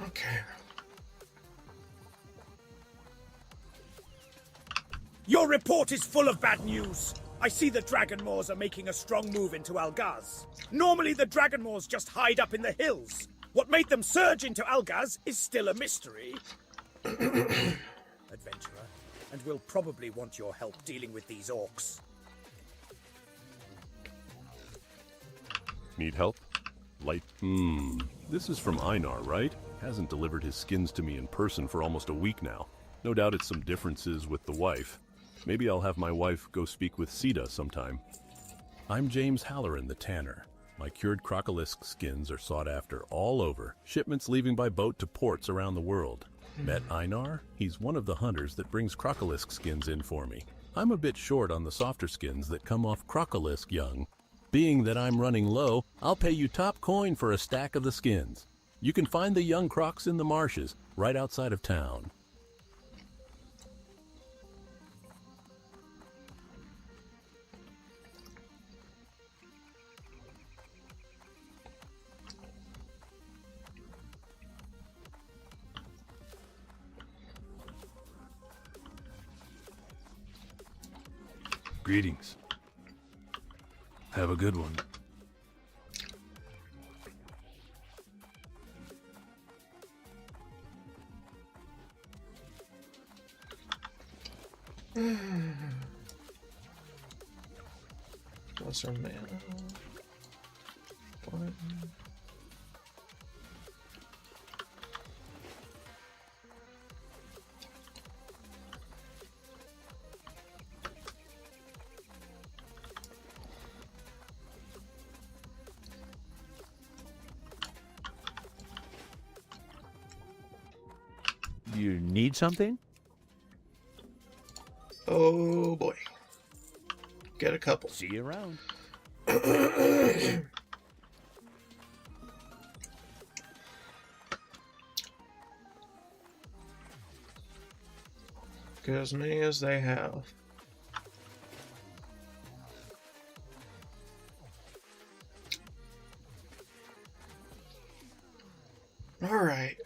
[SPEAKER 1] Okay.
[SPEAKER 3] Your report is full of bad news. I see the Dragonmoors are making a strong move into Algaz. Normally the Dragonmoors just hide up in the hills. What made them surge into Algaz is still a mystery. Adventurer, and we'll probably want your help dealing with these orcs.
[SPEAKER 7] Need help? This is from Einar, right? Hasn't delivered his skins to me in person for almost a week now. No doubt it's some differences with the wife. Maybe I'll have my wife go speak with Sita sometime. I'm James Halloran, the tanner. My cured crocolisk skins are sought after all over, shipments leaving by boat to ports around the world. Met Einar? He's one of the hunters that brings crocolisk skins in for me. I'm a bit short on the softer skins that come off crocolisk young. Being that I'm running low, I'll pay you top coin for a stack of the skins. You can find the young crocs in the marshes, right outside of town.
[SPEAKER 2] Greetings. Have a good one.
[SPEAKER 1] What's our mana? What?
[SPEAKER 9] You need something?
[SPEAKER 1] Oh boy. Get a couple.
[SPEAKER 9] See you around.
[SPEAKER 1] Get as many as they have. Alright.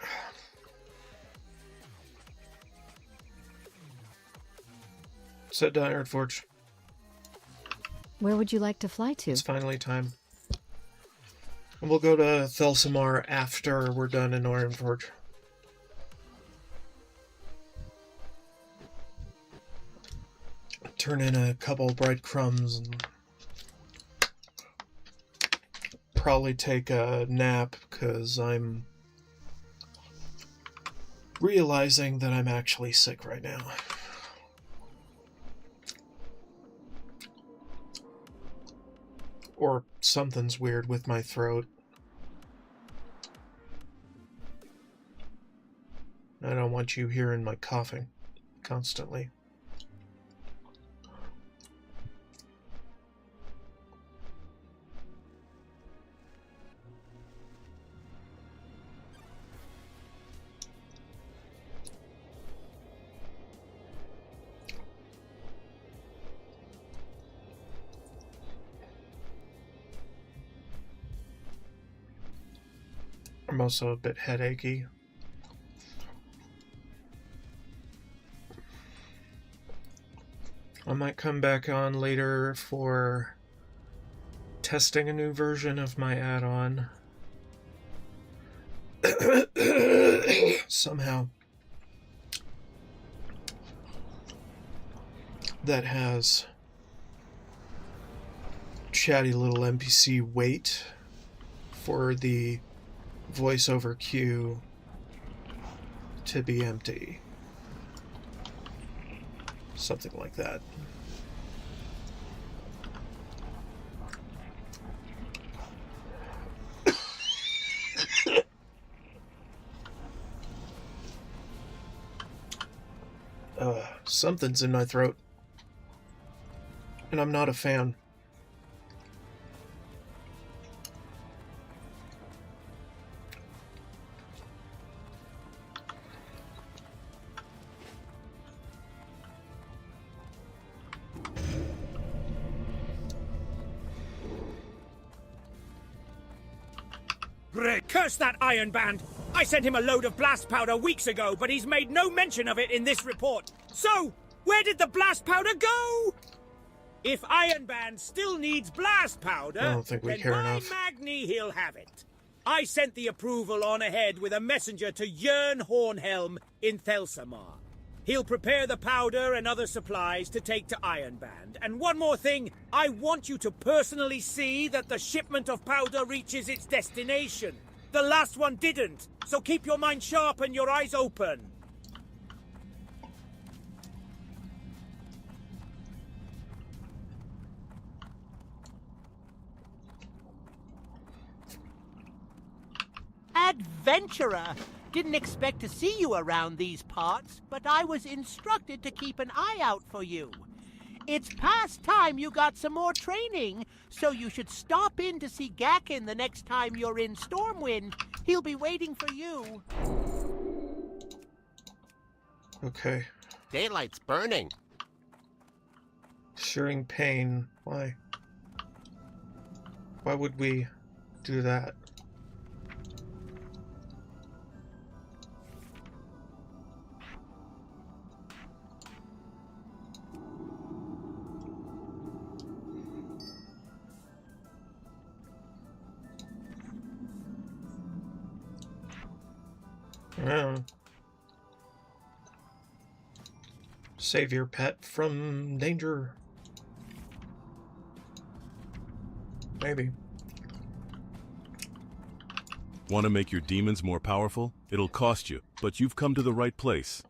[SPEAKER 1] Set to Iron Forge.
[SPEAKER 4] Where would you like to fly to?
[SPEAKER 1] It's finally time. And we'll go to Thelsamar after we're done in Iron Forge. Turn in a couple breadcrumbs and probably take a nap because I'm realizing that I'm actually sick right now. Or something's weird with my throat. I don't want you hearing my coughing constantly. I'm also a bit headachy. I might come back on later for testing a new version of my add-on. Somehow. That has chatty little NPC wait for the voiceover queue to be empty. Something like that. Something's in my throat. And I'm not a fan.
[SPEAKER 3] Great. Curse that Iron Band! I sent him a load of blast powder weeks ago, but he's made no mention of it in this report. So, where did the blast powder go? If Iron Band still needs blast powder,
[SPEAKER 1] I don't think we
[SPEAKER 3] then
[SPEAKER 1] care
[SPEAKER 3] by
[SPEAKER 1] enough.
[SPEAKER 3] Magni he'll have it. I sent the approval on ahead with a messenger to Jörn Hornhelm in Thelsamar. He'll prepare the powder and other supplies to take to Iron Band. And one more thing, I want you to personally see that the shipment of powder reaches its destination. The last one didn't, so keep your mind sharp and your eyes open.
[SPEAKER 6] Adventurer! Didn't expect to see you around these parts, but I was instructed to keep an eye out for you. It's past time you got some more training, so you should stop in to see Gakin the next time you're in Stormwind. He'll be waiting for you.
[SPEAKER 1] Okay.
[SPEAKER 5] Daylight's burning.
[SPEAKER 1] Sharing pain. Why? Why would we do that? Save your pet from danger. Maybe.
[SPEAKER 7] Want to make your demons more powerful? It'll cost you, but you've come to the right place.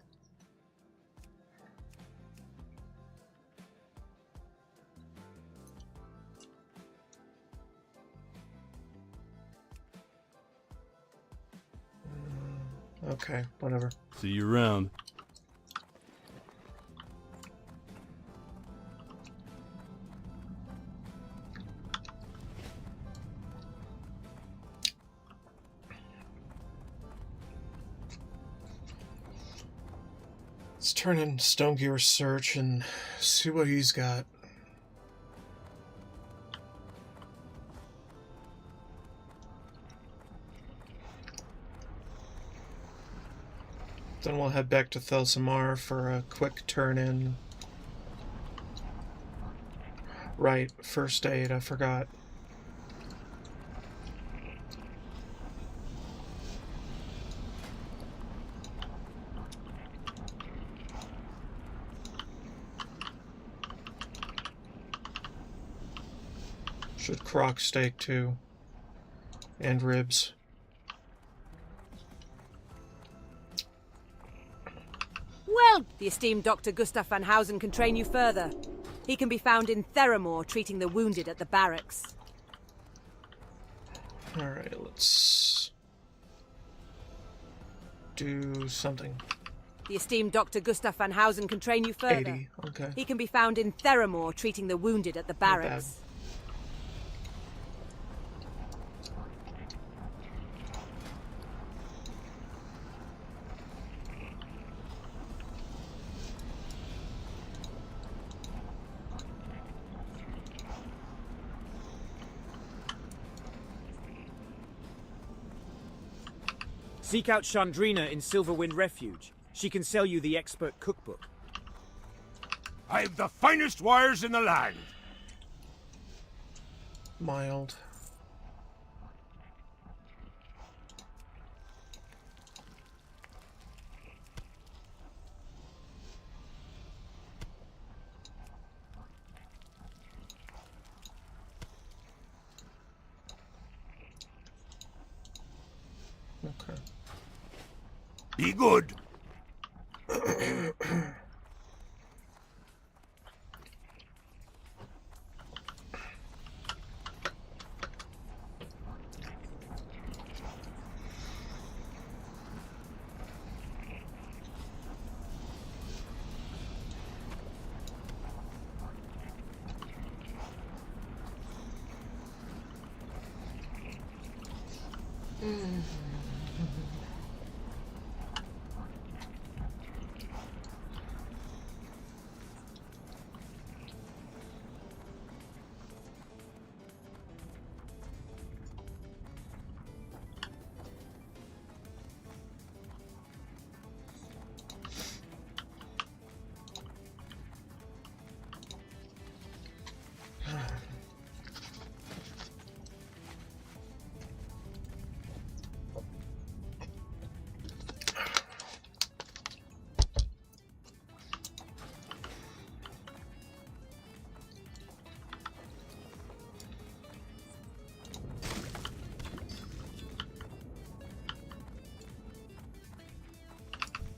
[SPEAKER 1] Okay, whatever.
[SPEAKER 2] See you around.
[SPEAKER 1] Let's turn in Stone Gear Search and see what he's got. Then we'll head back to Thelsamar for a quick turn-in. Right, first aid, I forgot. Should croc steak too. And ribs.
[SPEAKER 9] Well, the esteemed Dr. Gustav van Housen can train you further. He can be found in Theramore treating the wounded at the barracks.
[SPEAKER 1] Alright, let's do something.
[SPEAKER 9] The esteemed Dr. Gustav van Housen can train you further.
[SPEAKER 1] 80, okay.
[SPEAKER 9] He can be found in Theramore treating the wounded at the barracks.
[SPEAKER 3] Seek out Chandrina in Silverwind Refuge. She can sell you the expert cookbook.
[SPEAKER 10] I've the finest wires in the land.
[SPEAKER 1] Mild. Okay.
[SPEAKER 10] Be good.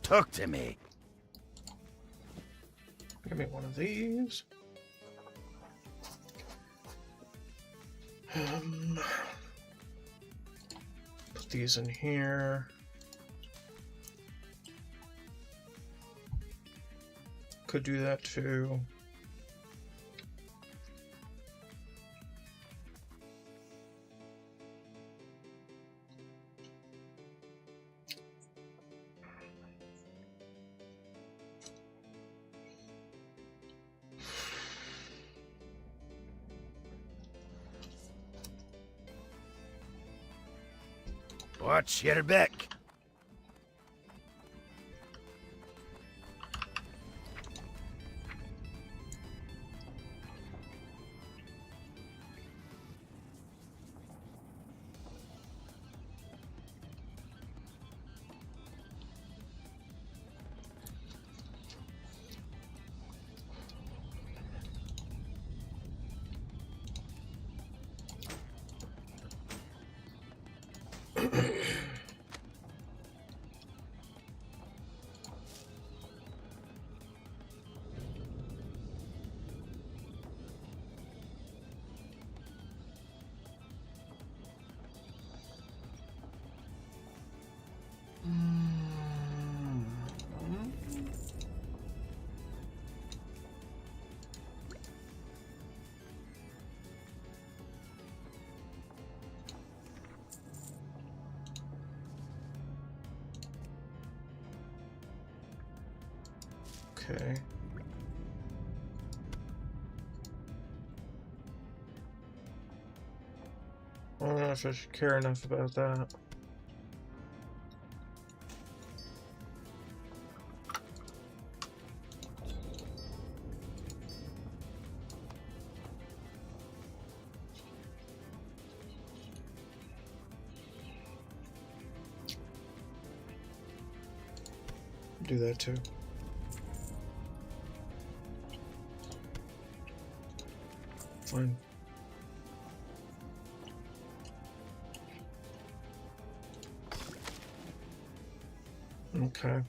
[SPEAKER 10] Talk to me.
[SPEAKER 1] Give me one of these. Put these in here. Could do that too.
[SPEAKER 10] Watch your back.
[SPEAKER 1] Okay. I don't know if I should care enough about that. Do that too. Fine. Okay.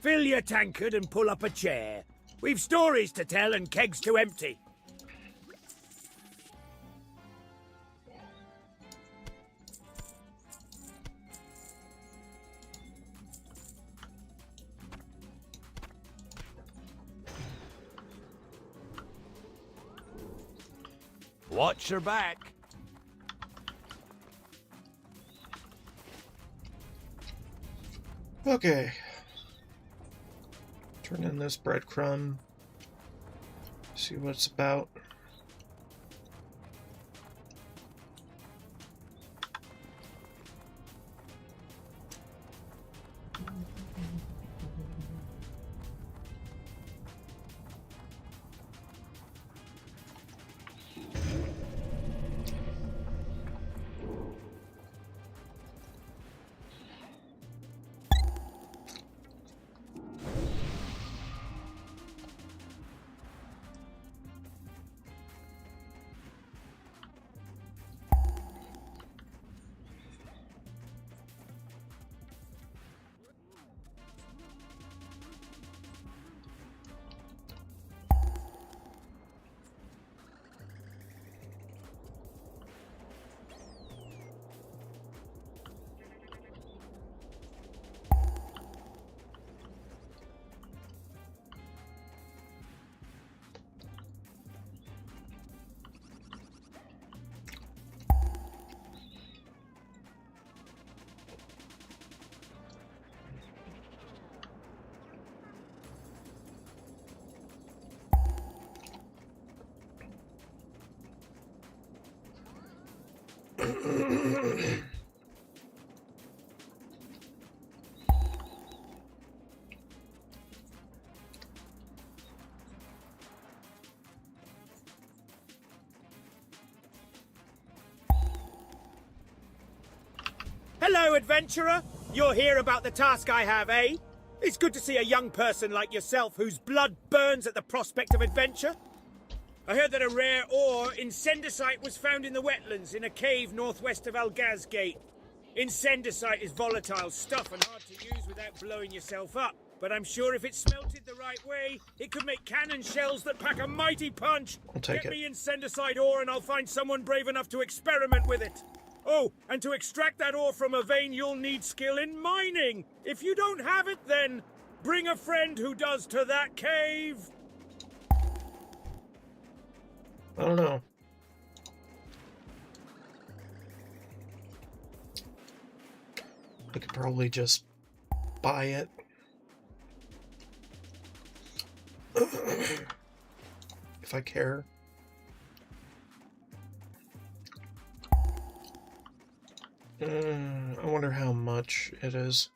[SPEAKER 3] Fill your tankard and pull up a chair. We've stories to tell and kegs to empty.
[SPEAKER 10] Watch your back.
[SPEAKER 1] Okay. Turn in this breadcrumb. See what it's about.
[SPEAKER 3] Hello, adventurer! You're here about the task I have, eh? It's good to see a young person like yourself whose blood burns at the prospect of adventure. I heard that a rare ore, incendicite, was found in the wetlands in a cave northwest of Algaz Gate. Incendicite is volatile stuff and hard to use without blowing yourself up. But I'm sure if it's smelted the right way, it could make cannon shells that pack a mighty punch.
[SPEAKER 1] I'll take
[SPEAKER 3] Get
[SPEAKER 1] it.
[SPEAKER 3] me incendicite ore and I'll find someone brave enough to experiment with it. Oh, and to extract that ore from a vein, you'll need skill in mining. If you don't have it, then bring a friend who does to that cave.
[SPEAKER 1] I don't know. I could probably just buy it. If I care. I wonder how much it is.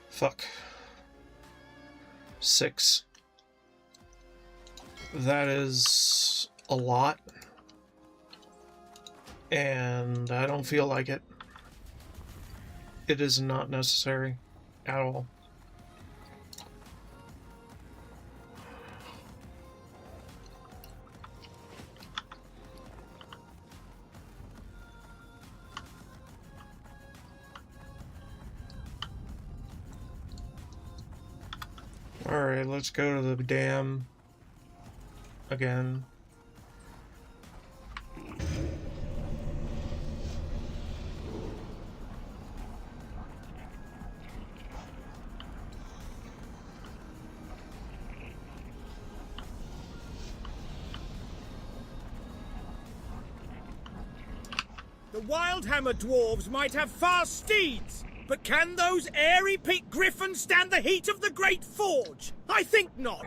[SPEAKER 1] Fuck. 6. That is a lot. And I don't feel like it. It is not necessary at all. Alright, let's go to the dam again.
[SPEAKER 3] The Wildhammer dwarves might have fast steeds, but can those airy peaked griffins stand the heat of the Great Forge? I think not.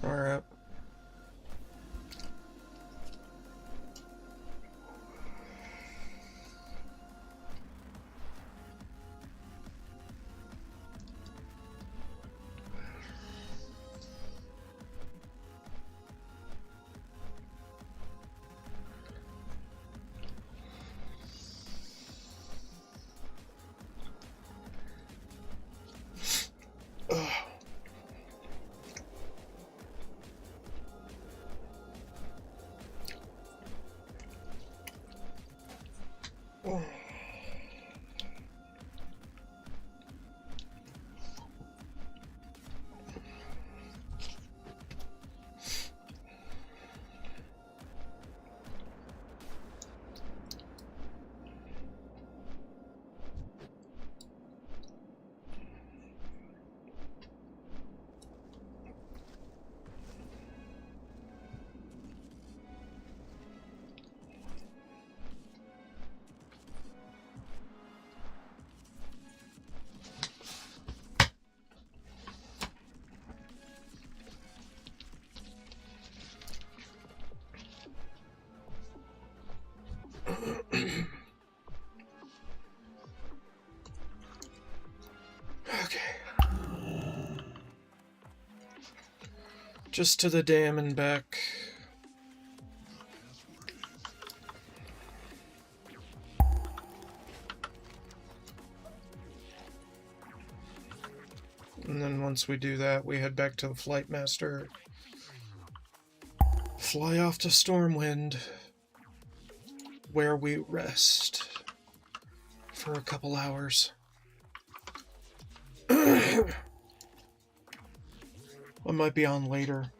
[SPEAKER 1] Alright. Just to the dam and back. And then once we do that, we head back to the Flight Master. Fly off to Stormwind, where we rest for a couple hours. I might be on later.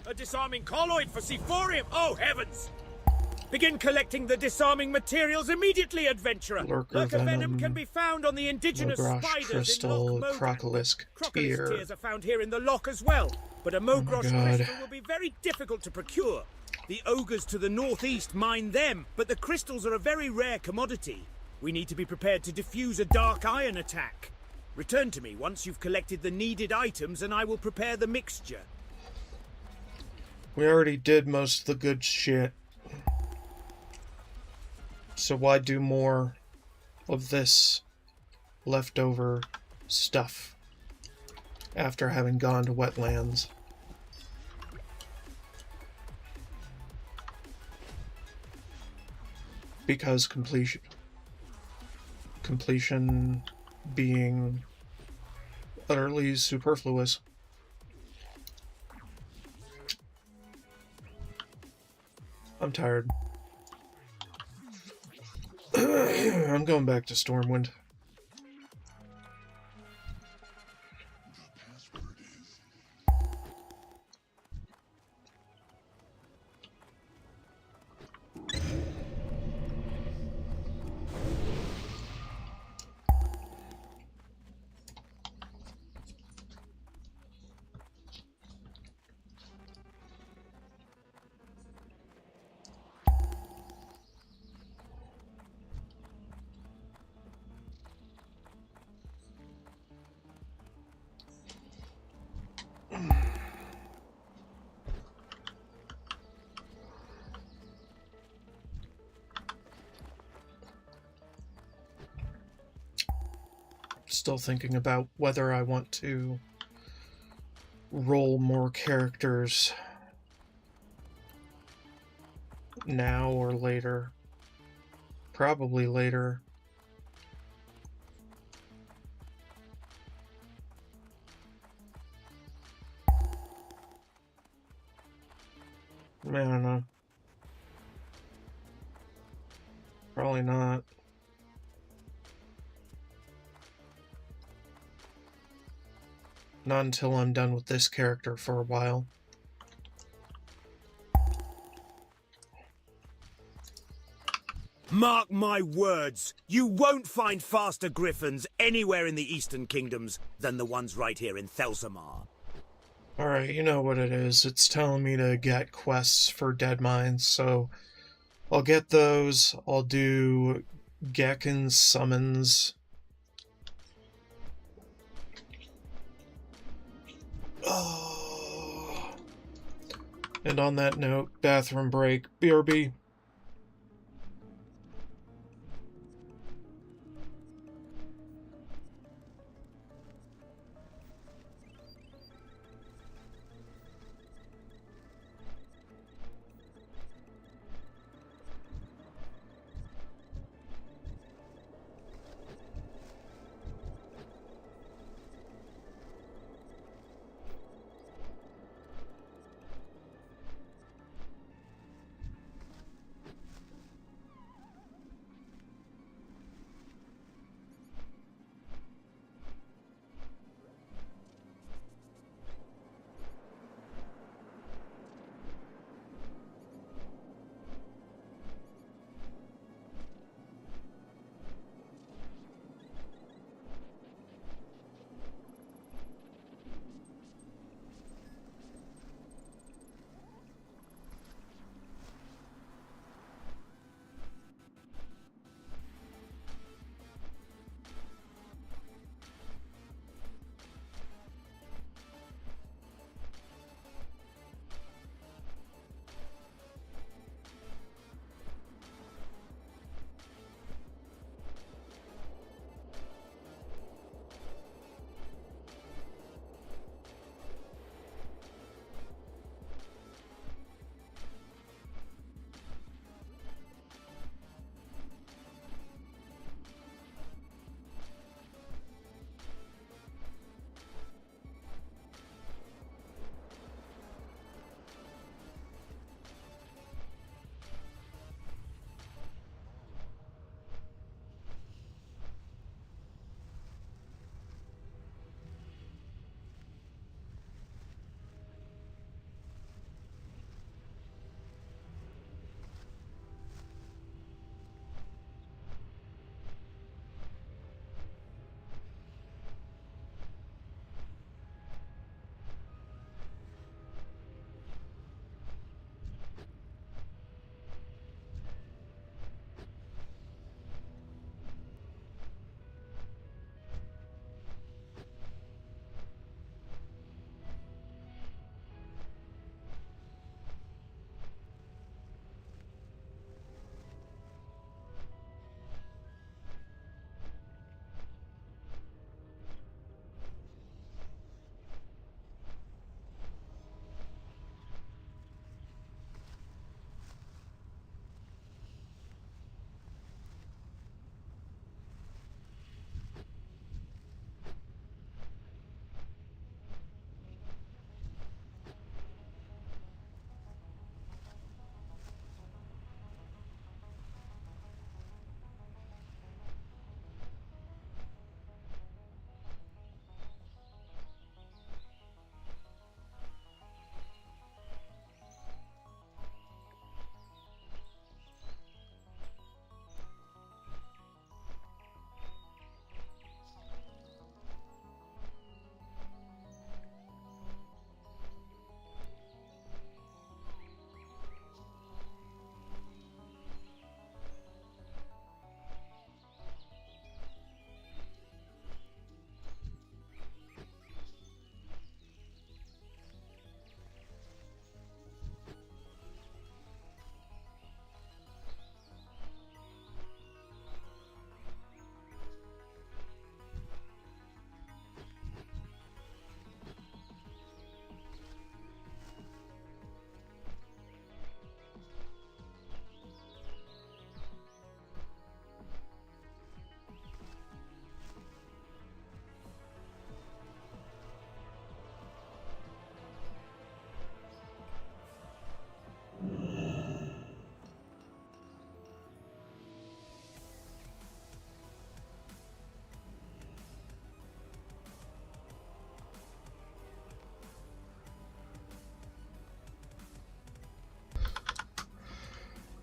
[SPEAKER 3] A disarming colloid for Sephorium! Oh, heavens! Begin collecting the disarming materials immediately, adventurer!
[SPEAKER 1] Lurker
[SPEAKER 3] Venom can be found on the indigenous
[SPEAKER 1] Mogrosh
[SPEAKER 3] spiders
[SPEAKER 1] crystal,
[SPEAKER 3] in Loch Mogan.
[SPEAKER 1] Crocolisk tear.
[SPEAKER 3] Tears are found here in the loch as well, but a Mogrosh
[SPEAKER 1] God.
[SPEAKER 3] crystal will be very difficult to procure. The ogres to the northeast mine them, but the crystals are a very rare commodity. We need to be prepared to defuse a dark iron attack. Return to me once you've collected the needed items and I will prepare the mixture.
[SPEAKER 1] We already did most of the good shit. So why do more of this leftover stuff after having gone to wetlands? Because completion being utterly superfluous. I'm tired. I'm going back to Stormwind. Still thinking about whether I want to roll more characters now or later. Probably later. I don't know. Probably not. Not until I'm done with this character for a while.
[SPEAKER 3] Mark my words, you won't find faster griffins anywhere in the Eastern Kingdoms than the ones right here in Thelsamar.
[SPEAKER 1] Alright, you know what it is. It's telling me to get quests for dead mines, so I'll get those. I'll do Gekken's summons. Oh. And on that note, bathroom break. BRB.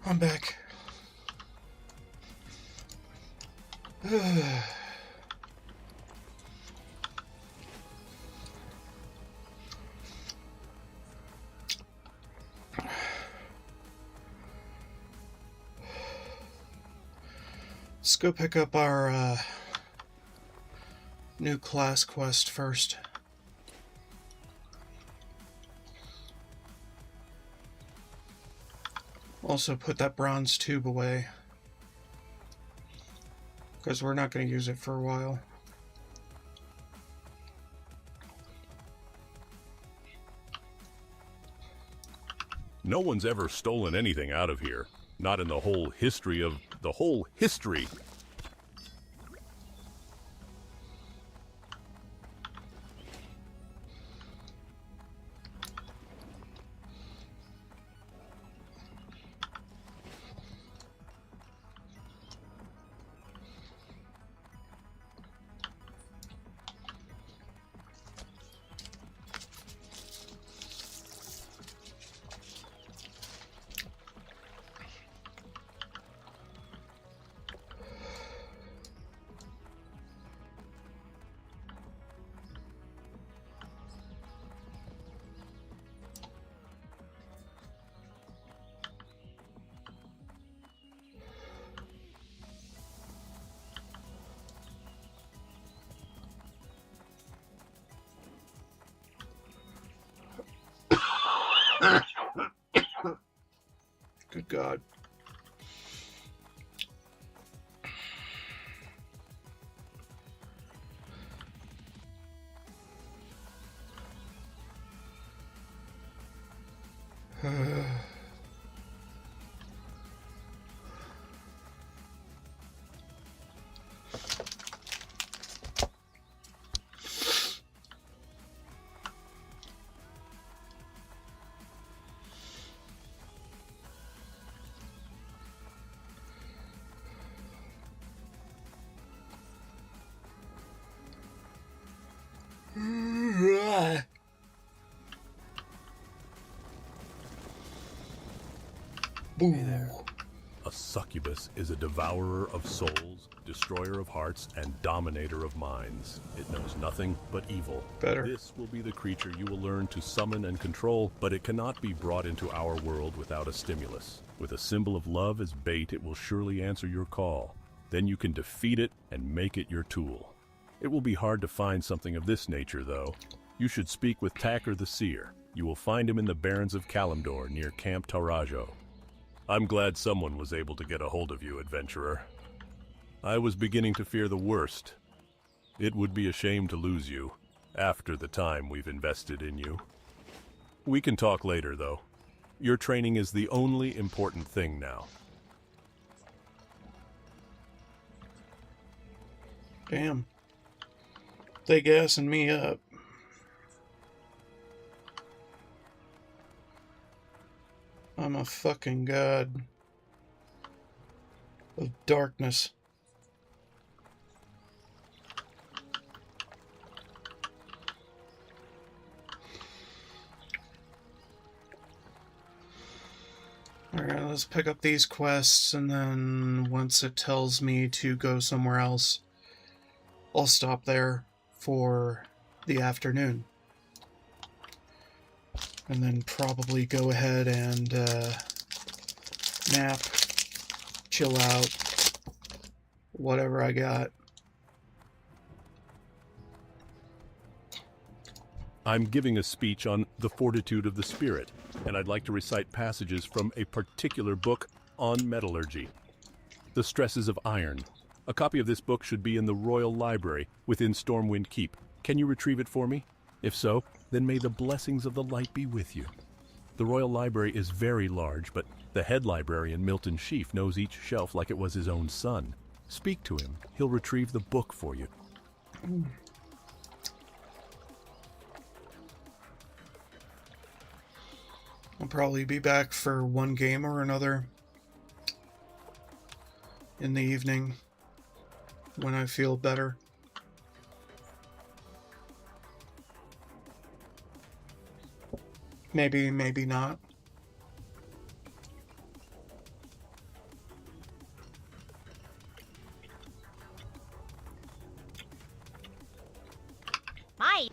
[SPEAKER 1] I'm back. Let's go pick up our new class quest first. Also put that bronze tube away, because we're not going to use it for a while.
[SPEAKER 7] No one's ever stolen anything out of here. Not in the whole history of the whole history.
[SPEAKER 1] Good God.
[SPEAKER 7] A succubus is a devourer of souls, destroyer of hearts, and dominator of minds. It knows nothing but evil.
[SPEAKER 1] Better.
[SPEAKER 7] This will be the creature you will learn to summon and control, but it cannot be brought into our world without a stimulus. With a symbol of love as bait, it will surely answer your call. Then you can defeat it and make it your tool. It will be hard to find something of this nature, though. You should speak with Tacker the Seer. You will find him in the Barrens of Kalimdor near Camp Tarajo. I'm glad someone was able to get a hold of you, adventurer. I was beginning to fear the worst. It would be a shame to lose you, after the time we've invested in you. We can talk later, though. Your training is the only important thing now.
[SPEAKER 1] Damn. They gassing me up. I'm a fucking god of darkness. Alright, let's pick up these quests, and then once it tells me to go somewhere else, I'll stop there for the afternoon. And then probably go ahead and nap, chill out, whatever I got.
[SPEAKER 7] I'm giving a speech on the fortitude of the spirit, and I'd like to recite passages from a particular book on metallurgy. The Stresses of Iron. A copy of this book should be in the Royal Library within Stormwind Keep. Can you retrieve it for me? If so, then may the blessings of the light be with you. The Royal Library is very large, but the head librarian, Milton Sheaf, knows each shelf like it was his own son. Speak to him. He'll retrieve the book for you.
[SPEAKER 1] I'll probably be back for one game or another in the evening when I feel better. Maybe, maybe not.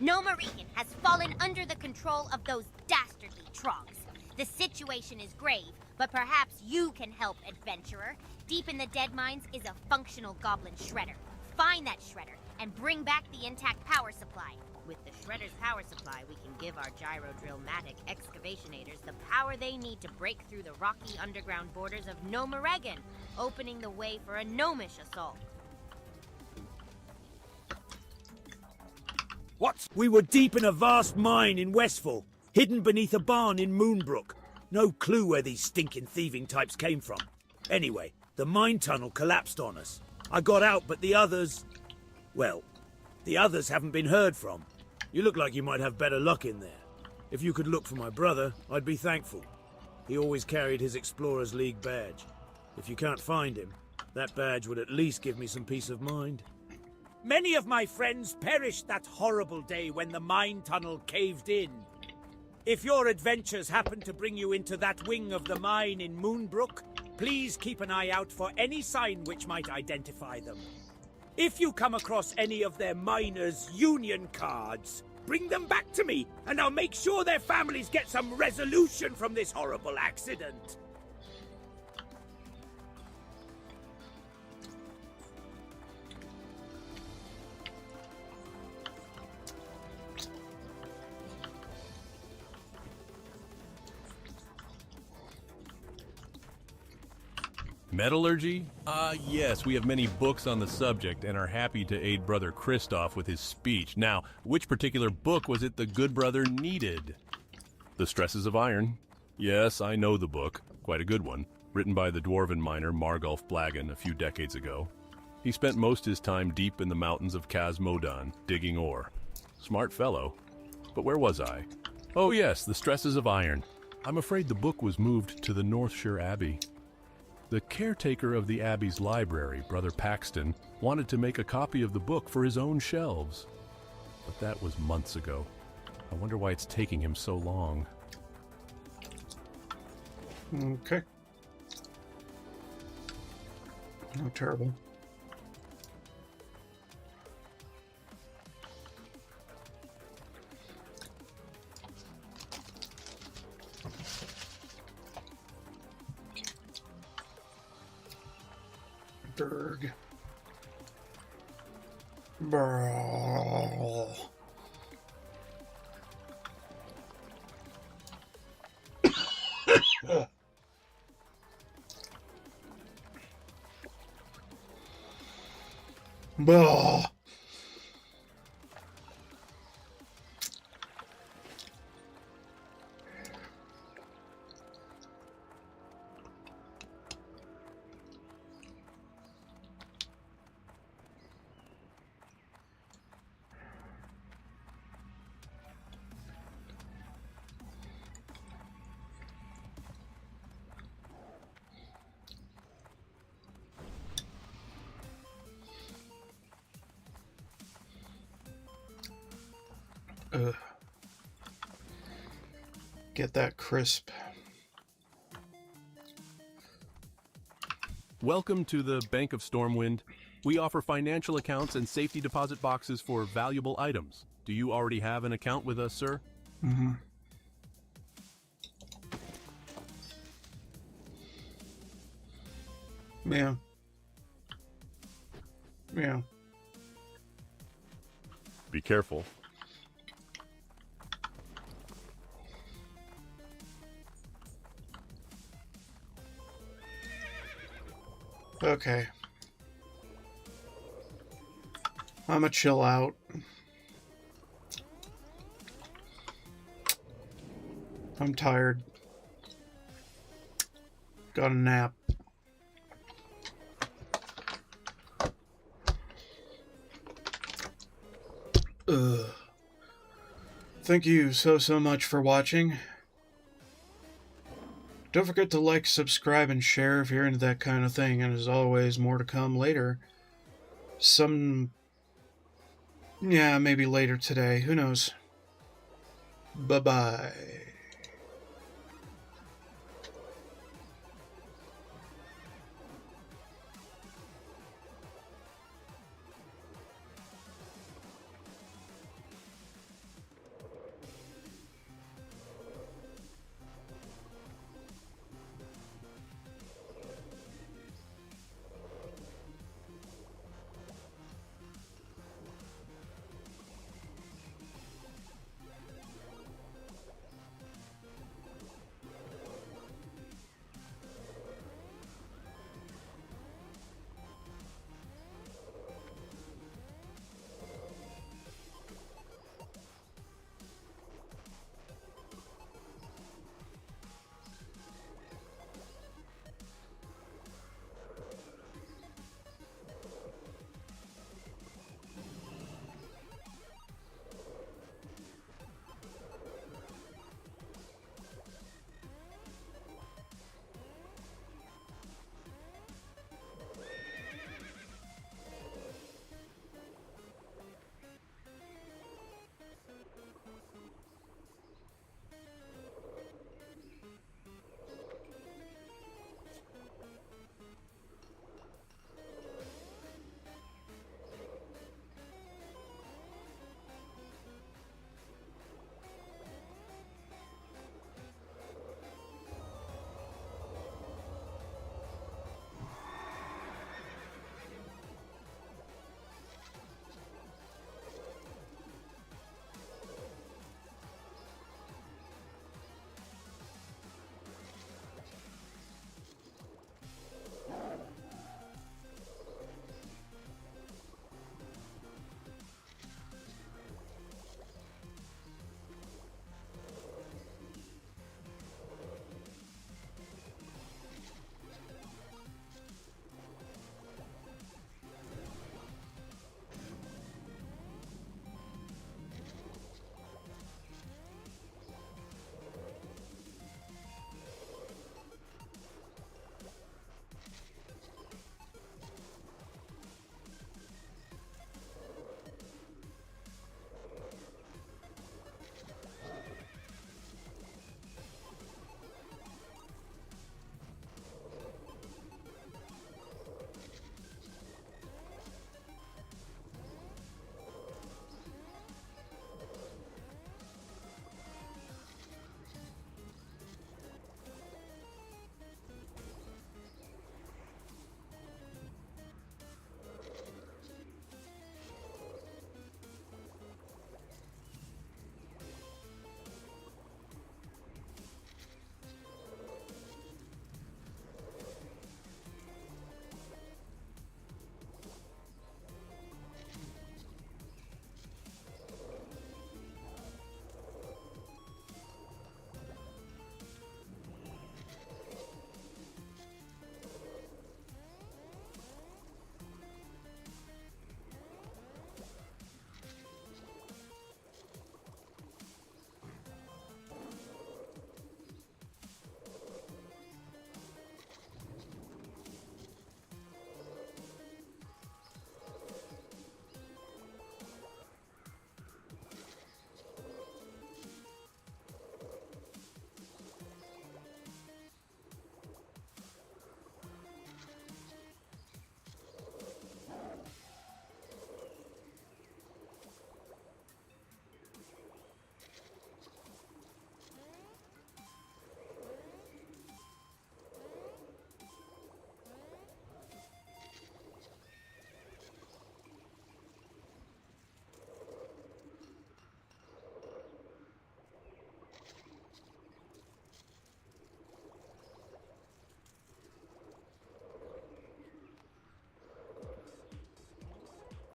[SPEAKER 11] Noma Regan has fallen under the control of those dastardly trogs. The situation is grave, but perhaps you can help, adventurer. Deep in the Dead Mines is a functional goblin shredder. Find that shredder and bring back the intact power supply. With the shredder's power supply, we can give our gyro-drill-matic excavationators the power they need to break through the rocky underground borders of Noma Regan, opening the way for a gnomish assault.
[SPEAKER 3] What? We were deep in a vast mine in Westfall, hidden beneath a barn in Moonbrook. No clue where these stinking thieving types came from. Anyway, the mine tunnel collapsed on us. I got out, but the others... well, the others haven't been heard from. You look like you might have better luck in there. If you could look for my brother, I'd be thankful. He always carried his Explorers League badge. If you can't find him, that badge would at least give me some peace of mind. Many of my friends perished that horrible day when the mine tunnel caved in. If your adventures happen to bring you into that wing of the mine in Moonbrook, please keep an eye out for any sign which might identify them. If you come across any of their miners' union cards, bring them back to me, and I'll make sure their families get some resolution from this horrible accident.
[SPEAKER 7] Metallurgy? Yes, we have many books on the subject and are happy to aid Brother Christoph with his speech. Now, which particular book was it the good brother needed? The Stresses of Iron? Yes, I know the book. Quite a good one. Written by the dwarven miner Margulf Blagan a few decades ago. He spent most his time deep in the mountains of Casmodan, digging ore. Smart fellow. But where was I? Oh yes, The Stresses of Iron. I'm afraid the book was moved to the Northshire Abbey. The caretaker of the Abbey's library, Brother Paxton, wanted to make a copy of the book for his own shelves. But that was months ago. I wonder why it's taking him so long.
[SPEAKER 1] Okay. Not terrible. Berg. Brrrr. Bah. Get that crisp.
[SPEAKER 7] Welcome to the Bank of Stormwind. We offer financial accounts and safety deposit boxes for valuable items. Do you already have an account with us, sir?
[SPEAKER 1] Mm-hmm. Yeah. Yeah.
[SPEAKER 7] Be careful.
[SPEAKER 1] Okay. I'ma chill out. I'm tired. Got a nap. Ugh. Thank you so much for watching. Don't forget to like, subscribe, and share if you're into that kind of thing. And as always, more to come later. Yeah, maybe later today. Who knows? Bye-bye.